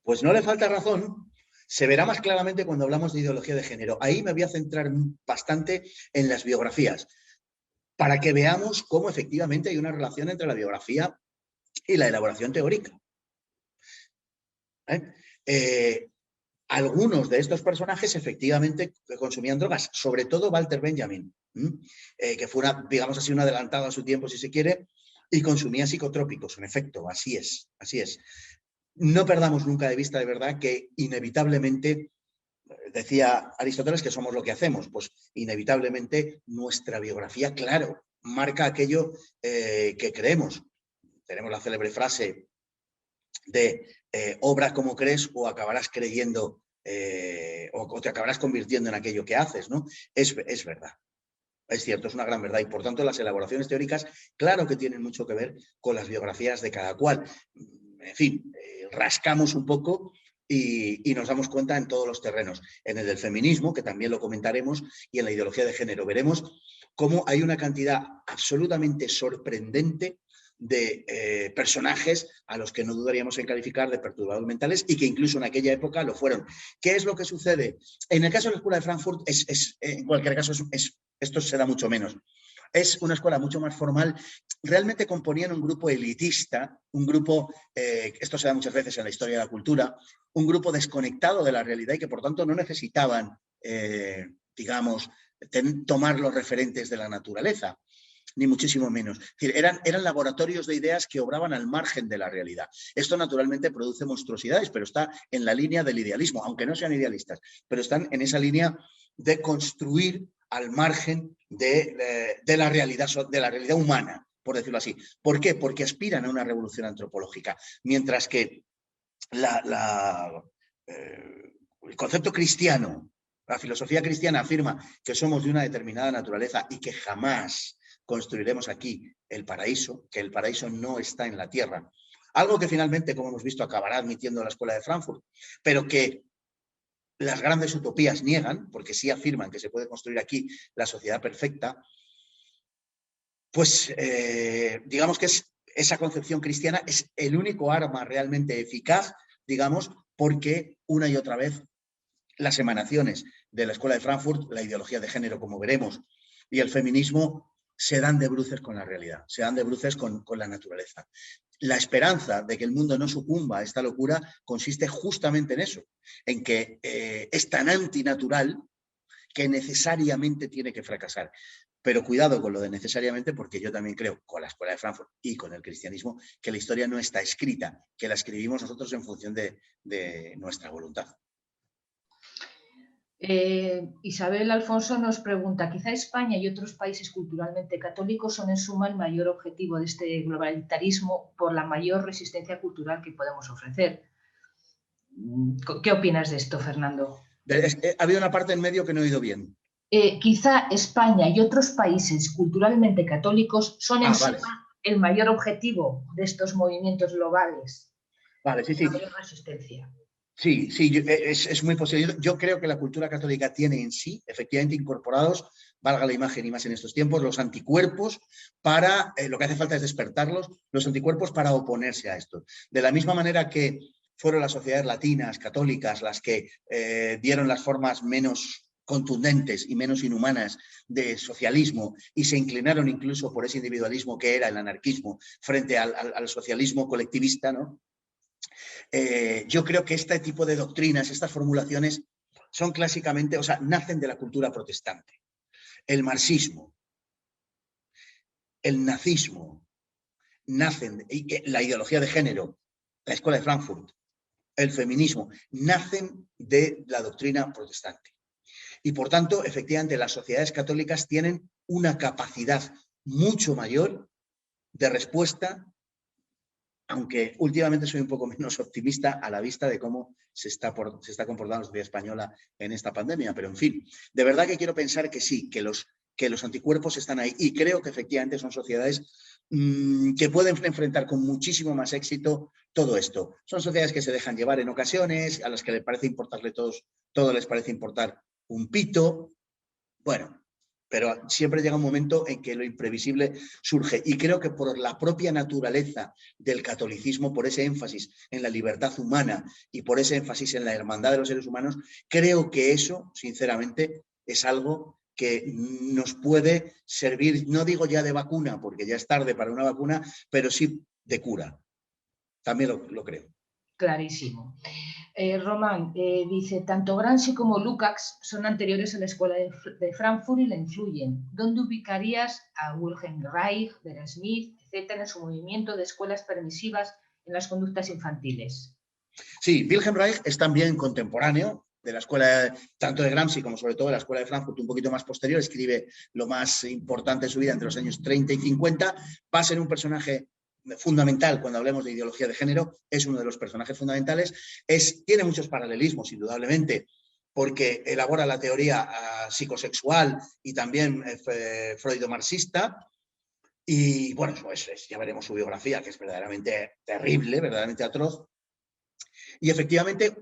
Pues no le falta razón. Se verá más claramente cuando hablamos de ideología de género. Ahí me voy a centrar bastante en las biografías, para que veamos cómo efectivamente hay una relación entre la biografía y la elaboración teórica. Algunos de estos personajes efectivamente consumían drogas, sobre todo Walter Benjamin, que fue, digamos así, un adelantado a su tiempo, si se quiere, y consumía psicotrópicos, en efecto, así es, así es. No perdamos nunca de vista, de verdad, que inevitablemente, decía Aristóteles que somos lo que hacemos, pues inevitablemente nuestra biografía, claro, marca aquello que creemos. Tenemos la célebre frase de obra como crees o acabarás creyendo o te acabarás convirtiendo en aquello que haces, ¿no? Es verdad. Es cierto, es una gran verdad y por tanto las elaboraciones teóricas claro que tienen mucho que ver con las biografías de cada cual. En fin, rascamos un poco y nos damos cuenta en todos los terrenos. En el del feminismo, que también lo comentaremos, y en la ideología de género. Veremos cómo hay una cantidad absolutamente sorprendente de personajes a los que no dudaríamos en calificar de perturbadores mentales y que incluso en aquella época lo fueron. ¿Qué es lo que sucede? En el caso de la Escuela de Frankfurt, en cualquier caso, esto se da mucho menos. Es una escuela mucho más formal. Realmente componían un grupo elitista, un grupo, esto se da muchas veces en la historia de la cultura, un grupo desconectado de la realidad y que por tanto no necesitaban, digamos, tomar los referentes de la naturaleza, ni muchísimo menos. Es decir, eran laboratorios de ideas que obraban al margen de la realidad. Esto naturalmente produce monstruosidades, pero está en la línea del idealismo, aunque no sean idealistas, pero están en esa línea de construir al margen de la realidad humana, por decirlo así. ¿Por qué? Porque aspiran a una revolución antropológica, mientras que el concepto cristiano, la filosofía cristiana afirma que somos de una determinada naturaleza y que jamás construiremos aquí el paraíso, que el paraíso no está en la tierra. Algo que finalmente, como hemos visto, acabará admitiendo la Escuela de Frankfurt, pero que las grandes utopías niegan, porque sí afirman que se puede construir aquí la sociedad perfecta. Pues digamos que esa concepción cristiana es el único arma realmente eficaz, digamos, porque una y otra vez las emanaciones de la Escuela de Frankfurt, la ideología de género, como veremos, y el feminismo se dan de bruces con la realidad, se dan de bruces con la naturaleza. La esperanza de que el mundo no sucumba a esta locura consiste justamente en eso, en que es tan antinatural que necesariamente tiene que fracasar. Pero cuidado con lo de necesariamente, porque yo también creo, con la Escuela de Frankfurt y con el cristianismo, que la historia no está escrita, que la escribimos nosotros en función de nuestra voluntad. Isabel Alfonso nos pregunta: quizá España y otros países culturalmente católicos son en suma el mayor objetivo de este globalitarismo por la mayor resistencia cultural que podemos ofrecer. ¿Qué opinas de esto, Fernando? Ha habido una parte en medio que no he oído bien. Quizá España y otros países culturalmente católicos son en suma el mayor objetivo de estos movimientos globales. Vale, sí. La mayor resistencia. Sí, es muy posible. Yo creo que la cultura católica tiene en sí, efectivamente, incorporados, valga la imagen y más en estos tiempos, los anticuerpos para, lo que hace falta es despertarlos, los anticuerpos para oponerse a esto. De la misma manera que fueron las sociedades latinas, católicas, las que dieron las formas menos contundentes y menos inhumanas de socialismo y se inclinaron incluso por ese individualismo que era el anarquismo frente al socialismo colectivista, ¿no? Yo creo que este tipo de doctrinas, estas formulaciones, son clásicamente, o sea, nacen de la cultura protestante. El marxismo, el nazismo, nacen, la ideología de género, la Escuela de Frankfurt, el feminismo, nacen de la doctrina protestante. Y por tanto, efectivamente, las sociedades católicas tienen una capacidad mucho mayor de respuesta, aunque últimamente soy un poco menos optimista a la vista de cómo se está comportando la sociedad española en esta pandemia. Pero, en fin, de verdad que quiero pensar que sí, que los anticuerpos están ahí. Y creo que efectivamente son sociedades que pueden enfrentar con muchísimo más éxito todo esto. Son sociedades que se dejan llevar en ocasiones, a las que les parece importarle todo les parece importar un pito. Bueno, pero siempre llega un momento en que lo imprevisible surge. Y creo que por la propia naturaleza del catolicismo, por ese énfasis en la libertad humana y por ese énfasis en la hermandad de los seres humanos, creo que eso, sinceramente, es algo que nos puede servir, no digo ya de vacuna, porque ya es tarde para una vacuna, pero sí de cura. También lo creo. Clarísimo. Román dice, tanto Gramsci como Lukács son anteriores a la escuela de Frankfurt y la influyen. ¿Dónde ubicarías a Wilhelm Reich, Vera Smith, etcétera, en su movimiento de escuelas permisivas en las conductas infantiles? Sí, Wilhelm Reich es también contemporáneo de la escuela, tanto de Gramsci como sobre todo de la escuela de Frankfurt, un poquito más posterior. Escribe lo más importante de su vida entre los años 30 y 50. Va a ser un personaje fundamental cuando hablemos de ideología de género, es uno de los personajes fundamentales. Tiene muchos paralelismos, indudablemente, porque elabora la teoría psicosexual y también freudo-marxista. Y bueno, pues ya veremos su biografía, que es verdaderamente terrible, verdaderamente atroz. Y efectivamente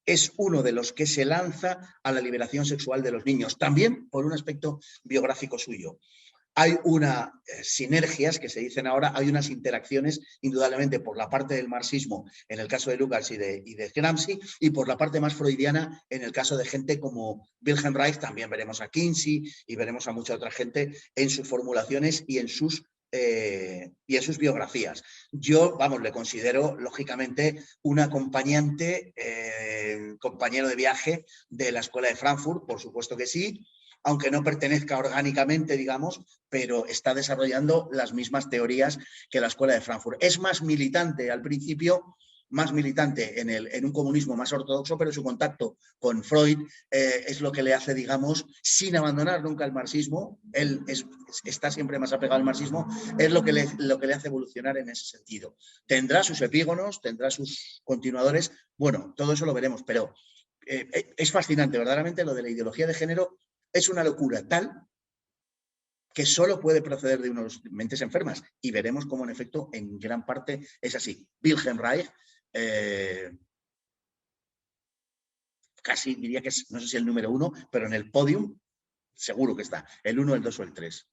es uno de los que se lanza a la liberación sexual de los niños, también por un aspecto biográfico suyo. Hay unas sinergias que se dicen ahora, hay unas interacciones, indudablemente, por la parte del marxismo, en el caso de Lukács y de Gramsci, y por la parte más freudiana, en el caso de gente como Wilhelm Reich. También veremos a Kinsey y veremos a mucha otra gente en sus formulaciones y en sus biografías. Yo, le considero, lógicamente, un acompañante, compañero de viaje de la Escuela de Frankfurt, por supuesto que sí, aunque no pertenezca orgánicamente, digamos, pero está desarrollando las mismas teorías que la Escuela de Frankfurt. Es más militante al principio, más militante en un comunismo más ortodoxo, pero su contacto con Freud es lo que le hace, digamos, sin abandonar nunca el marxismo, él está siempre más apegado al marxismo, es lo que le hace evolucionar en ese sentido. Tendrá sus epígonos, tendrá sus continuadores, bueno, todo eso lo veremos, pero es fascinante, verdaderamente, lo de la ideología de género. Es una locura tal que solo puede proceder de unas mentes enfermas. Y veremos cómo, en efecto, en gran parte es así. Wilhelm Reich, casi diría que es, no sé si el número 1, pero en el podium seguro que está. El 1, el 2 o el 3.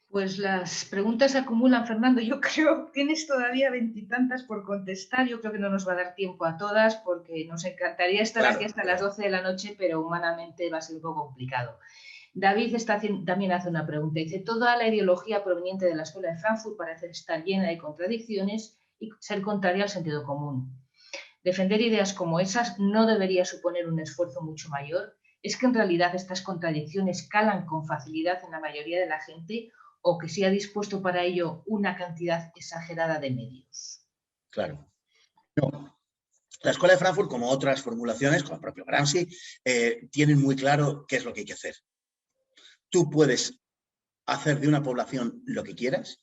Pues las preguntas se acumulan, Fernando. Yo creo que tienes todavía 20 y tantas por contestar. Yo creo que no nos va a dar tiempo a todas porque nos encantaría estar aquí hasta las 12 de la noche, pero humanamente va a ser un poco complicado. David también hace una pregunta. Dice, toda la ideología proveniente de la Escuela de Frankfurt parece estar llena de contradicciones y ser contraria al sentido común. Defender ideas como esas no debería suponer un esfuerzo mucho mayor. ¿Es que en realidad estas contradicciones calan con facilidad en la mayoría de la gente o que se ha dispuesto para ello una cantidad exagerada de medios? Claro. No. La Escuela de Frankfurt, como otras formulaciones, como el propio Gramsci, tienen muy claro qué es lo que hay que hacer. Tú puedes hacer de una población lo que quieras,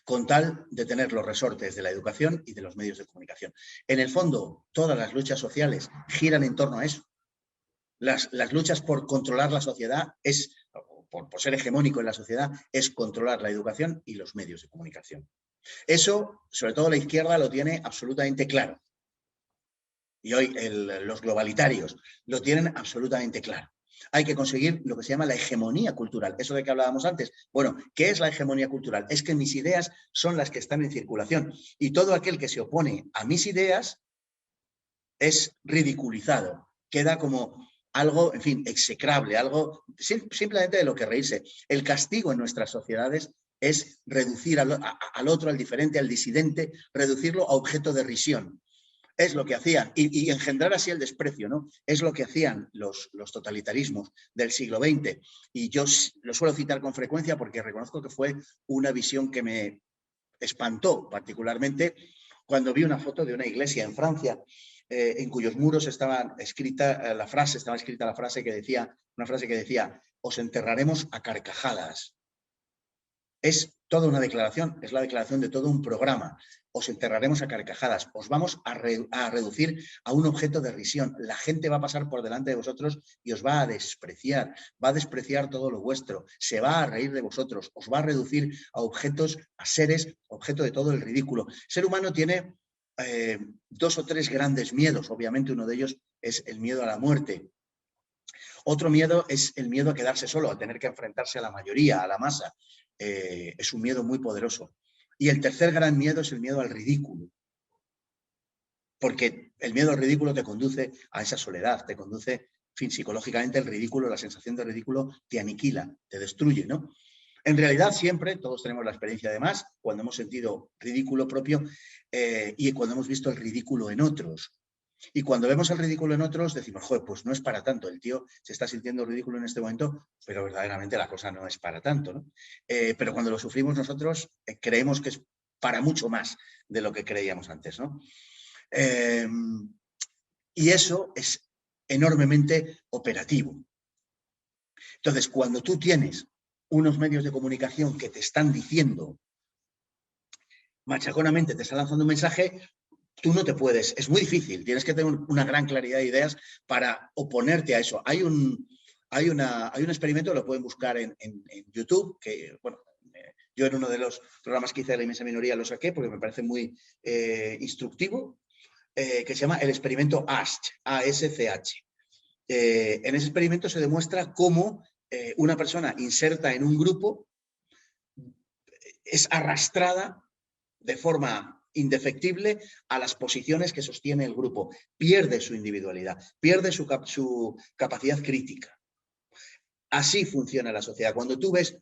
con tal de tener los resortes de la educación y de los medios de comunicación. En el fondo, todas las luchas sociales giran en torno a eso. Las luchas por controlar la sociedad, por ser hegemónico en la sociedad, es controlar la educación y los medios de comunicación. Eso, sobre todo la izquierda, lo tiene absolutamente claro. Y hoy los globalitarios lo tienen absolutamente claro. Hay que conseguir lo que se llama la hegemonía cultural. Eso de que hablábamos antes. Bueno, ¿qué es la hegemonía cultural? Es que mis ideas son las que están en circulación. Y todo aquel que se opone a mis ideas es ridiculizado. Queda como algo, en fin, execrable, algo simplemente de lo que reírse. El castigo en nuestras sociedades es reducir al otro, al diferente, al disidente, reducirlo a objeto de risión. Es lo que hacían, y engendrar así el desprecio, ¿no? Es lo que hacían los totalitarismos del siglo XX. Y yo lo suelo citar con frecuencia porque reconozco que fue una visión que me espantó particularmente cuando vi una foto de una iglesia en Francia en cuyos muros estaba escrita la frase que decía, una frase que decía: os enterraremos a carcajadas. Es toda una declaración, es la declaración de todo un programa. Os enterraremos a carcajadas, os vamos a reducir a un objeto de risión. La gente va a pasar por delante de vosotros y os va a despreciar todo lo vuestro, se va a reír de vosotros, os va a reducir a objetos, a seres, objeto de todo el ridículo. El ser humano tiene 2 o 3 grandes miedos, obviamente uno de ellos es el miedo a la muerte. Otro miedo es el miedo a quedarse solo, a tener que enfrentarse a la mayoría, a la masa. Es un miedo muy poderoso. Y el tercer gran miedo es el miedo al ridículo. Porque el miedo al ridículo te conduce a esa soledad, te conduce, en fin, psicológicamente el ridículo, la sensación de ridículo te aniquila, te destruye, ¿no? En realidad siempre, todos tenemos la experiencia además, cuando hemos sentido ridículo propio y cuando hemos visto el ridículo en otros. Y cuando vemos el ridículo en otros decimos, joder, pues no es para tanto, el tío se está sintiendo ridículo en este momento, pero verdaderamente la cosa no es para tanto, ¿no? Pero cuando lo sufrimos nosotros creemos que es para mucho más de lo que creíamos antes, ¿no? Y eso es enormemente operativo. Entonces, cuando tú tienes unos medios de comunicación que te están diciendo, machaconamente te están lanzando un mensaje, tú no te puedes, es muy difícil, tienes que tener una gran claridad de ideas para oponerte a eso. Hay un experimento, lo pueden buscar en YouTube, que, bueno, yo en uno de los programas que hice de la inmensa minoría lo saqué porque me parece muy instructivo, que se llama el experimento ASCH, A-S-C-H. En ese experimento se demuestra cómo una persona inserta en un grupo es arrastrada de forma indefectible a las posiciones que sostiene el grupo. Pierde su individualidad, pierde su capacidad crítica. Así funciona la sociedad. Cuando tú ves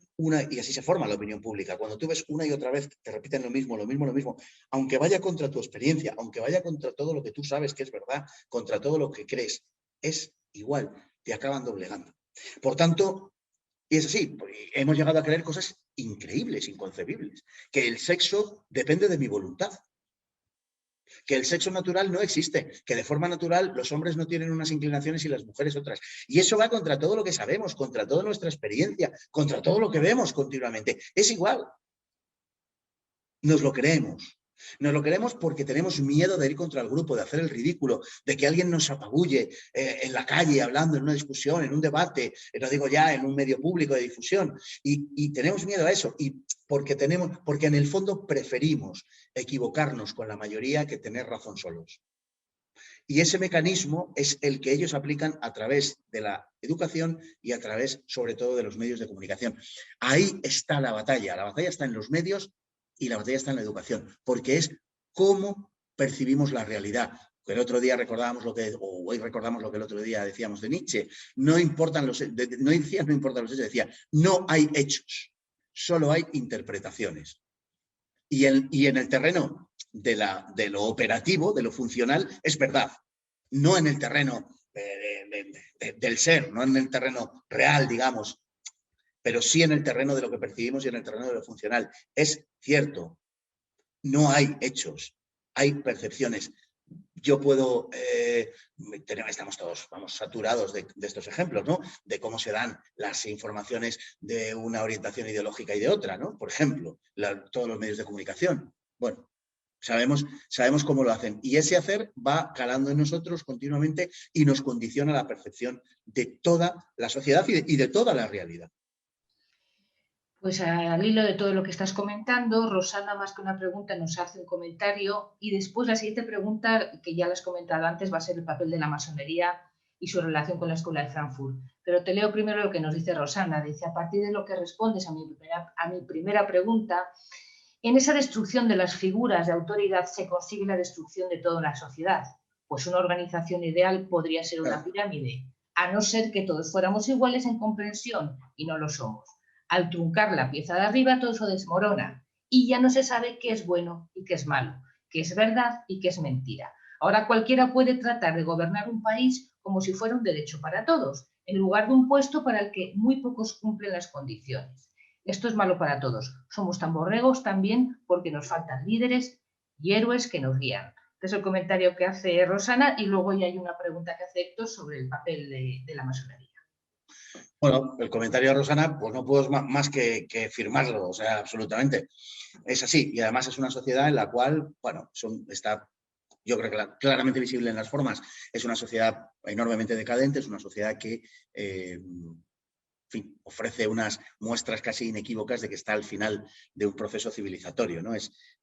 y así se forma la opinión pública, cuando tú ves una y otra vez que te repiten lo mismo, aunque vaya contra tu experiencia, aunque vaya contra todo lo que tú sabes que es verdad, contra todo lo que crees, es igual, te acaban doblegando. Por tanto, y es así, hemos llegado a creer cosas increíbles, inconcebibles, que el sexo depende de mi voluntad, que el sexo natural no existe, que de forma natural los hombres no tienen unas inclinaciones y las mujeres otras. Y eso va contra todo lo que sabemos, contra toda nuestra experiencia, contra todo lo que vemos continuamente. Es igual. Nos lo creemos. Nos lo creemos porque tenemos miedo de ir contra el grupo, de hacer el ridículo, de que alguien nos apabulle en la calle, hablando en una discusión, en un debate, no digo ya en un medio público de difusión. Y tenemos miedo a eso. Y porque en el fondo preferimos equivocarnos con la mayoría que tener razón solos. Y ese mecanismo es el que ellos aplican a través de la educación y a través, sobre todo, de los medios de comunicación. Ahí está la batalla. La batalla está en los medios y la batalla está en la educación, porque es cómo percibimos la realidad. El otro día recordábamos hoy recordamos lo que el otro día decíamos de Nietzsche. No importan los hechos, decía, no hay hechos, solo hay interpretaciones. Y en el terreno de lo operativo, de lo funcional, es verdad. No en el terreno del ser, no en el terreno real, digamos, pero sí en el terreno de lo que percibimos y en el terreno de lo funcional. Es cierto, no hay hechos, hay percepciones. Yo puedo, estamos todos, saturados de estos ejemplos, ¿no? De cómo se dan las informaciones de una orientación ideológica y de otra, ¿no? Por ejemplo, todos los medios de comunicación. Bueno, sabemos cómo lo hacen. Y ese hacer va calando en nosotros continuamente y nos condiciona la percepción de toda la sociedad y de toda la realidad. Pues al hilo de todo lo que estás comentando, Rosana, más que una pregunta, nos hace un comentario y después la siguiente pregunta, que ya la has comentado antes, va a ser el papel de la masonería y su relación con la Escuela de Frankfurt. Pero te leo primero lo que nos dice Rosana. Dice, a partir de lo que respondes a mi primera pregunta, en esa destrucción de las figuras de autoridad se consigue la destrucción de toda una sociedad. Pues una organización ideal podría ser una pirámide. a no ser que todos fuéramos iguales en comprensión, y no lo somos. Al truncar la pieza de arriba, todo eso desmorona y ya no se sabe qué es bueno y qué es malo, qué es verdad y qué es mentira. Ahora cualquiera puede tratar de gobernar un país como si fuera un derecho para todos, en lugar de un puesto para el que muy pocos cumplen las condiciones. Esto es malo para todos. Somos tan borregos también porque nos faltan líderes y héroes que nos guían. Este es el comentario que hace Rosana y luego ya hay una pregunta que hace Héctor sobre el papel de la masonería. Bueno, el comentario de Rosana, pues no puedo más que firmarlo, o sea, absolutamente. Es así, y además es una sociedad en la cual, bueno, está, yo creo que claramente visible en las formas, es una sociedad enormemente decadente, es una sociedad que en fin, ofrece unas muestras casi inequívocas de que está al final de un proceso civilizatorio, ¿no?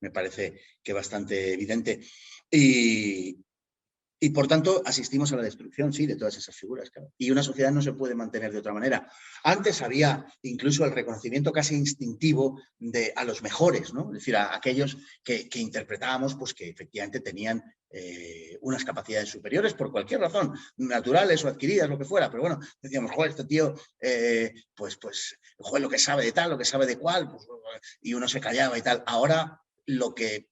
Me parece que bastante evidente. Y por tanto, asistimos a la destrucción, sí, de todas esas figuras. Claro. Y una sociedad no se puede mantener de otra manera. Antes había incluso el reconocimiento casi instintivo a los mejores, ¿no? Es decir, a aquellos que interpretábamos pues, que efectivamente tenían unas capacidades superiores por cualquier razón, naturales o adquiridas, lo que fuera. Pero bueno, decíamos, joder, este tío, joder, lo que sabe de tal, lo que sabe de cual, pues, y uno se callaba y tal. Ahora lo que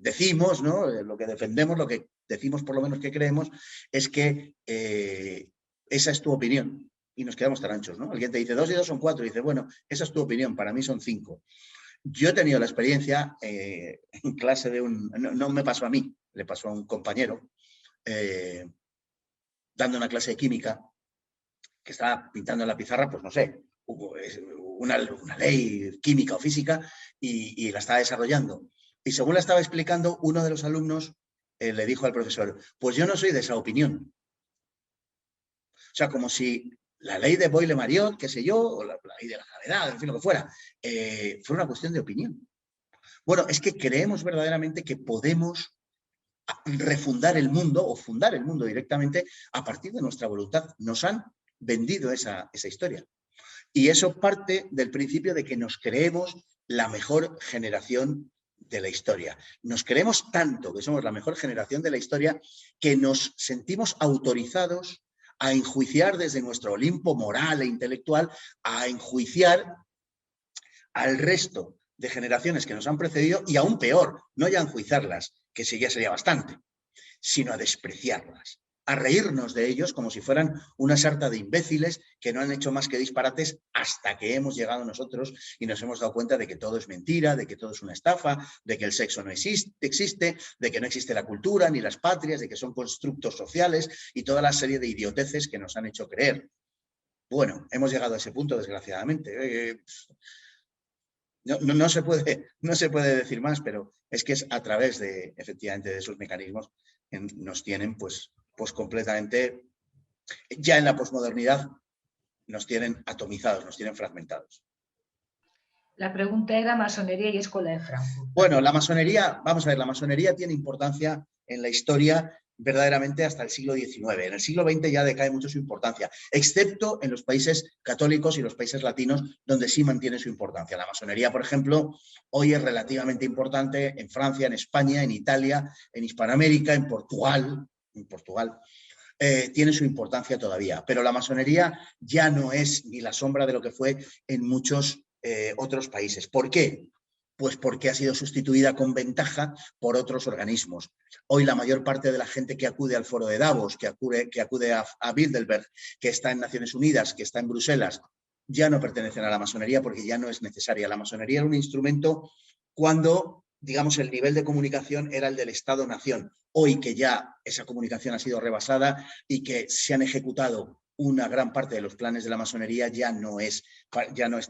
decimos, ¿no? Lo que defendemos, lo que decimos por lo menos que creemos, es que esa es tu opinión y nos quedamos tan anchos, ¿no? Alguien te dice 2 y 2 son 4 y dice, bueno, esa es tu opinión, para mí son 5. Yo he tenido la experiencia en clase de no me pasó a mí, le pasó a un compañero dando una clase de química que estaba pintando en la pizarra, pues no sé, una ley química o física y la estaba desarrollando. Y según la estaba explicando, uno de los alumnos le dijo al profesor, pues yo no soy de esa opinión. O sea, como si la ley de Boyle-Mariot, qué sé yo, o la ley de la gravedad, en fin, lo que fuera, fuera una cuestión de opinión. Bueno, es que creemos verdaderamente que podemos refundar el mundo o fundar el mundo directamente a partir de nuestra voluntad. Nos han vendido esa historia. Y eso parte del principio de que nos creemos la mejor generación de la historia. Nos creemos tanto que somos la mejor generación de la historia que nos sentimos autorizados a enjuiciar desde nuestro Olimpo moral e intelectual, a enjuiciar al resto de generaciones que nos han precedido y aún peor, no ya a enjuiciarlas, que ya sería bastante, sino a despreciarlas, a reírnos de ellos como si fueran una sarta de imbéciles que no han hecho más que disparates hasta que hemos llegado nosotros y nos hemos dado cuenta de que todo es mentira, de que todo es una estafa, de que el sexo no existe, de que no existe la cultura ni las patrias, de que son constructos sociales y toda la serie de idioteces que nos han hecho creer. Bueno, hemos llegado a ese punto, desgraciadamente. No se puede decir más, pero es que es a través de, efectivamente, de esos mecanismos que nos tienen pues completamente, ya en la posmodernidad, nos tienen atomizados, nos tienen fragmentados. La pregunta era masonería y escuela de Frankfurt. Bueno, la masonería, vamos a ver, la masonería tiene importancia en la historia verdaderamente hasta el siglo XIX. En el siglo XX ya decae mucho su importancia, excepto en los países católicos y los países latinos, donde sí mantiene su importancia. La masonería, por ejemplo, hoy es relativamente importante en Francia, en España, en Italia, en Hispanoamérica, en Portugal. Tiene su importancia todavía, pero la masonería ya no es ni la sombra de lo que fue en muchos otros países. ¿Por qué? Pues porque ha sido sustituida con ventaja por otros organismos. Hoy la mayor parte de la gente que acude al foro de Davos, que acude a Bilderberg, que está en Naciones Unidas, que está en Bruselas, ya no pertenecen a la masonería porque ya no es necesaria. La masonería era un instrumento cuando, digamos, el nivel de comunicación era el del Estado-Nación. Hoy que ya esa comunicación ha sido rebasada y que se han ejecutado una gran parte de los planes de la masonería, ya no es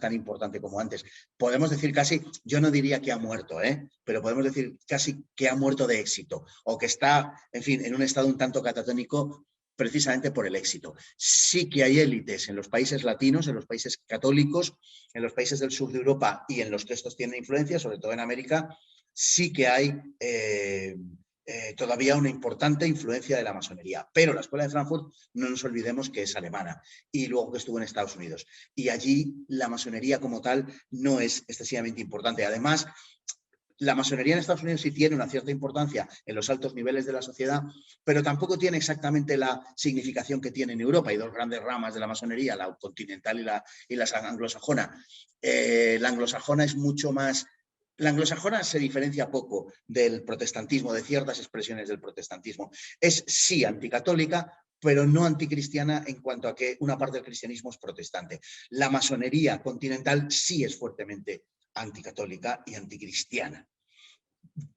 tan importante como antes. Podemos decir casi, yo no diría que ha muerto, pero podemos decir casi que ha muerto de éxito o que está, en fin, en un estado un tanto catatónico precisamente por el éxito. Sí que hay élites en los países latinos, en los países católicos, en los países del sur de Europa y en los que estos tienen influencia, sobre todo en América, sí que hay todavía una importante influencia de la masonería. Pero la Escuela de Frankfurt, no nos olvidemos que es alemana y luego que estuvo en Estados Unidos. Y allí la masonería como tal no es excesivamente importante. Además, La masonería en Estados Unidos sí tiene una cierta importancia en los altos niveles de la sociedad, pero tampoco tiene exactamente la significación que tiene en Europa. Hay dos grandes ramas de la masonería, la continental y la anglosajona. La anglosajona es mucho más... La anglosajona se diferencia poco del protestantismo, de ciertas expresiones del protestantismo. Es sí anticatólica, pero no anticristiana en cuanto a que una parte del cristianismo es protestante. La masonería continental sí es fuertemente anticatólica y anticristiana.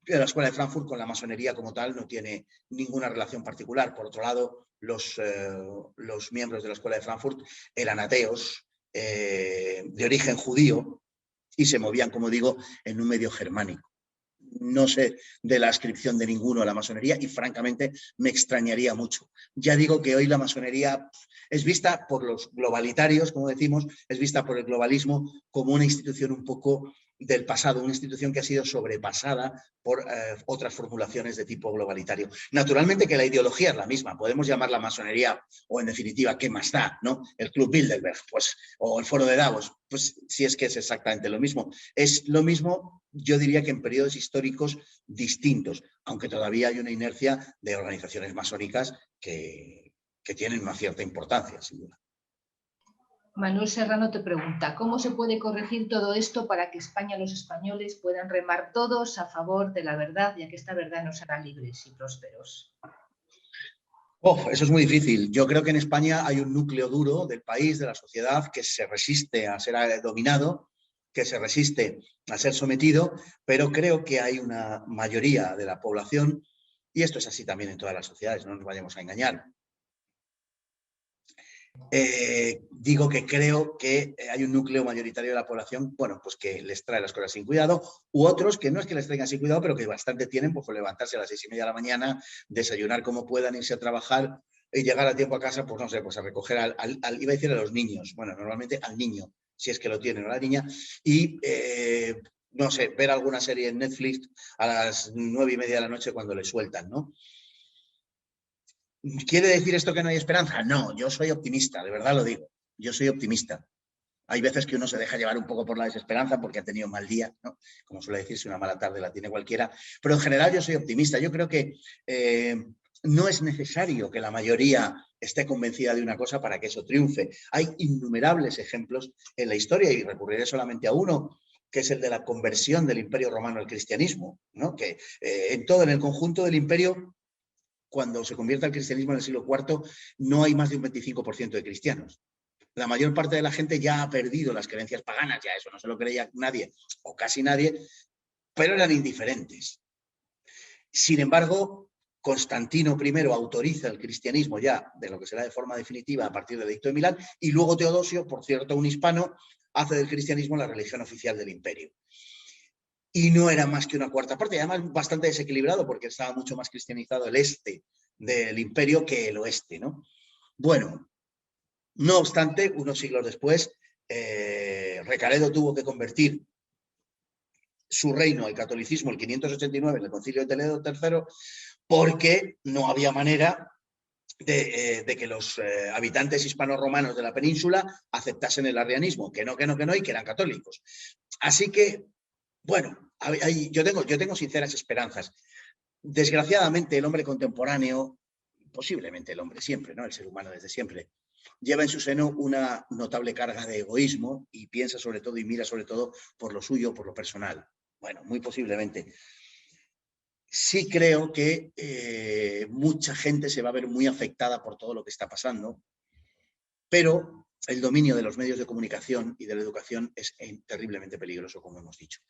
La Escuela de Frankfurt con la masonería como tal no tiene ninguna relación particular. Por otro lado, los miembros de la Escuela de Frankfurt eran ateos, de origen judío, y se movían, como digo, en un medio germánico. No sé de la adscripción de ninguno a la masonería y francamente me extrañaría mucho. Ya digo que hoy la masonería es vista por los globalitarios, como decimos, es vista por el globalismo como una institución un poco del pasado, una institución que ha sido sobrepasada por otras formulaciones de tipo globalitario. Naturalmente que la ideología es la misma, podemos llamarla masonería o en definitiva, ¿qué más da? ¿No? El Club Bilderberg, pues, o el Foro de Davos, pues si es que es exactamente lo mismo. Es lo mismo, yo diría que en periodos históricos distintos, aunque todavía hay una inercia de organizaciones masónicas que tienen una cierta importancia, sin duda. Manuel Serrano te pregunta, ¿cómo se puede corregir todo esto para que España y los españoles puedan remar todos a favor de la verdad, ya que esta verdad nos hará libres y prósperos? Eso es muy difícil. Yo creo que en España hay un núcleo duro del país, de la sociedad, que se resiste a ser dominado, que se resiste a ser sometido, pero creo que hay una mayoría de la población, y esto es así también en todas las sociedades, no nos vayamos a engañar. Digo que creo que hay un núcleo mayoritario de la población, bueno, pues que les trae las cosas sin cuidado, u otros que no es que les traigan sin cuidado, pero que bastante tienen, pues levantarse a las 6:30 de la mañana, desayunar como puedan, irse a trabajar y llegar a tiempo a casa, pues no sé, pues a recoger iba a decir a los niños, bueno, normalmente al niño, si es que lo tienen, o la niña, y no sé, ver alguna serie en Netflix a las 9:30 de la noche cuando le sueltan, ¿no? ¿Quiere decir esto que no hay esperanza? No, yo soy optimista, de verdad lo digo. Yo soy optimista. Hay veces que uno se deja llevar un poco por la desesperanza porque ha tenido un mal día, ¿no? Como suele decirse, una mala tarde la tiene cualquiera. Pero en general yo soy optimista. Yo creo que no es necesario que la mayoría esté convencida de una cosa para que eso triunfe. Hay innumerables ejemplos en la historia y recurriré solamente a uno, que es el de la conversión del Imperio Romano al cristianismo, ¿no? Que en el conjunto del imperio, cuando se convierte al cristianismo en el siglo IV, no hay más de un 25% de cristianos. La mayor parte de la gente ya ha perdido las creencias paganas, ya eso no se lo creía nadie, o casi nadie, pero eran indiferentes. Sin embargo, Constantino I autoriza el cristianismo ya, de lo que será de forma definitiva a partir del Edicto de Milán, y luego Teodosio, por cierto, un hispano, hace del cristianismo la religión oficial del imperio. Y no era más que una cuarta parte, y además bastante desequilibrado porque estaba mucho más cristianizado el este del imperio que el oeste, ¿no? Bueno, no obstante, unos siglos después, Recaredo tuvo que convertir su reino al catolicismo el 589 en el Concilio de Toledo III, porque no había manera de que los habitantes hispano-romanos de la península aceptasen el arrianismo, que no, y que eran católicos. Así que, bueno, yo tengo sinceras esperanzas. Desgraciadamente, el hombre contemporáneo, posiblemente el hombre siempre, ¿no? El ser humano desde siempre, lleva en su seno una notable carga de egoísmo y piensa sobre todo y mira sobre todo por lo suyo, por lo personal. Bueno, muy posiblemente. Sí creo que mucha gente se va a ver muy afectada por todo lo que está pasando, pero el dominio de los medios de comunicación y de la educación es terriblemente peligroso, como hemos dicho.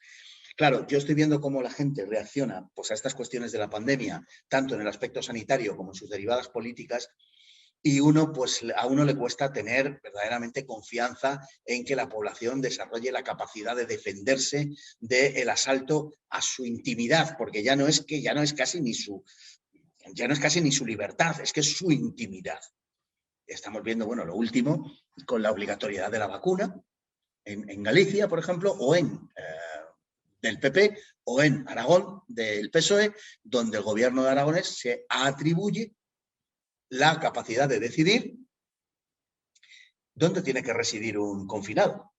Claro, yo estoy viendo cómo la gente reacciona pues, a estas cuestiones de la pandemia, tanto en el aspecto sanitario como en sus derivadas políticas, y a uno le cuesta tener verdaderamente confianza en que la población desarrolle la capacidad de defenderse del asalto a su intimidad, porque ya no es casi ni su libertad, es que es su intimidad. Estamos viendo, bueno, lo último con la obligatoriedad de la vacuna en Galicia, por ejemplo, o del PP, o en Aragón, del PSOE, donde el gobierno de Aragonés se atribuye la capacidad de decidir dónde tiene que residir un confinado.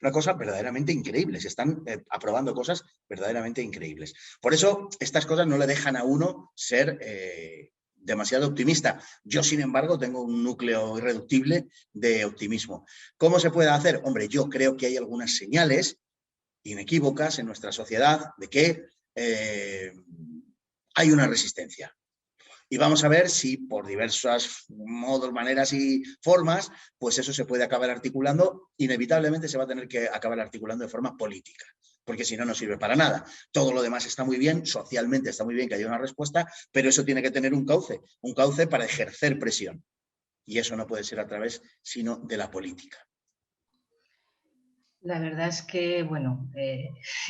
Una cosa verdaderamente increíble. Se están aprobando cosas verdaderamente increíbles. Por eso, estas cosas no le dejan a uno ser demasiado optimista. Yo, sin embargo, tengo un núcleo irreductible de optimismo. ¿Cómo se puede hacer? Hombre, yo creo que hay algunas señales inequívocas en nuestra sociedad de que hay una resistencia. Y vamos a ver si por diversos modos, maneras y formas, pues eso se puede acabar articulando. Inevitablemente se va a tener que acabar articulando de forma política, porque si no, no sirve para nada. Todo lo demás está muy bien, socialmente está muy bien que haya una respuesta, pero eso tiene que tener un cauce para ejercer presión. Y eso no puede ser a través, sino de la política. La verdad es que, bueno,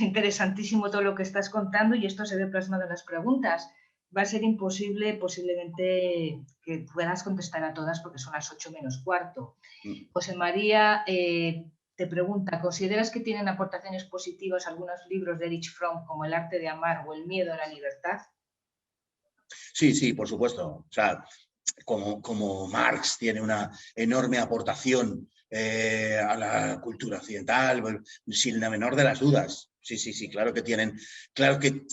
interesantísimo todo lo que estás contando y esto se ve plasmado en las preguntas. Va a ser imposible, posiblemente, que puedas contestar a todas porque son las 8 menos cuarto. José María te pregunta, ¿consideras que tienen aportaciones positivas algunos libros de Erich Fromm como El arte de amar o El miedo a la libertad? Sí, sí, por supuesto. O sea, como Marx tiene una enorme aportación a la cultura occidental, sin la menor de las dudas. Sí, sí, sí, claro que tienen, claro que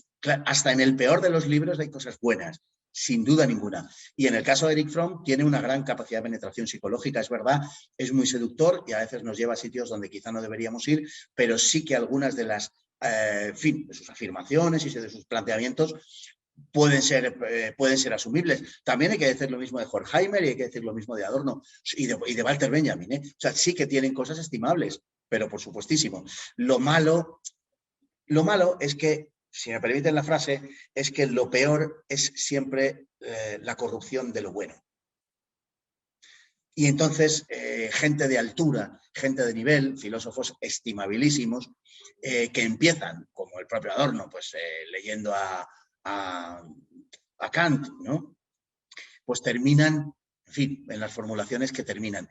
hasta en el peor de los libros hay cosas buenas, sin duda ninguna. Y en el caso de Erich Fromm tiene una gran capacidad de penetración psicológica, es verdad, es muy seductor y a veces nos lleva a sitios donde quizá no deberíamos ir, pero sí que algunas de las, en fin, de sus afirmaciones y de sus planteamientos pueden ser asumibles. También hay que decir lo mismo de Horkheimer y hay que decir lo mismo de Adorno y de Walter Benjamin. O sea, sí que tienen cosas estimables, pero por supuestísimo. Lo malo es que, si me permiten la frase, es que lo peor es siempre la corrupción de lo bueno. Y entonces, gente de altura, gente de nivel, filósofos estimabilísimos, que empiezan, como el propio Adorno, pues leyendo a Kant, ¿no? Pues terminan, en fin, en las formulaciones que terminan.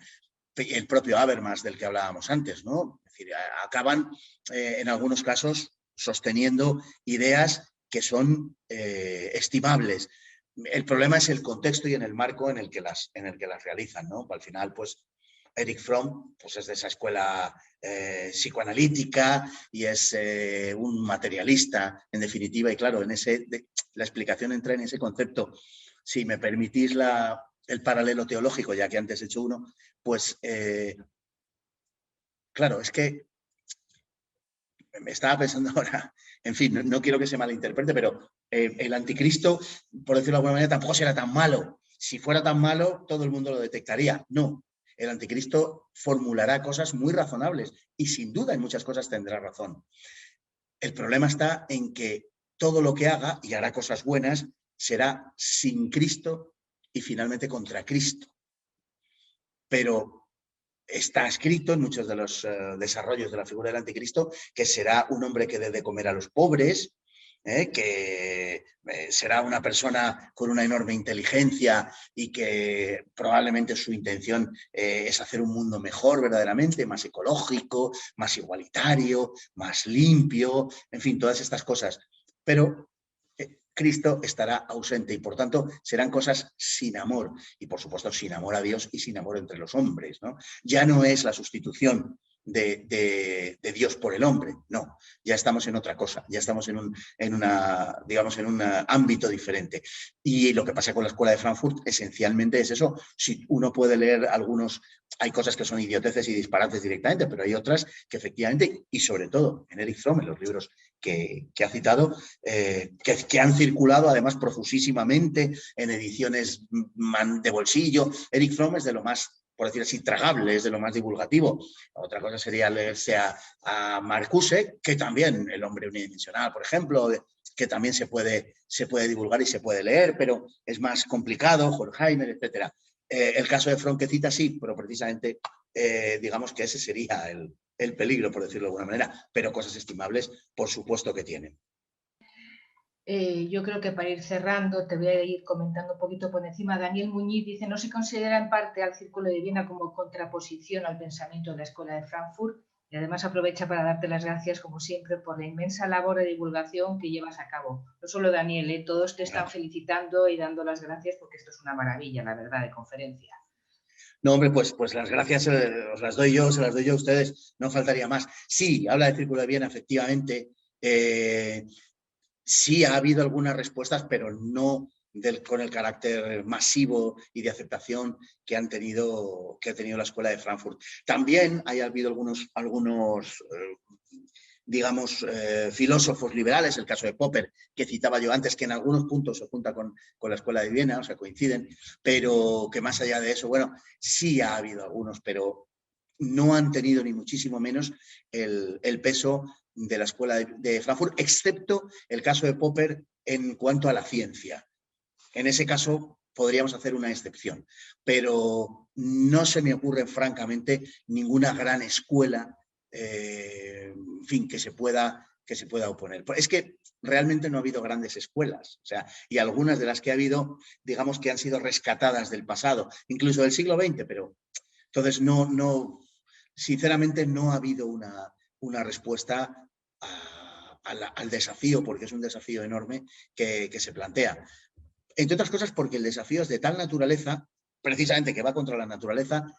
El propio Habermas, del que hablábamos antes, ¿no? Es decir, acaban, en algunos casos, sosteniendo ideas que son estimables. El problema es el contexto y en el marco en el que las realizan, ¿no? Al final, pues, Erich Fromm pues es de esa escuela psicoanalítica y es un materialista, en definitiva, y claro, la explicación entra en ese concepto. Si me permitís el paralelo teológico, ya que antes he hecho uno, pues claro, es que me estaba pensando ahora, en fin, no quiero que se malinterprete, pero el anticristo, por decirlo de alguna manera, tampoco será tan malo. Si fuera tan malo, todo el mundo lo detectaría. No, el anticristo formulará cosas muy razonables y sin duda en muchas cosas tendrá razón. El problema está en que todo lo que haga y hará cosas buenas será sin Cristo y finalmente contra Cristo. Pero está escrito en muchos de los desarrollos de la figura del anticristo que será un hombre que dé de comer a los pobres, que será una persona con una enorme inteligencia y que probablemente su intención es hacer un mundo mejor verdaderamente, más ecológico, más igualitario, más limpio, en fin, todas estas cosas. Pero Cristo estará ausente y por tanto serán cosas sin amor y por supuesto sin amor a Dios y sin amor entre los hombres, ¿no? Ya no es la sustitución de Dios por el hombre, no, ya estamos en otra cosa, ya estamos en un ámbito diferente. Y lo que pasa con la Escuela de Frankfurt esencialmente es eso. Si uno puede leer hay cosas que son idioteces y disparates directamente, pero hay otras que efectivamente, y sobre todo en Erich Fromm, en los libros que ha citado, que han circulado además profusísimamente en ediciones de bolsillo. Erich Fromm es de lo más, por decir así, tragable, es de lo más divulgativo. Otra cosa sería leerse a Marcuse, que también, El hombre unidimensional, por ejemplo, que también se puede divulgar y se puede leer, pero es más complicado, Horkheimer, etc. El caso de Fromm que cita sí, pero precisamente digamos que ese sería el peligro, por decirlo de alguna manera, pero cosas estimables, por supuesto que tienen. Yo creo que para ir cerrando, te voy a ir comentando un poquito por encima. Daniel Muñiz dice, no se considera en parte al Círculo de Viena como contraposición al pensamiento de la Escuela de Frankfurt, y además aprovecha para darte las gracias, como siempre, por la inmensa labor de divulgación que llevas a cabo. No solo Daniel, todos te están felicitando y dando las gracias porque esto es una maravilla, la verdad, de conferencia. No, hombre, pues las gracias os las doy yo, se las doy yo a ustedes, no faltaría más. Sí, habla de Círculo de Viena, efectivamente. Sí ha habido algunas respuestas, pero no con el carácter masivo y de aceptación que ha tenido la Escuela de Frankfurt. También ha habido algunos digamos, filósofos liberales, el caso de Popper, que citaba yo antes, que en algunos puntos se junta con la Escuela de Viena, o sea, coinciden, pero que más allá de eso, bueno, sí ha habido algunos, pero no han tenido ni muchísimo menos el peso de la Escuela de Frankfurt, excepto el caso de Popper en cuanto a la ciencia. En ese caso podríamos hacer una excepción, pero no se me ocurre francamente ninguna gran escuela en fin, que se pueda oponer. Es que realmente no ha habido grandes escuelas, o sea, y algunas de las que ha habido, digamos que han sido rescatadas del pasado, incluso del siglo XX, pero entonces sinceramente no ha habido una respuesta al desafío, porque es un desafío enorme que se plantea. Entre otras cosas porque el desafío es de tal naturaleza, precisamente que va contra la naturaleza,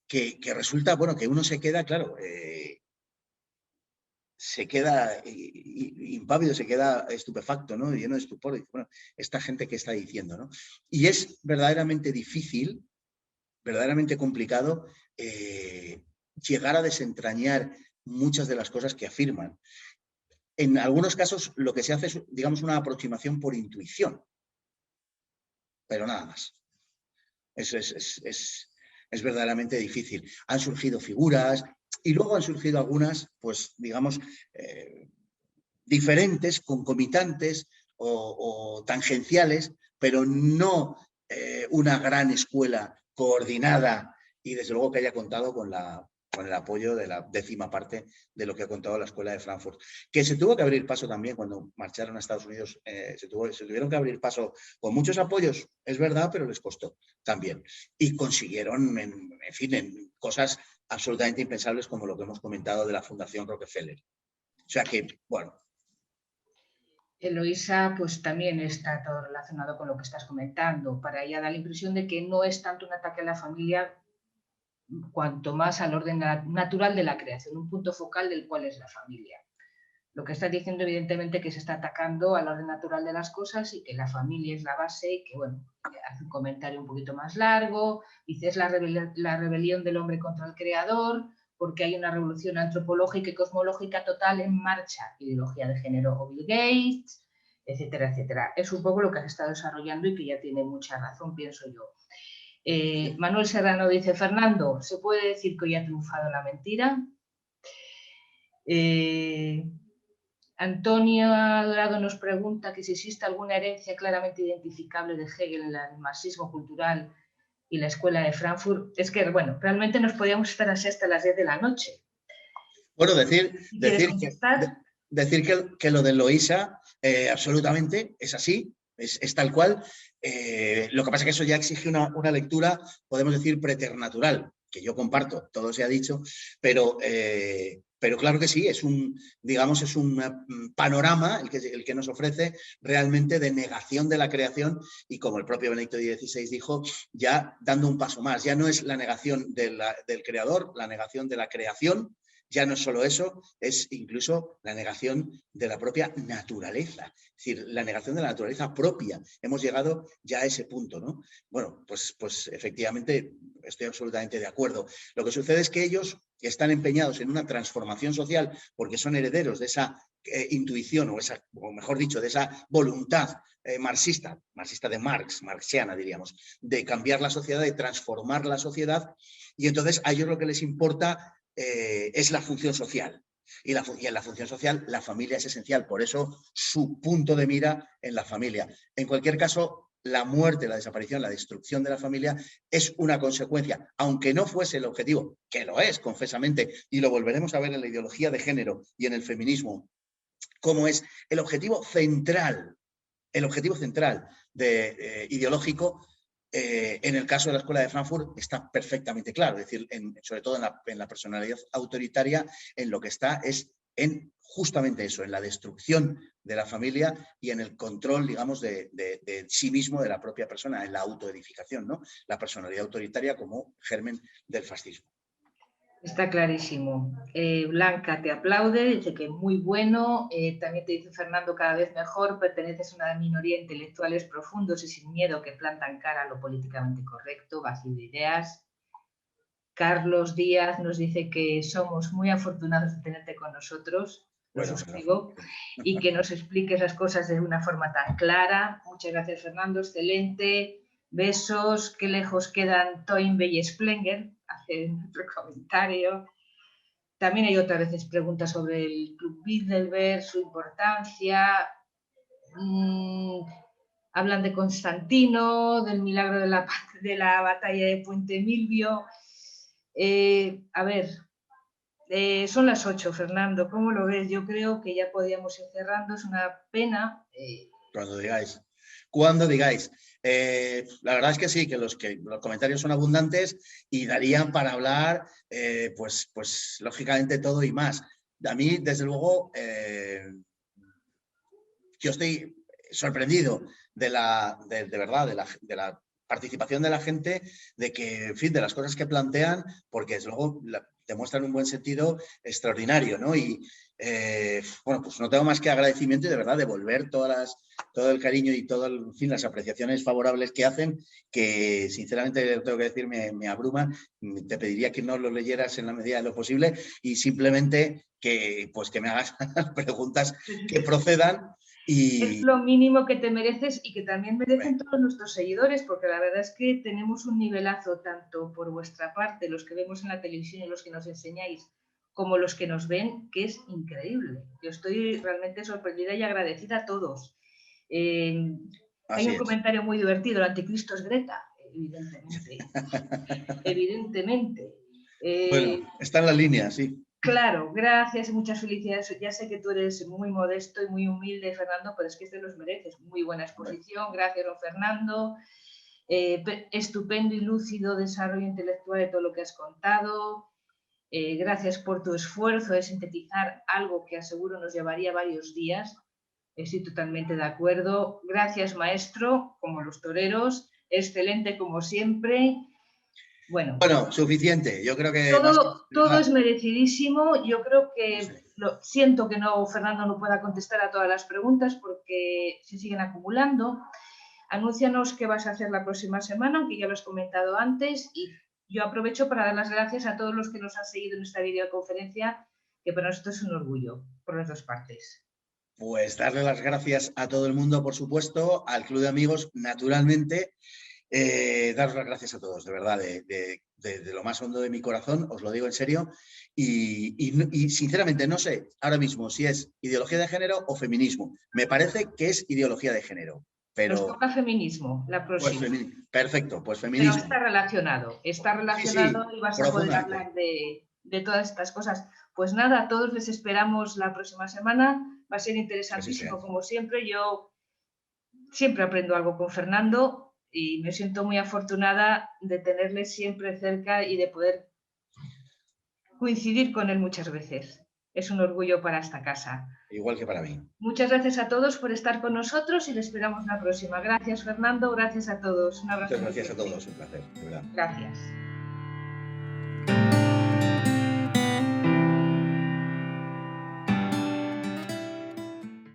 que resulta, bueno, que uno se queda, claro, se queda impávido, se queda estupefacto, ¿no? Lleno de estupor. Y, bueno, esta gente que está diciendo, ¿no? Y es verdaderamente difícil, verdaderamente complicado llegar a desentrañar muchas de las cosas que afirman. En algunos casos lo que se hace es, digamos, una aproximación por intuición, pero nada más. Es verdaderamente difícil. Han surgido figuras y luego han surgido algunas, pues, digamos, diferentes, concomitantes o tangenciales, pero no una gran escuela coordinada y desde luego que haya contado con el apoyo de la 10ª parte de lo que ha contado la Escuela de Frankfurt. Que se tuvo que abrir paso también cuando marcharon a Estados Unidos, se tuvieron que abrir paso con muchos apoyos, es verdad, pero les costó también. Y consiguieron, en fin, en cosas absolutamente impensables como lo que hemos comentado de la Fundación Rockefeller. O sea que, bueno. Eloísa, pues también está todo relacionado con lo que estás comentando. Para ella da la impresión de que no es tanto un ataque a la familia, cuanto más al orden natural de la creación, un punto focal del cual es la familia. Lo que estás diciendo, evidentemente, que se está atacando al orden natural de las cosas y que la familia es la base y que, bueno, hace un comentario un poquito más largo, dice, es la rebelión del hombre contra el creador, porque hay una revolución antropológica y cosmológica total en marcha, ideología de género o Bill Gates, etcétera, etcétera. Es un poco lo que has estado desarrollando y que ya tiene mucha razón, pienso yo. Manuel Serrano dice, Fernando, ¿se puede decir que hoy ha triunfado la mentira? Antonio Dorado nos pregunta que si existe alguna herencia claramente identificable de Hegel en el marxismo cultural y la Escuela de Frankfurt. Es que, bueno, realmente nos podíamos estar así hasta las 10 de la noche. Bueno, decir que lo de Eloísa absolutamente es así, es tal cual. Lo que pasa es que eso ya exige una lectura, podemos decir, preternatural, que yo comparto, todo se ha dicho, pero claro que sí, es un panorama el que nos ofrece realmente de negación de la creación y, como el propio Benedicto XVI dijo, ya dando un paso más, ya no es la negación del creador, la negación de la creación. Ya no es solo eso, es incluso la negación de la propia naturaleza, es decir, la negación de la naturaleza propia. Hemos llegado ya a ese punto, ¿no? Bueno, pues efectivamente estoy absolutamente de acuerdo. Lo que sucede es que ellos están empeñados en una transformación social porque son herederos de esa intuición o mejor dicho, de esa voluntad marxista de Marx, marxiana diríamos, de cambiar la sociedad, de transformar la sociedad, y entonces a ellos lo que les importa es la función social. Y en la función social la familia es esencial, por eso su punto de mira en la familia. En cualquier caso, la muerte, la desaparición, la destrucción de la familia es una consecuencia, aunque no fuese el objetivo, que lo es, confesamente, y lo volveremos a ver en la ideología de género y en el feminismo, como es el objetivo central ideológico. En el caso de la Escuela de Frankfurt está perfectamente claro, es decir, sobre todo en la personalidad autoritaria, en lo que está es en justamente eso, en la destrucción de la familia y en el control, digamos, de sí mismo, de la propia persona, en la autoedificación, ¿no? La personalidad autoritaria como germen del fascismo. Está clarísimo. Blanca te aplaude, dice que muy bueno. También te dice Fernando, cada vez mejor, perteneces a una minoría de intelectuales profundos y sin miedo que plantan cara a lo políticamente correcto, vacío de ideas. Carlos Díaz nos dice que somos muy afortunados de tenerte con nosotros, lo Bueno, suscribo, y que nos expliques las cosas de una forma tan clara. Muchas gracias, Fernando, excelente. Besos, qué lejos quedan Toynbee y Splenger, hace otro comentario. También hay otras veces preguntas sobre el Club Bilderberg, su importancia. Hablan de Constantino, del milagro de la batalla de Puente Milvio. A ver, son las 8, Fernando, ¿cómo lo ves? Yo creo que ya podíamos ir cerrando, es una pena. Cuando digáis. Cuando digáis. La verdad es que sí, que los comentarios son abundantes y darían para hablar, pues lógicamente todo y más. A mí, desde luego, yo estoy sorprendido de verdad, de la participación de la gente, de que, en fin, de las cosas que plantean, porque desde luego demuestran un buen sentido extraordinario, ¿no? Y bueno, pues no tengo más que agradecimiento y de verdad devolver todo el cariño y todas, en fin, las apreciaciones favorables que hacen, que sinceramente tengo que decir me abruman. Te pediría que no lo leyeras en la medida de lo posible y simplemente que me hagas preguntas que procedan. Es lo mínimo que te mereces y que también merecen todos nuestros seguidores, porque la verdad es que tenemos un nivelazo tanto por vuestra parte, los que vemos en la televisión y los que nos enseñáis, como los que nos ven, que es increíble. Yo estoy realmente sorprendida y agradecida a todos. Hay un comentario muy divertido, el anticristo es Greta, evidentemente. Evidentemente. Bueno, está en la línea, sí. Claro, gracias y muchas felicidades. Ya sé que tú eres muy modesto y muy humilde, Fernando, pero es que te los mereces. Muy buena exposición. Gracias, don Fernando. Estupendo y lúcido desarrollo intelectual de todo lo que has contado. Gracias por tu esfuerzo de sintetizar algo que aseguro nos llevaría varios días. Estoy totalmente de acuerdo. Gracias, maestro, como los toreros. Excelente, como siempre. Bueno, suficiente. Yo creo que todo es merecidísimo. Yo creo que siento que Fernando no pueda contestar a todas las preguntas porque se siguen acumulando. Anúncianos qué vas a hacer la próxima semana, aunque ya lo has comentado antes, y yo aprovecho para dar las gracias a todos los que nos han seguido en esta videoconferencia, que para nosotros es un orgullo por las dos partes. Pues darle las gracias a todo el mundo, por supuesto, al Club de Amigos, naturalmente. Daros las gracias a todos, de verdad, de lo más hondo de mi corazón, os lo digo en serio, y sinceramente no sé ahora mismo si es ideología de género o feminismo. Me parece que es ideología de género. Pero nos toca feminismo la próxima. Pues perfecto, pues feminismo. Pero está relacionado sí, y vas a poder hablar de todas estas cosas. Pues nada, a todos les esperamos la próxima semana, va a ser interesantísimo como siempre. Yo siempre aprendo algo con Fernando y me siento muy afortunada de tenerle siempre cerca y de poder coincidir con él muchas veces. Es un orgullo para esta casa. Igual que para mí. Muchas gracias a todos por estar con nosotros y les esperamos la próxima. Gracias, Fernando. Gracias a todos. Un abrazo. Muchas gracias a todos. Un placer, de verdad. Gracias.